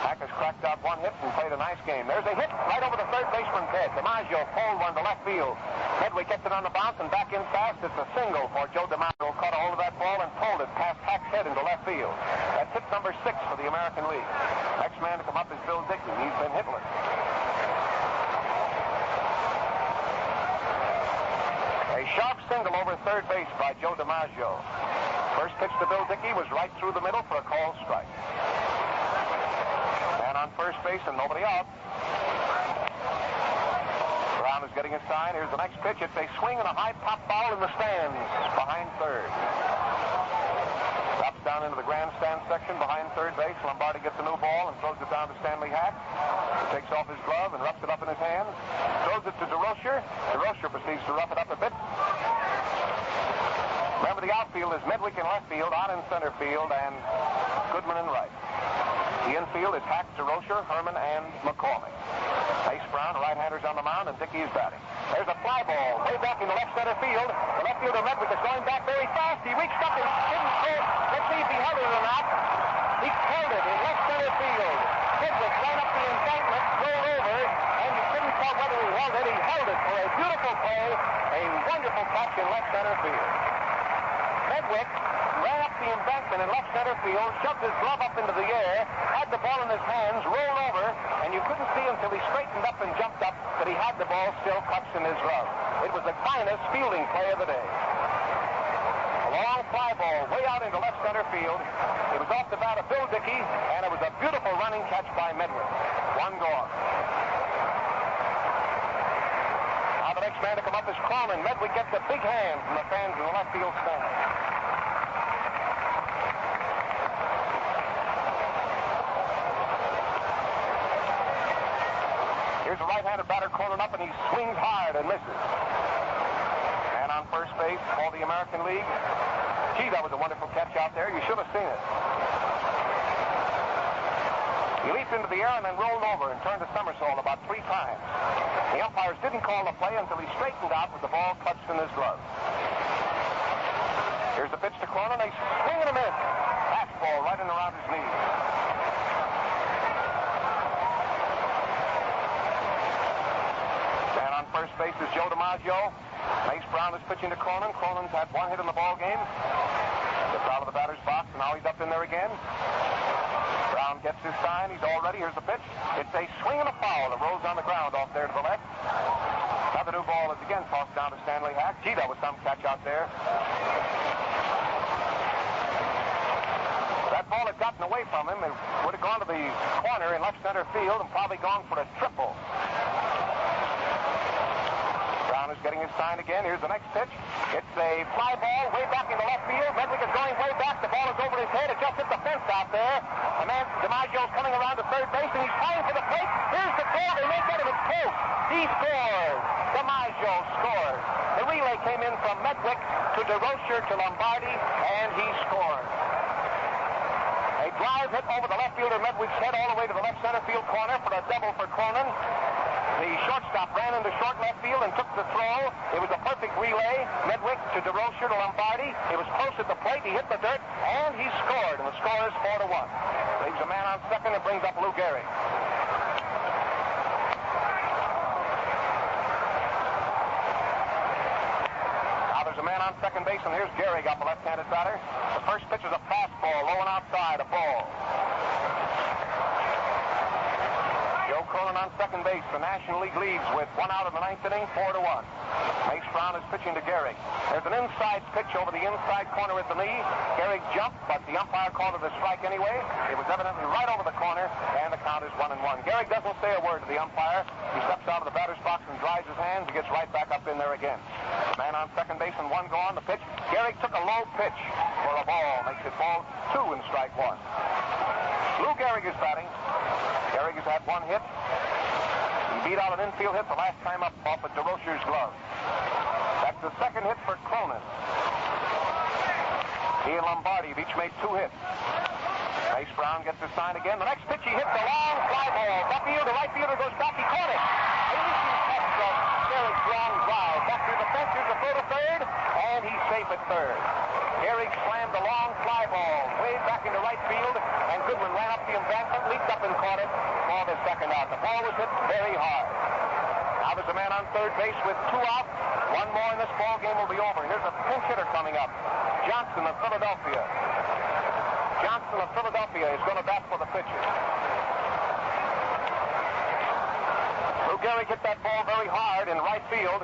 S1: Hack has cracked out 1 hit and played a nice game. There's a hit right over the third baseman's head. DiMaggio pulled one to left field. Medwick gets it on the bounce and back in fast. It's a single for Joe DiMaggio. Caught a hold of that ball and pulled it past Hack's head into left field. That's hit number 6 for the American League. Next man to come up is Bill Dickey. He's been hitless. A sharp single over third base by Joe DiMaggio. First pitch to Bill Dickey was right through the middle for a called strike. Man on first base and nobody out. Brown is getting his sign. Here's the next pitch. It's a swing and a high pop foul in the stands behind third. Drops down into the grandstand section behind third base. Lombardi gets a new ball and throws it down to Stanley Hack. He takes off his glove and roughs it up in his hands. Throws it to DeRocher. DeRocher proceeds to rough it up a bit. Remember, the outfield is Medwick in left field, out in center field, and Goodman in right. The infield is Hack, DeRocher, Herman, and McCormick. Mace Brown, right-handers on the mound, and Dickey is batting. There's a fly ball way back in the left center field. The left fielder Medwick is going back very fast. He reached up and didn't throw it. Let's see if he held it or not. He held it in left center field. Medwick ran up the embankment, rolled over, and you couldn't tell whether he held it. He held it for a beautiful play, a wonderful catch in left center field. Medwick ran up the embankment in left center field, shoved his glove up into the air, had the ball in his hands, rolled over, and you couldn't see until he straightened up and jumped up that he had the ball still clutched in his glove. It was the finest fielding play of the day. A long fly ball way out into left center field. It was off the bat of Bill Dickey, and it was a beautiful running catch by Medwick. 1 gone. Now the next man to come up is Cronin. Medwick gets a big hand from the fans in the left field stand. Here's a right-handed batter Cronin up, and he swings hard and misses. And on first base for the American League. Gee, that was a wonderful catch out there. You should have seen it. He leaped into the air and then rolled over and turned a somersault about 3 times. The umpires didn't call the play until he straightened out with the ball clutched in his glove. Here's the pitch to Cronin. A swing and a miss. Fastball right in around his knee. And on first base is Joe DiMaggio. Mace Brown is pitching to Cronin. Cronin's had 1 hit in the ball game. Gets out of the batter's box, and now he's up in there again. Brown gets his sign. He's all ready. Here's the pitch. It's a swing and a foul. It rolls on the ground off there to the left. Now the new ball is again tossed down to Stanley Hack. Gee, that was some catch out there. That ball had gotten away from him. It would have gone to the corner in left center field and probably gone for a triple. Brown is getting his sign again. Here's the next pitch. It's a fly ball way back in the left field. Medwick is going way back. The ball is over his head. It just hit the fence out there. The man, DiMaggio's coming around to third base, and he's trying for the plate. Here's the throw. They make it, and it's close. He scores. DiMaggio scored. The relay came in from Medwick to DeRocher to Lombardi, and he scored. A drive hit over the left fielder Medwick's head all the way to the left center field corner for a double for Cronin. The shortstop ran into short left field and took the throw. It was a perfect relay. Medwick to DeRocher to Lombardi. It was close at the plate. He hit the dirt, and he scored. And the score is 4-1. Leaves a man on second and brings up Lou Gehrig. Now there's a man on second base, and here's Gehrig up, a left-handed batter. The first pitch is a fastball, low and outside, a ball. Cronin on second base. The National League leads with 1 out in the 9th inning, 4-1. Mace Brown is pitching to Gehrig. There's an inside pitch over the inside corner at the knee. Gehrig jumped, but the umpire called it a strike anyway. It was evidently right over the corner, and the count is 1-1. 1. Gehrig doesn't say a word to the umpire. He steps out of the batter's box and dries his hands. He gets right back up in there again. Man on second base and 1 gone. The pitch. Gehrig took a low pitch for a ball. Makes it ball 2 and strike 1. Lou Gehrig is batting. Gehrig has had 1 hit. He beat out an infield hit the last time up off of DeRocher's glove. That's the second hit for Cronin. He and Lombardi have each made 2 hits. Mace Brown gets his sign again. The next pitch, he hits a long fly ball. Left field, the right fielder goes back. He caught it. A leaping catch from Gehrig strong drive. Back to the fence. Here's a throw to third, and he's safe at third. Gehrig slammed a long fly ball way back into right field, and Goodwin ran up the embankment, leaped up and caught it for the second out. The ball was hit very hard. Now there's a man on third base with 2 out. 1 more and this ball game will be over. And here's a pinch hitter coming up. Johnson of Philadelphia. Johnson of Philadelphia is going to bat for the pitcher. Lou Gehrig hit that ball very hard in right field,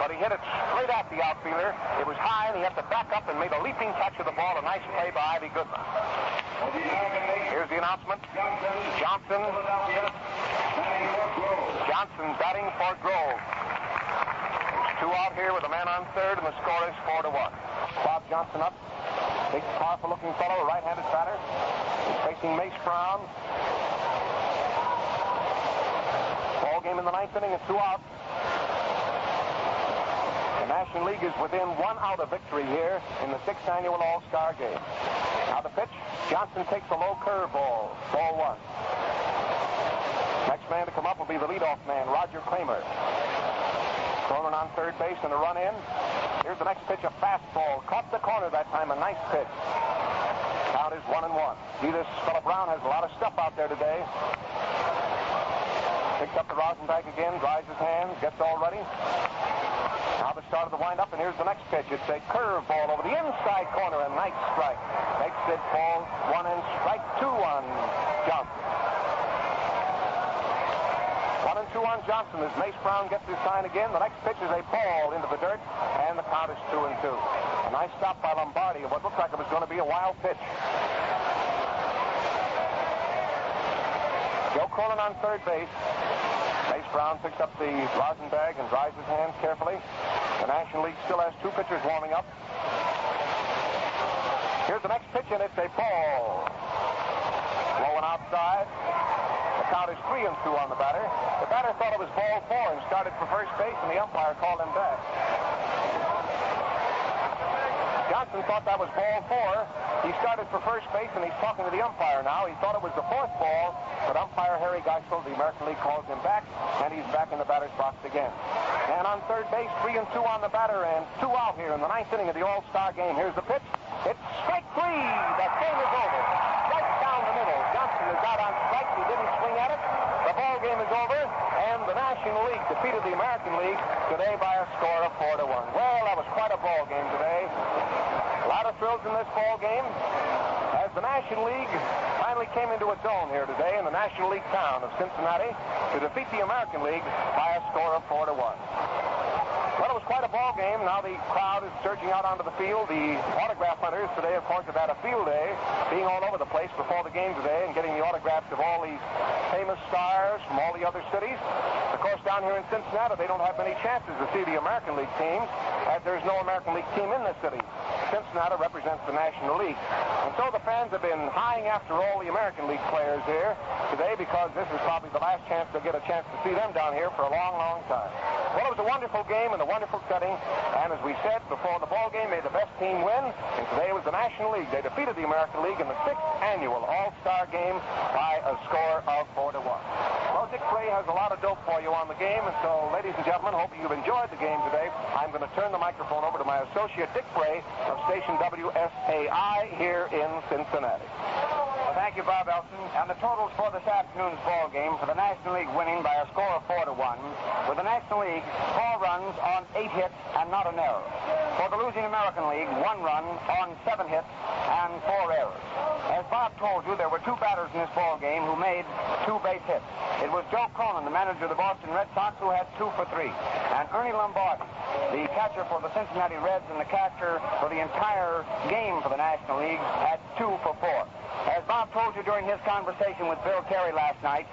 S1: but he hit it straight at the outfielder. It was high, and he had to back up and made a leaping catch of the ball. A nice play by Ivy Goodman. Here's the announcement. Johnson batting for Grove. There's 2 out here with a man on third, and the score is 4-1. Bob Johnson up. Big, powerful-looking fellow, a right-handed batter. He's facing Mace Brown. Ball game in the 9th inning and 2 out. The National League is within 1 out of victory here in the 6th annual All-Star game. Now the pitch. Johnson takes a low curveball. Ball 1. Next man to come up will be the leadoff man, Roger Kramer. Cronin on third base and a run in. Here's the next pitch, a fastball. Caught the corner that time, a nice pitch. Count is 1-1. See, this fellow Brown has a lot of stuff out there today. Picks up the rosin bag again, dries his hands, gets all ready. Now the start of the windup, and here's the next pitch. It's a curveball over the inside corner, a nice strike. Makes it ball 1 and strike 2 on Johnson. 1-2 on Johnson as Mace Brown gets his sign again. The next pitch is a ball into the dirt, and the count is 2-2. A nice stop by Lombardi of what looked like it was going to be a wild pitch. Joe Cronin on third base. Mace Brown picks up the rosin bag and dries his hands carefully. The National League still has 2 pitchers warming up. Here's the next pitch, and it's a ball. Blowing outside. The count is 3-2 on the batter. The batter thought it was ball 4 and started for first base, and the umpire called him back. Johnson thought that was ball 4. He started for first base, and he's talking to the umpire now. He thought it was the 4th ball, but umpire Harry Geisel of the American League calls him back, and he's back in the batter's box again. And on third base, 3-2 on the batter, and 2 out here in the 9th inning of the All-Star game. Here's the pitch. It's strike 3. That game is over. Right down the middle. Johnson is out on strike. He didn't swing at it. The ball game is over, and the National League defeated the American League today by a score of 4-1. Well, that was quite a ball game today. A lot of thrills in this ball game as the National League finally came into its own here today in the National League town of Cincinnati to defeat the American League by a score of 4-1. Well, it was quite a ball game. Now the crowd is surging out onto the field. The autograph hunters today, of course, have had a field day, being all over the place before the game today and getting the autographs of all these famous stars from all the other cities. Of course, down here in Cincinnati, they don't have many chances to see the American League teams, as there's no American League team in this city. Cincinnati represents the National League. And so the fans have been eyeing after all the American League players here today because this is probably the last chance they'll get a chance to see them down here for a long, long time. Well, it was a wonderful game and a wonderful setting. And as we said before the ball game, may the best team win. And today it was the National League. They defeated the American League in the 6th annual All-Star game by a score of 4-1. Well, Dick Bray has a lot of dope for you on the game. And so, ladies and gentlemen, hoping you've enjoyed the game today. I'm going to turn the microphone over to my associate, Dick Bray, of station WSAI here in Cincinnati.
S5: Well, thank you, Bob Elson. And the totals for this afternoon's ball game for the National League winning by a score of 4-1, with the National League 4 runs on 8 hits and not an error. For the losing American League, 1 run on 7 hits and 4 errors. As Bob told you, there were 2 batters in this ball game who made 2 base hits. It was Joe Cronin, the manager of the Boston Red Sox, who had 2 for 3. And Ernie Lombardi, the catcher for the Cincinnati Reds and the catcher for the entire game for the National League, had 2 for 4. As Bob told you during his conversation with Bill Terry last night,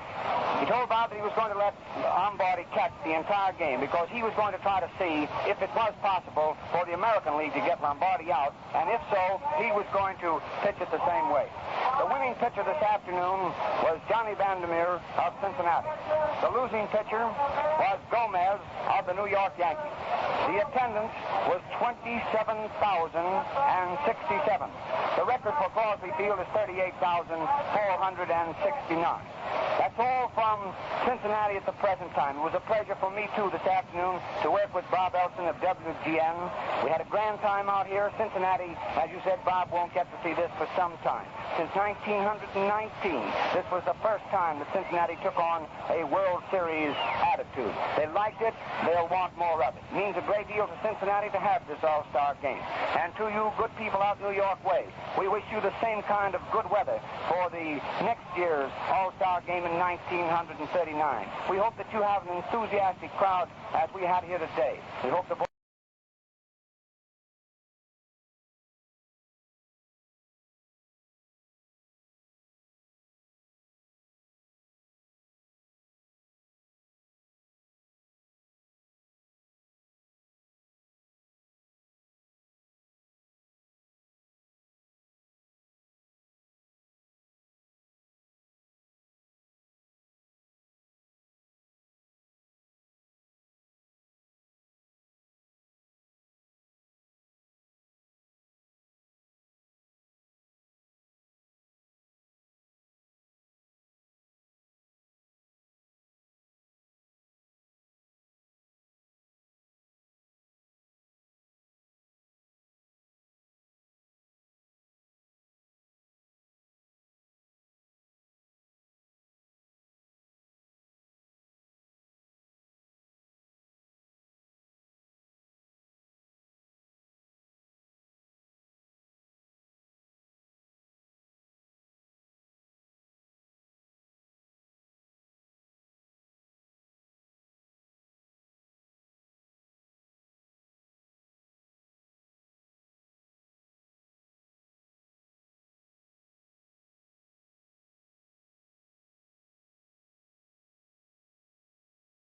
S5: he told Bob that he was going to let Lombardi catch the entire game because he was going to try to see if it was possible for the American League to get Lombardi out, and if so, he was going to pitch it the same way. The winning pitcher this afternoon was Johnny Vandermeer of Cincinnati. The losing pitcher was Gomez of the New York Yankees. The attendance was 27,067. The record for Crosley Field is 38,469. That's all from Cincinnati at the present time. It was a pleasure for me, too, this afternoon to work with Bob Elson of WGN. We had a grand time out here. Cincinnati, as you said, Bob won't get to see this for some time. Since 1919, this was the first time that Cincinnati took on a World Series attitude. They liked it. They'll want more of it. It means a great deal to Cincinnati to have this All-Star game. And to you good people out New York way, we wish you the same kind of good weather for the next year's All-Star game in 1939. We hope that you have an enthusiastic crowd as we had here today. We hope the